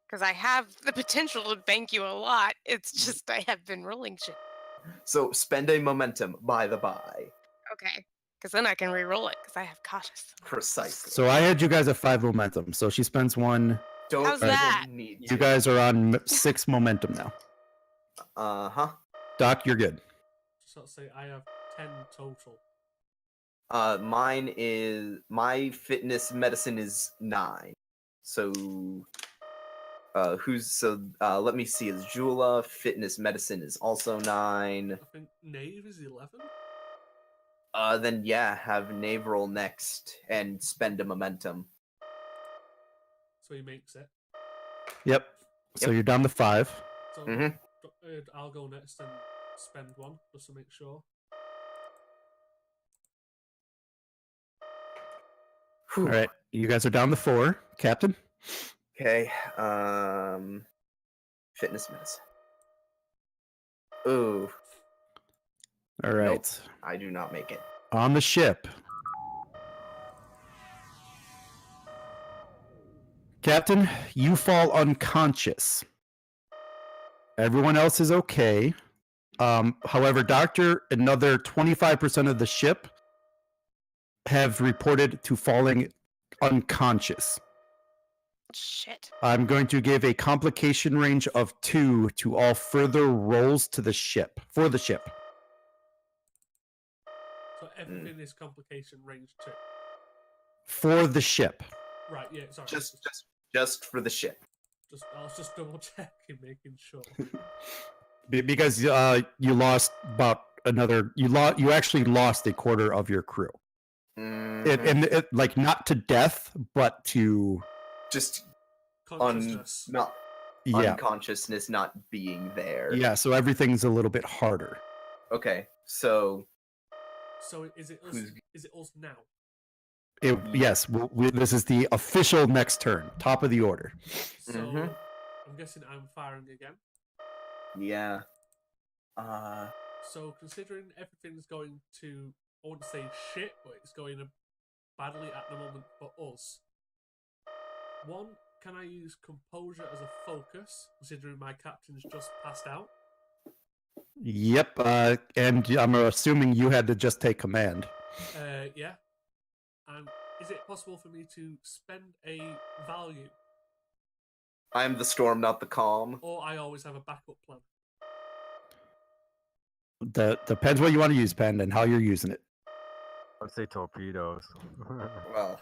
Because I have the potential to bank you a lot. It's just I have been rolling shit. So spend a momentum, by the by. Okay. Because then I can re-roll it because I have cautious. Precisely. So I had you guys at 5 momentum. So she spends 1. Don't How's even that? need You to. guys are on 6 momentum now. Uh-huh. Doc, you're good. So say I have 10 total. My fitness medicine is 9. So let me see, is Jula fitness medicine is also 9. I think Knave is 11. Then yeah, have Knave roll next and spend a momentum. So he makes it. Yep. So Yep. you're down to 5. So Mhm. I'll go next and spend 1 just to make sure. All right. You guys are down to 4. Captain? Okay. Fitness medicine. Ooh, All right. I do not make it. On the ship. Captain, you fall unconscious. Everyone else is okay. However, Doctor, another 25% of the ship have reported to falling unconscious. Shit. I'm going to give a complication range of 2 to all further rolls to the ship for the ship. So everything is complication range 2. For the ship. Right, yeah, sorry. Just for the ship. I was just double checking, making sure. Because you lost about another. You actually lost a quarter of your crew. Mhm. And like not to death, but to Just Consciousness. yeah, unconsciousness not being there. yeah. So everything's a little bit harder. Okay, so So is it us? Who's- Is it us now? Yes, this is the official next turn, top of the order. So Mhm. I'm guessing I'm firing again. yeah. So considering everything's going to, I wouldn't say shit, but it's going badly at the moment for us. 1, can I use composure as a focus, considering my captain's just passed out? Yep. And I'm assuming you had to just take command. Yeah. And is it possible for me to spend a value, I'm the storm, not the calm. or I always have a backup plan? Depends what you want to use, Pen, and how you're using it. I'd say torpedoes. Well,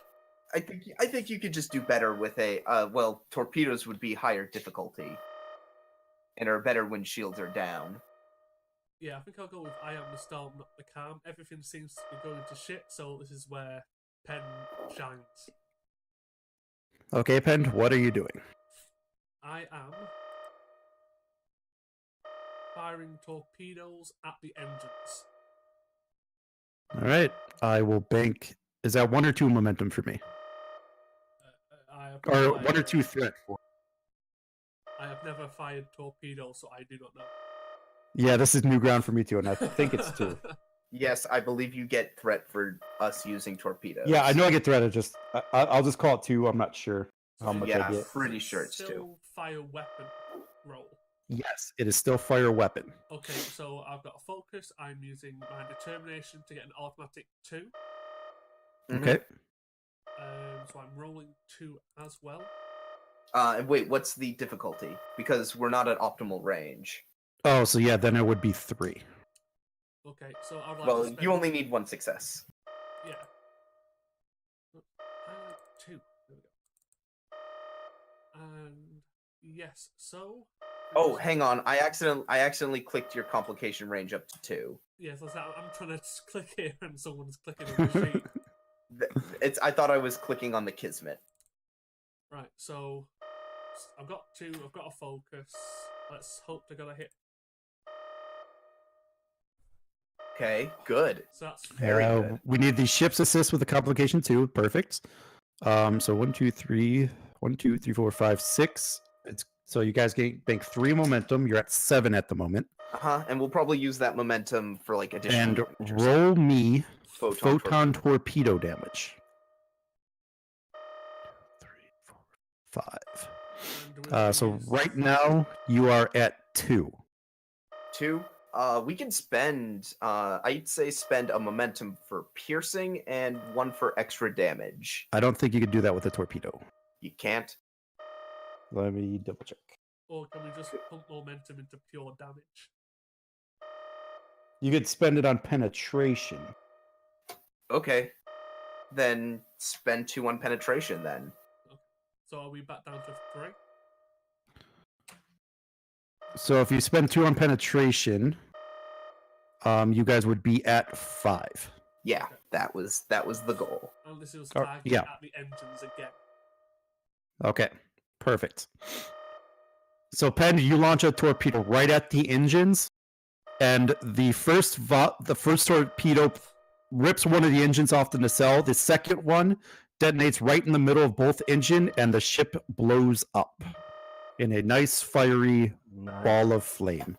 I think you could just do better with a well, torpedoes would be higher difficulty, and are better when shields are down. Yeah, I think I'll go with I am the storm, not the calm. Everything seems to be going to shit, so this is where Pen shines. Okay, Pen, what are you doing? I am firing torpedoes at the engines. All right. I will bank. Is that 1 or 2 momentum for me? I have Or never 1 or fired- 2 threat? I have never fired torpedoes, so I do not know. Yeah, this is new ground for me too, and I think it's 2. Yes, I believe you get threat for us using torpedoes. Yeah, I know I get threat. I'll just call it 2. I'm not sure how much Yeah. I get. Pretty sure it's 2. Still fire weapon roll. Yes, it is still fire weapon. Okay, so I've got a focus. I'm using my determination to get an automatic 2. Mhm. Okay. So I'm rolling 2 as well. And wait, what's the difficulty? Because we're not at optimal range. Oh, so yeah, then it would be 3. Okay, so I'd like Well, to spend... you only need 1 success. Yeah. I like 2. There we go. And yes, so... Oh, hang on. I accidentally clicked your complication range up to 2. Yes, I'm trying to click here and someone's clicking on the sheet. I thought I was clicking on the Kismet. Right, so I've got 2, I've got a focus. Let's hope to get a hit. Okay, good. So that's Very good. We need the ship's assist with the complication 2. Perfect. So 1, 2, 3, 1, 2, 3, 4, 5, 6. So you guys bank 3 momentum. You're at 7 at the moment. And we'll probably use that momentum for like additional And damage or something. roll me Photon photon torpedo damage. 3, 4, 5. And do we So use- right now you are at 2. 2. We can spend. I'd say spend a momentum for piercing and 1 for extra damage. I don't think you could do that with a torpedo. You can't. Let me double check. Or can we just pump momentum into pure damage? You could spend it on penetration. Okay. Then spend 2 on penetration. Then. So are we back down to 3? So if you spend 2 on penetration, you guys would be at 5. Yeah, that was the goal. And this is Oh, targeted yeah. at the engines again. Okay, perfect. So Pen, you launch a torpedo right at the engines, and the first torpedo rips one of the engines off the nacelle. The second one detonates right in the middle of both engine, and the ship blows up in a nice fiery Nice. ball of flame.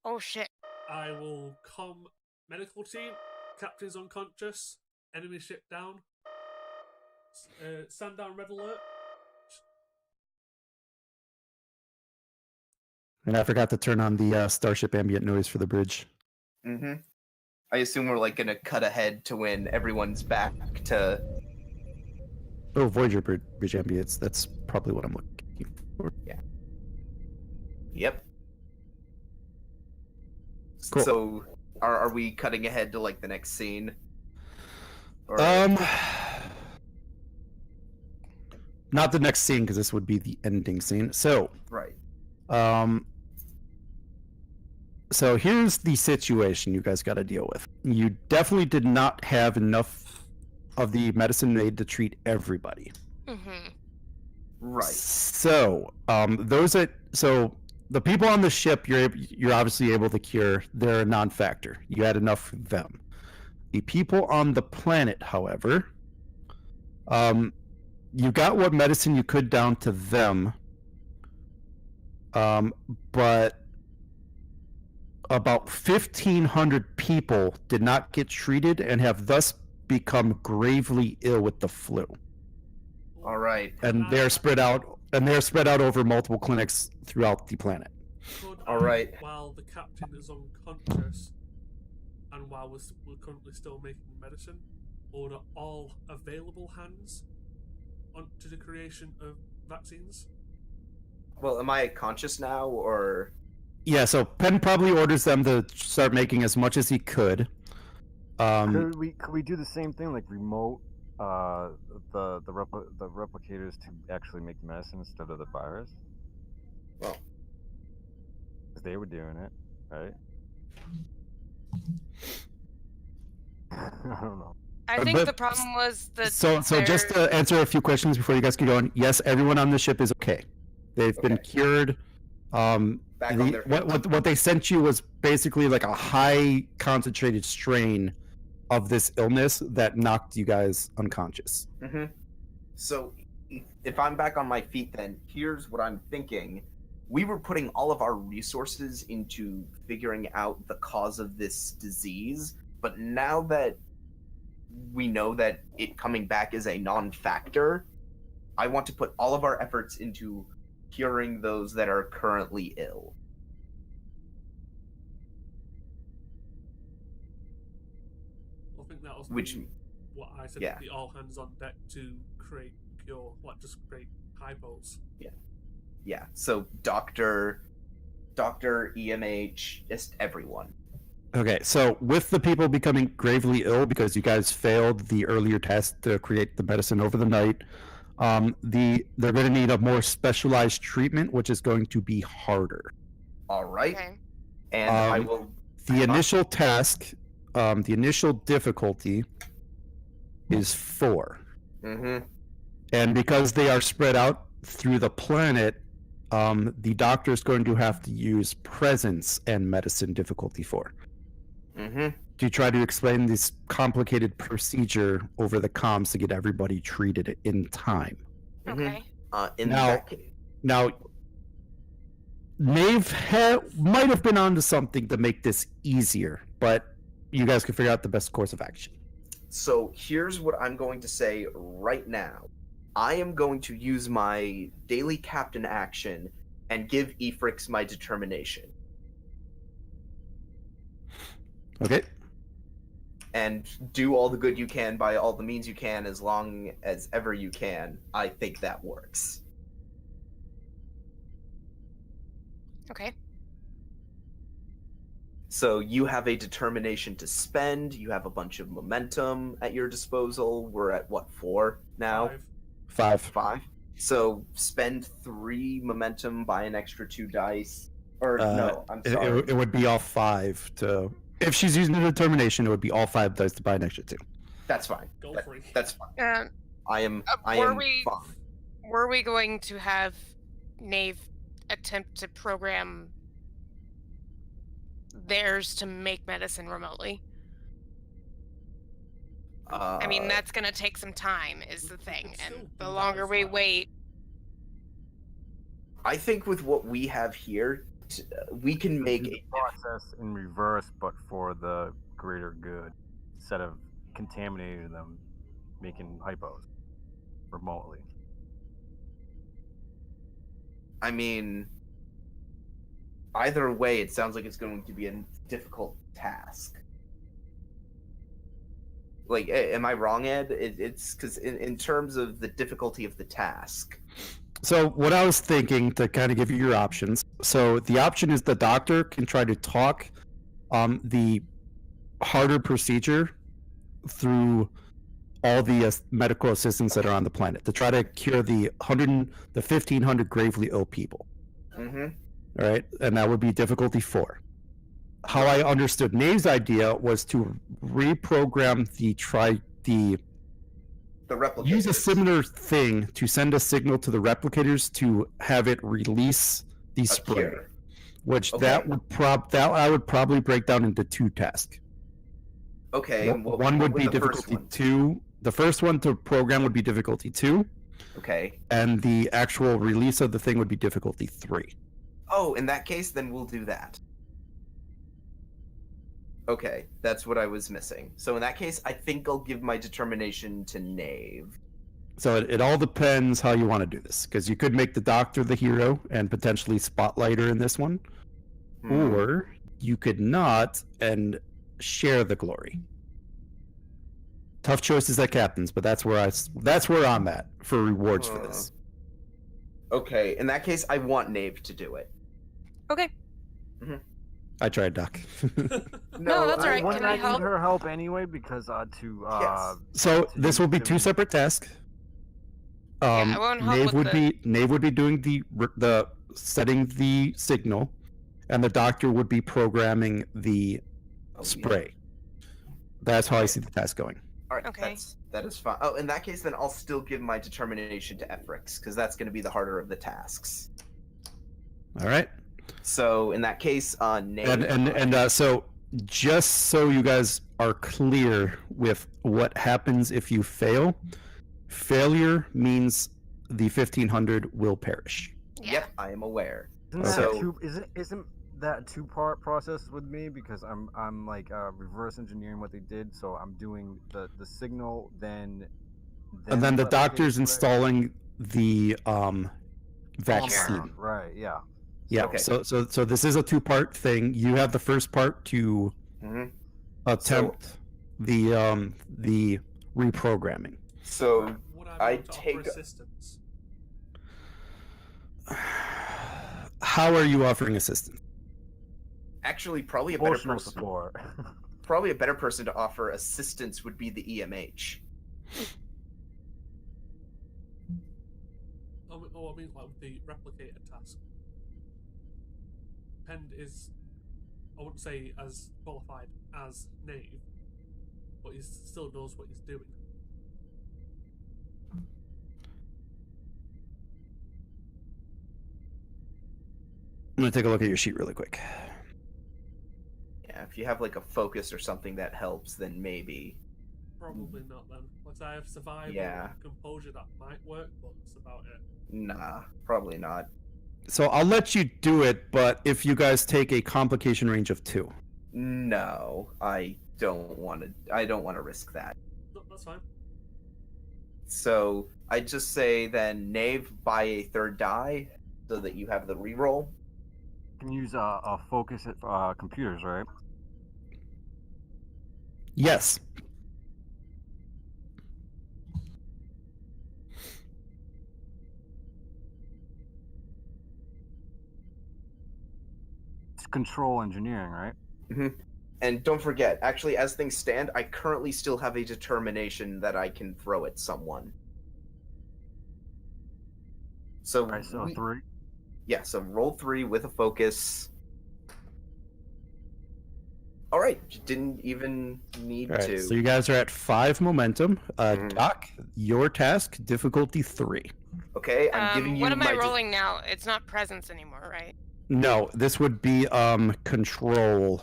Oh shit. I will comm medical team. Captain's unconscious. Enemy ship down. Stand down, red alert. And I forgot to turn on the Starship ambient noise for the bridge. Mm-hmm. I assume we're like gonna cut ahead to when everyone's back to. Oh, Voyager bridge ambience. That's probably what I'm looking for. Yep. Cool. So, are we cutting ahead to like the next scene? Or... Not the next scene because this would be the ending scene. So, Right. So here's the situation you guys got to deal with. You definitely did not have enough of the medicine made to treat everybody. Mm-hmm. Right. So, the people on the ship you're obviously able to cure. They're a non-factor. You had enough for them. The people on the planet, however, you got what medicine you could down to them. But about 1,500 people did not get treated and have thus become gravely ill with the flu. All right. And they're spread out over multiple clinics throughout the planet. Could All I, right. while the captain is unconscious, and while we're currently still making medicine, order all available hands onto the creation of vaccines? Well, am I conscious now, or Yeah, so Penn probably orders them to start making as much as he could. Could we do the same thing, like remote the replicators to actually make the medicine instead of the virus? well, Because they were doing it, right? I don't know. I think But- the problem was that So just to answer a few questions before you guys get going. Yes, everyone on the ship is okay. They've been Okay. cured. back on their feet. What they sent you was basically like a high concentrated strain of this illness that knocked you guys unconscious. Mm-hmm. So, if I'm back on my feet, then here's what I'm thinking. We were putting all of our resources into figuring out the cause of this disease, but now that we know that it coming back is a non-factor, I want to put all of our efforts into curing those that are currently ill. I think that was Which, what I said. yeah. The all hands on deck to create cure, like just create hypos. yeah. So Doctor, EMH, just everyone. Okay, so with the people becoming gravely ill because you guys failed the earlier test to create the medicine over the night, they're going to need a more specialized treatment, which is going to be harder. All right, Okay. and I Um, will. The initial task, the initial difficulty is 4. Mm-hmm. And because they are spread out through the planet, the doctor is going to have to use presence and medicine difficulty 4 Mm-hmm. to try to explain this complicated procedure over the comms to get everybody treated in time. Okay. In Now- that case, Now, Nave might have been onto something to make this easier, but you guys can figure out the best course of action. so here's what I'm going to say right now. I am going to use my daily captain action and give Efrix my determination. Okay? And do all the good you can by all the means you can as long as ever you can. I think that works. Okay. So you have a determination to spend, you have a bunch of momentum at your disposal. We're at what, 4 now? 5. 5. 5. So spend 3 momentum, buy an extra 2 dice. Or no, I'm sorry. It would be all 5 to. If she's using the determination, it would be all 5 dice to buy an extra 2. That's fine. Go That- for it. That's fine. Um, I am were we- fine. were we going to have Nave attempt to program theirs to make medicine remotely? I mean, that's going to take some time, is the thing. could still And do the that longer as we well. wait, I think with what we have here, we can make Do the a process in reverse, but for the greater good, instead of contaminating them, making hypos remotely. I mean, either way, it sounds like it's going to be a difficult task. Like, am I wrong, Ed? It's because in terms of the difficulty of the task. So what I was thinking to kind of give you your options. So the option is the doctor can try to talk the harder procedure through all the medical assistants that are on the planet to try to cure the 1,500 gravely ill people. Mm-hmm. All right, and that would be difficulty 4. How I understood Nave's idea was to reprogram The replicators. use a similar thing to send a signal to the replicators to have it release the A spray, cure. which Okay. that I would probably break down into 2 tasks. Okay. and what- One what would be the first difficulty one? 2. The first one to program would be difficulty 2, Okay. and the actual release of the thing would be difficulty 3. Oh, in that case, then we'll do that. Okay, that's what I was missing. So in that case, I think I'll give my determination to Knave. So it all depends how you want to do this, because you could make the doctor the hero and potentially spotlight her in this one, or you could not and share the glory. Tough choices at captains, but that's where I'm at for rewards for this. Okay, in that case, I want Nave to do it. Okay. I tried, Doc. No, that's all right. Wouldn't Can I I help? need her help anyway? Because Yes. So this will be two separate tasks. I won't help Nave with would the- be doing the setting the signal, and the doctor would be programming the spray. That's how I see the task going. All right, Okay. that is fine. Oh, in that case, then I'll still give my determination to Efrix, because that's going to be the harder of the tasks. All right. So in that case, Nave. And so just so you guys are clear with what happens if you fail, failure means the 1500 will perish. Yeah. Yep, I am aware. Isn't that a two-part process with me? Because I'm like reverse engineering what they did, so I'm doing the signal, then And then the replicate doctor's spray. installing the vaccine. Right, yeah. Yeah. Okay. So this is a two-part thing. You have the first part to Mhm. attempt the reprogramming. So Would I I be able to take- offer assistance? How are you offering assistance? actually, probably a better Emotional person. support. Probably a better person to offer assistance would be the EMH. I mean, like with the replicator task. Pend is, I wouldn't say as qualified as Nave, but he still knows what he's doing. I'm gonna take a look at your sheet really quick. Yeah, if you have like a focus or something that helps, then maybe. Probably not then. Like I have survival Yeah. and composure that might work, but that's about it. Nah, probably not. So I'll let you do it, but if you guys take a complication range of 2. No, I don't want to. I don't want to risk that. No, that's fine. So I just say then, Nave, buy a third die so that you have the reroll. Can use a focus at computers, right? Yes. It's control engineering, right? And don't forget, actually, as things stand, I currently still have a determination that I can throw at someone. So, Right, so 3. yeah, so roll 3 with a focus. All right, you didn't even need All right. to. So you guys are at 5 momentum. Mhm. Doc, your task difficulty 3. Okay, I'm giving you What am I my rolling now? It's not presence anymore, right? No, this would be control.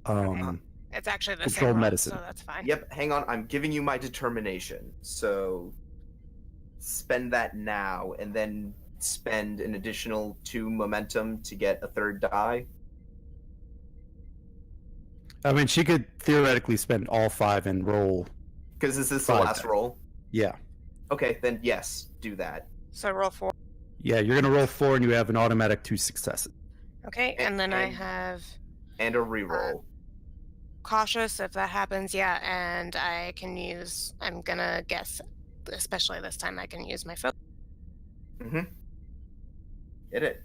It's actually the Control same roll, medicine. so that's fine. Yep, hang on. I'm giving you my determination. So spend that now, and then spend an additional 2 momentum to get a third die. I mean, she could theoretically spend all 5 and roll. Because this is the 5 last die. roll. Yeah. Okay, then yes, do that. So roll 4. Yeah, you're gonna roll 4 and you have an automatic 2 successes. Okay, and then I have And a reroll. cautious if that happens, yeah, and I can use, I'm gonna guess, especially this time, I can use my focus. Mm-hmm. Hit it.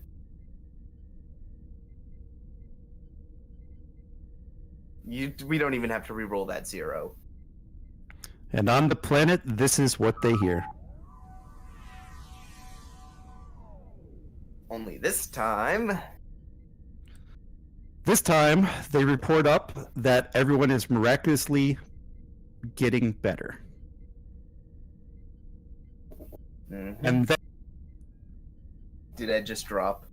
We don't even have to reroll that 0. And on the planet, this is what they hear. Only this time. This time, they report up that everyone is miraculously getting better. Mhm. And then Did Ed just drop?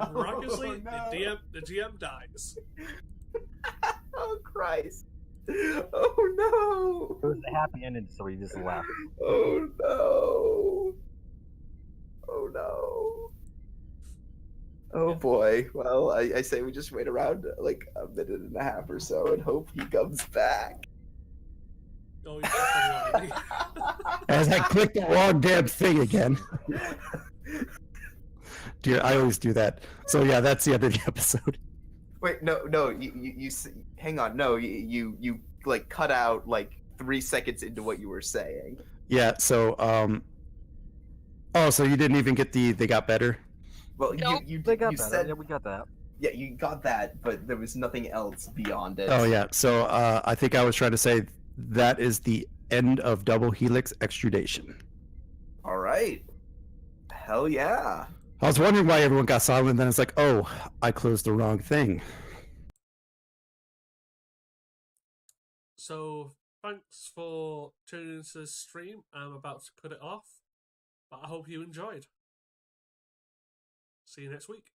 And miraculously, Oh, no. the GM dies. Oh Christ! Oh It was a happy ending, so he just left. no! Oh no! Oh no! Oh Yeah. boy. Well, I say we just wait around like a minute and a half or so and hope he comes back. Oh, he's back online. As I clicked the wrong damn thing again. Dude, I always do that. So yeah, that's the end of the episode. Wait, no, hang on. No, you like cut out like 3 seconds into what you were saying. Yeah, so oh, so you didn't even get the they got better? Well, Nope. They got you that. said Yeah, we got that. yeah, you got that, but there was nothing else beyond it. Oh yeah. So I think I was trying to say that is the end of double helix extrudation. All right. Hell yeah. I was wondering why everyone got silent, and then it's like, oh, I closed the wrong thing. So thanks for tuning into this stream. I'm about to cut it off, but I hope you enjoyed. See you next week.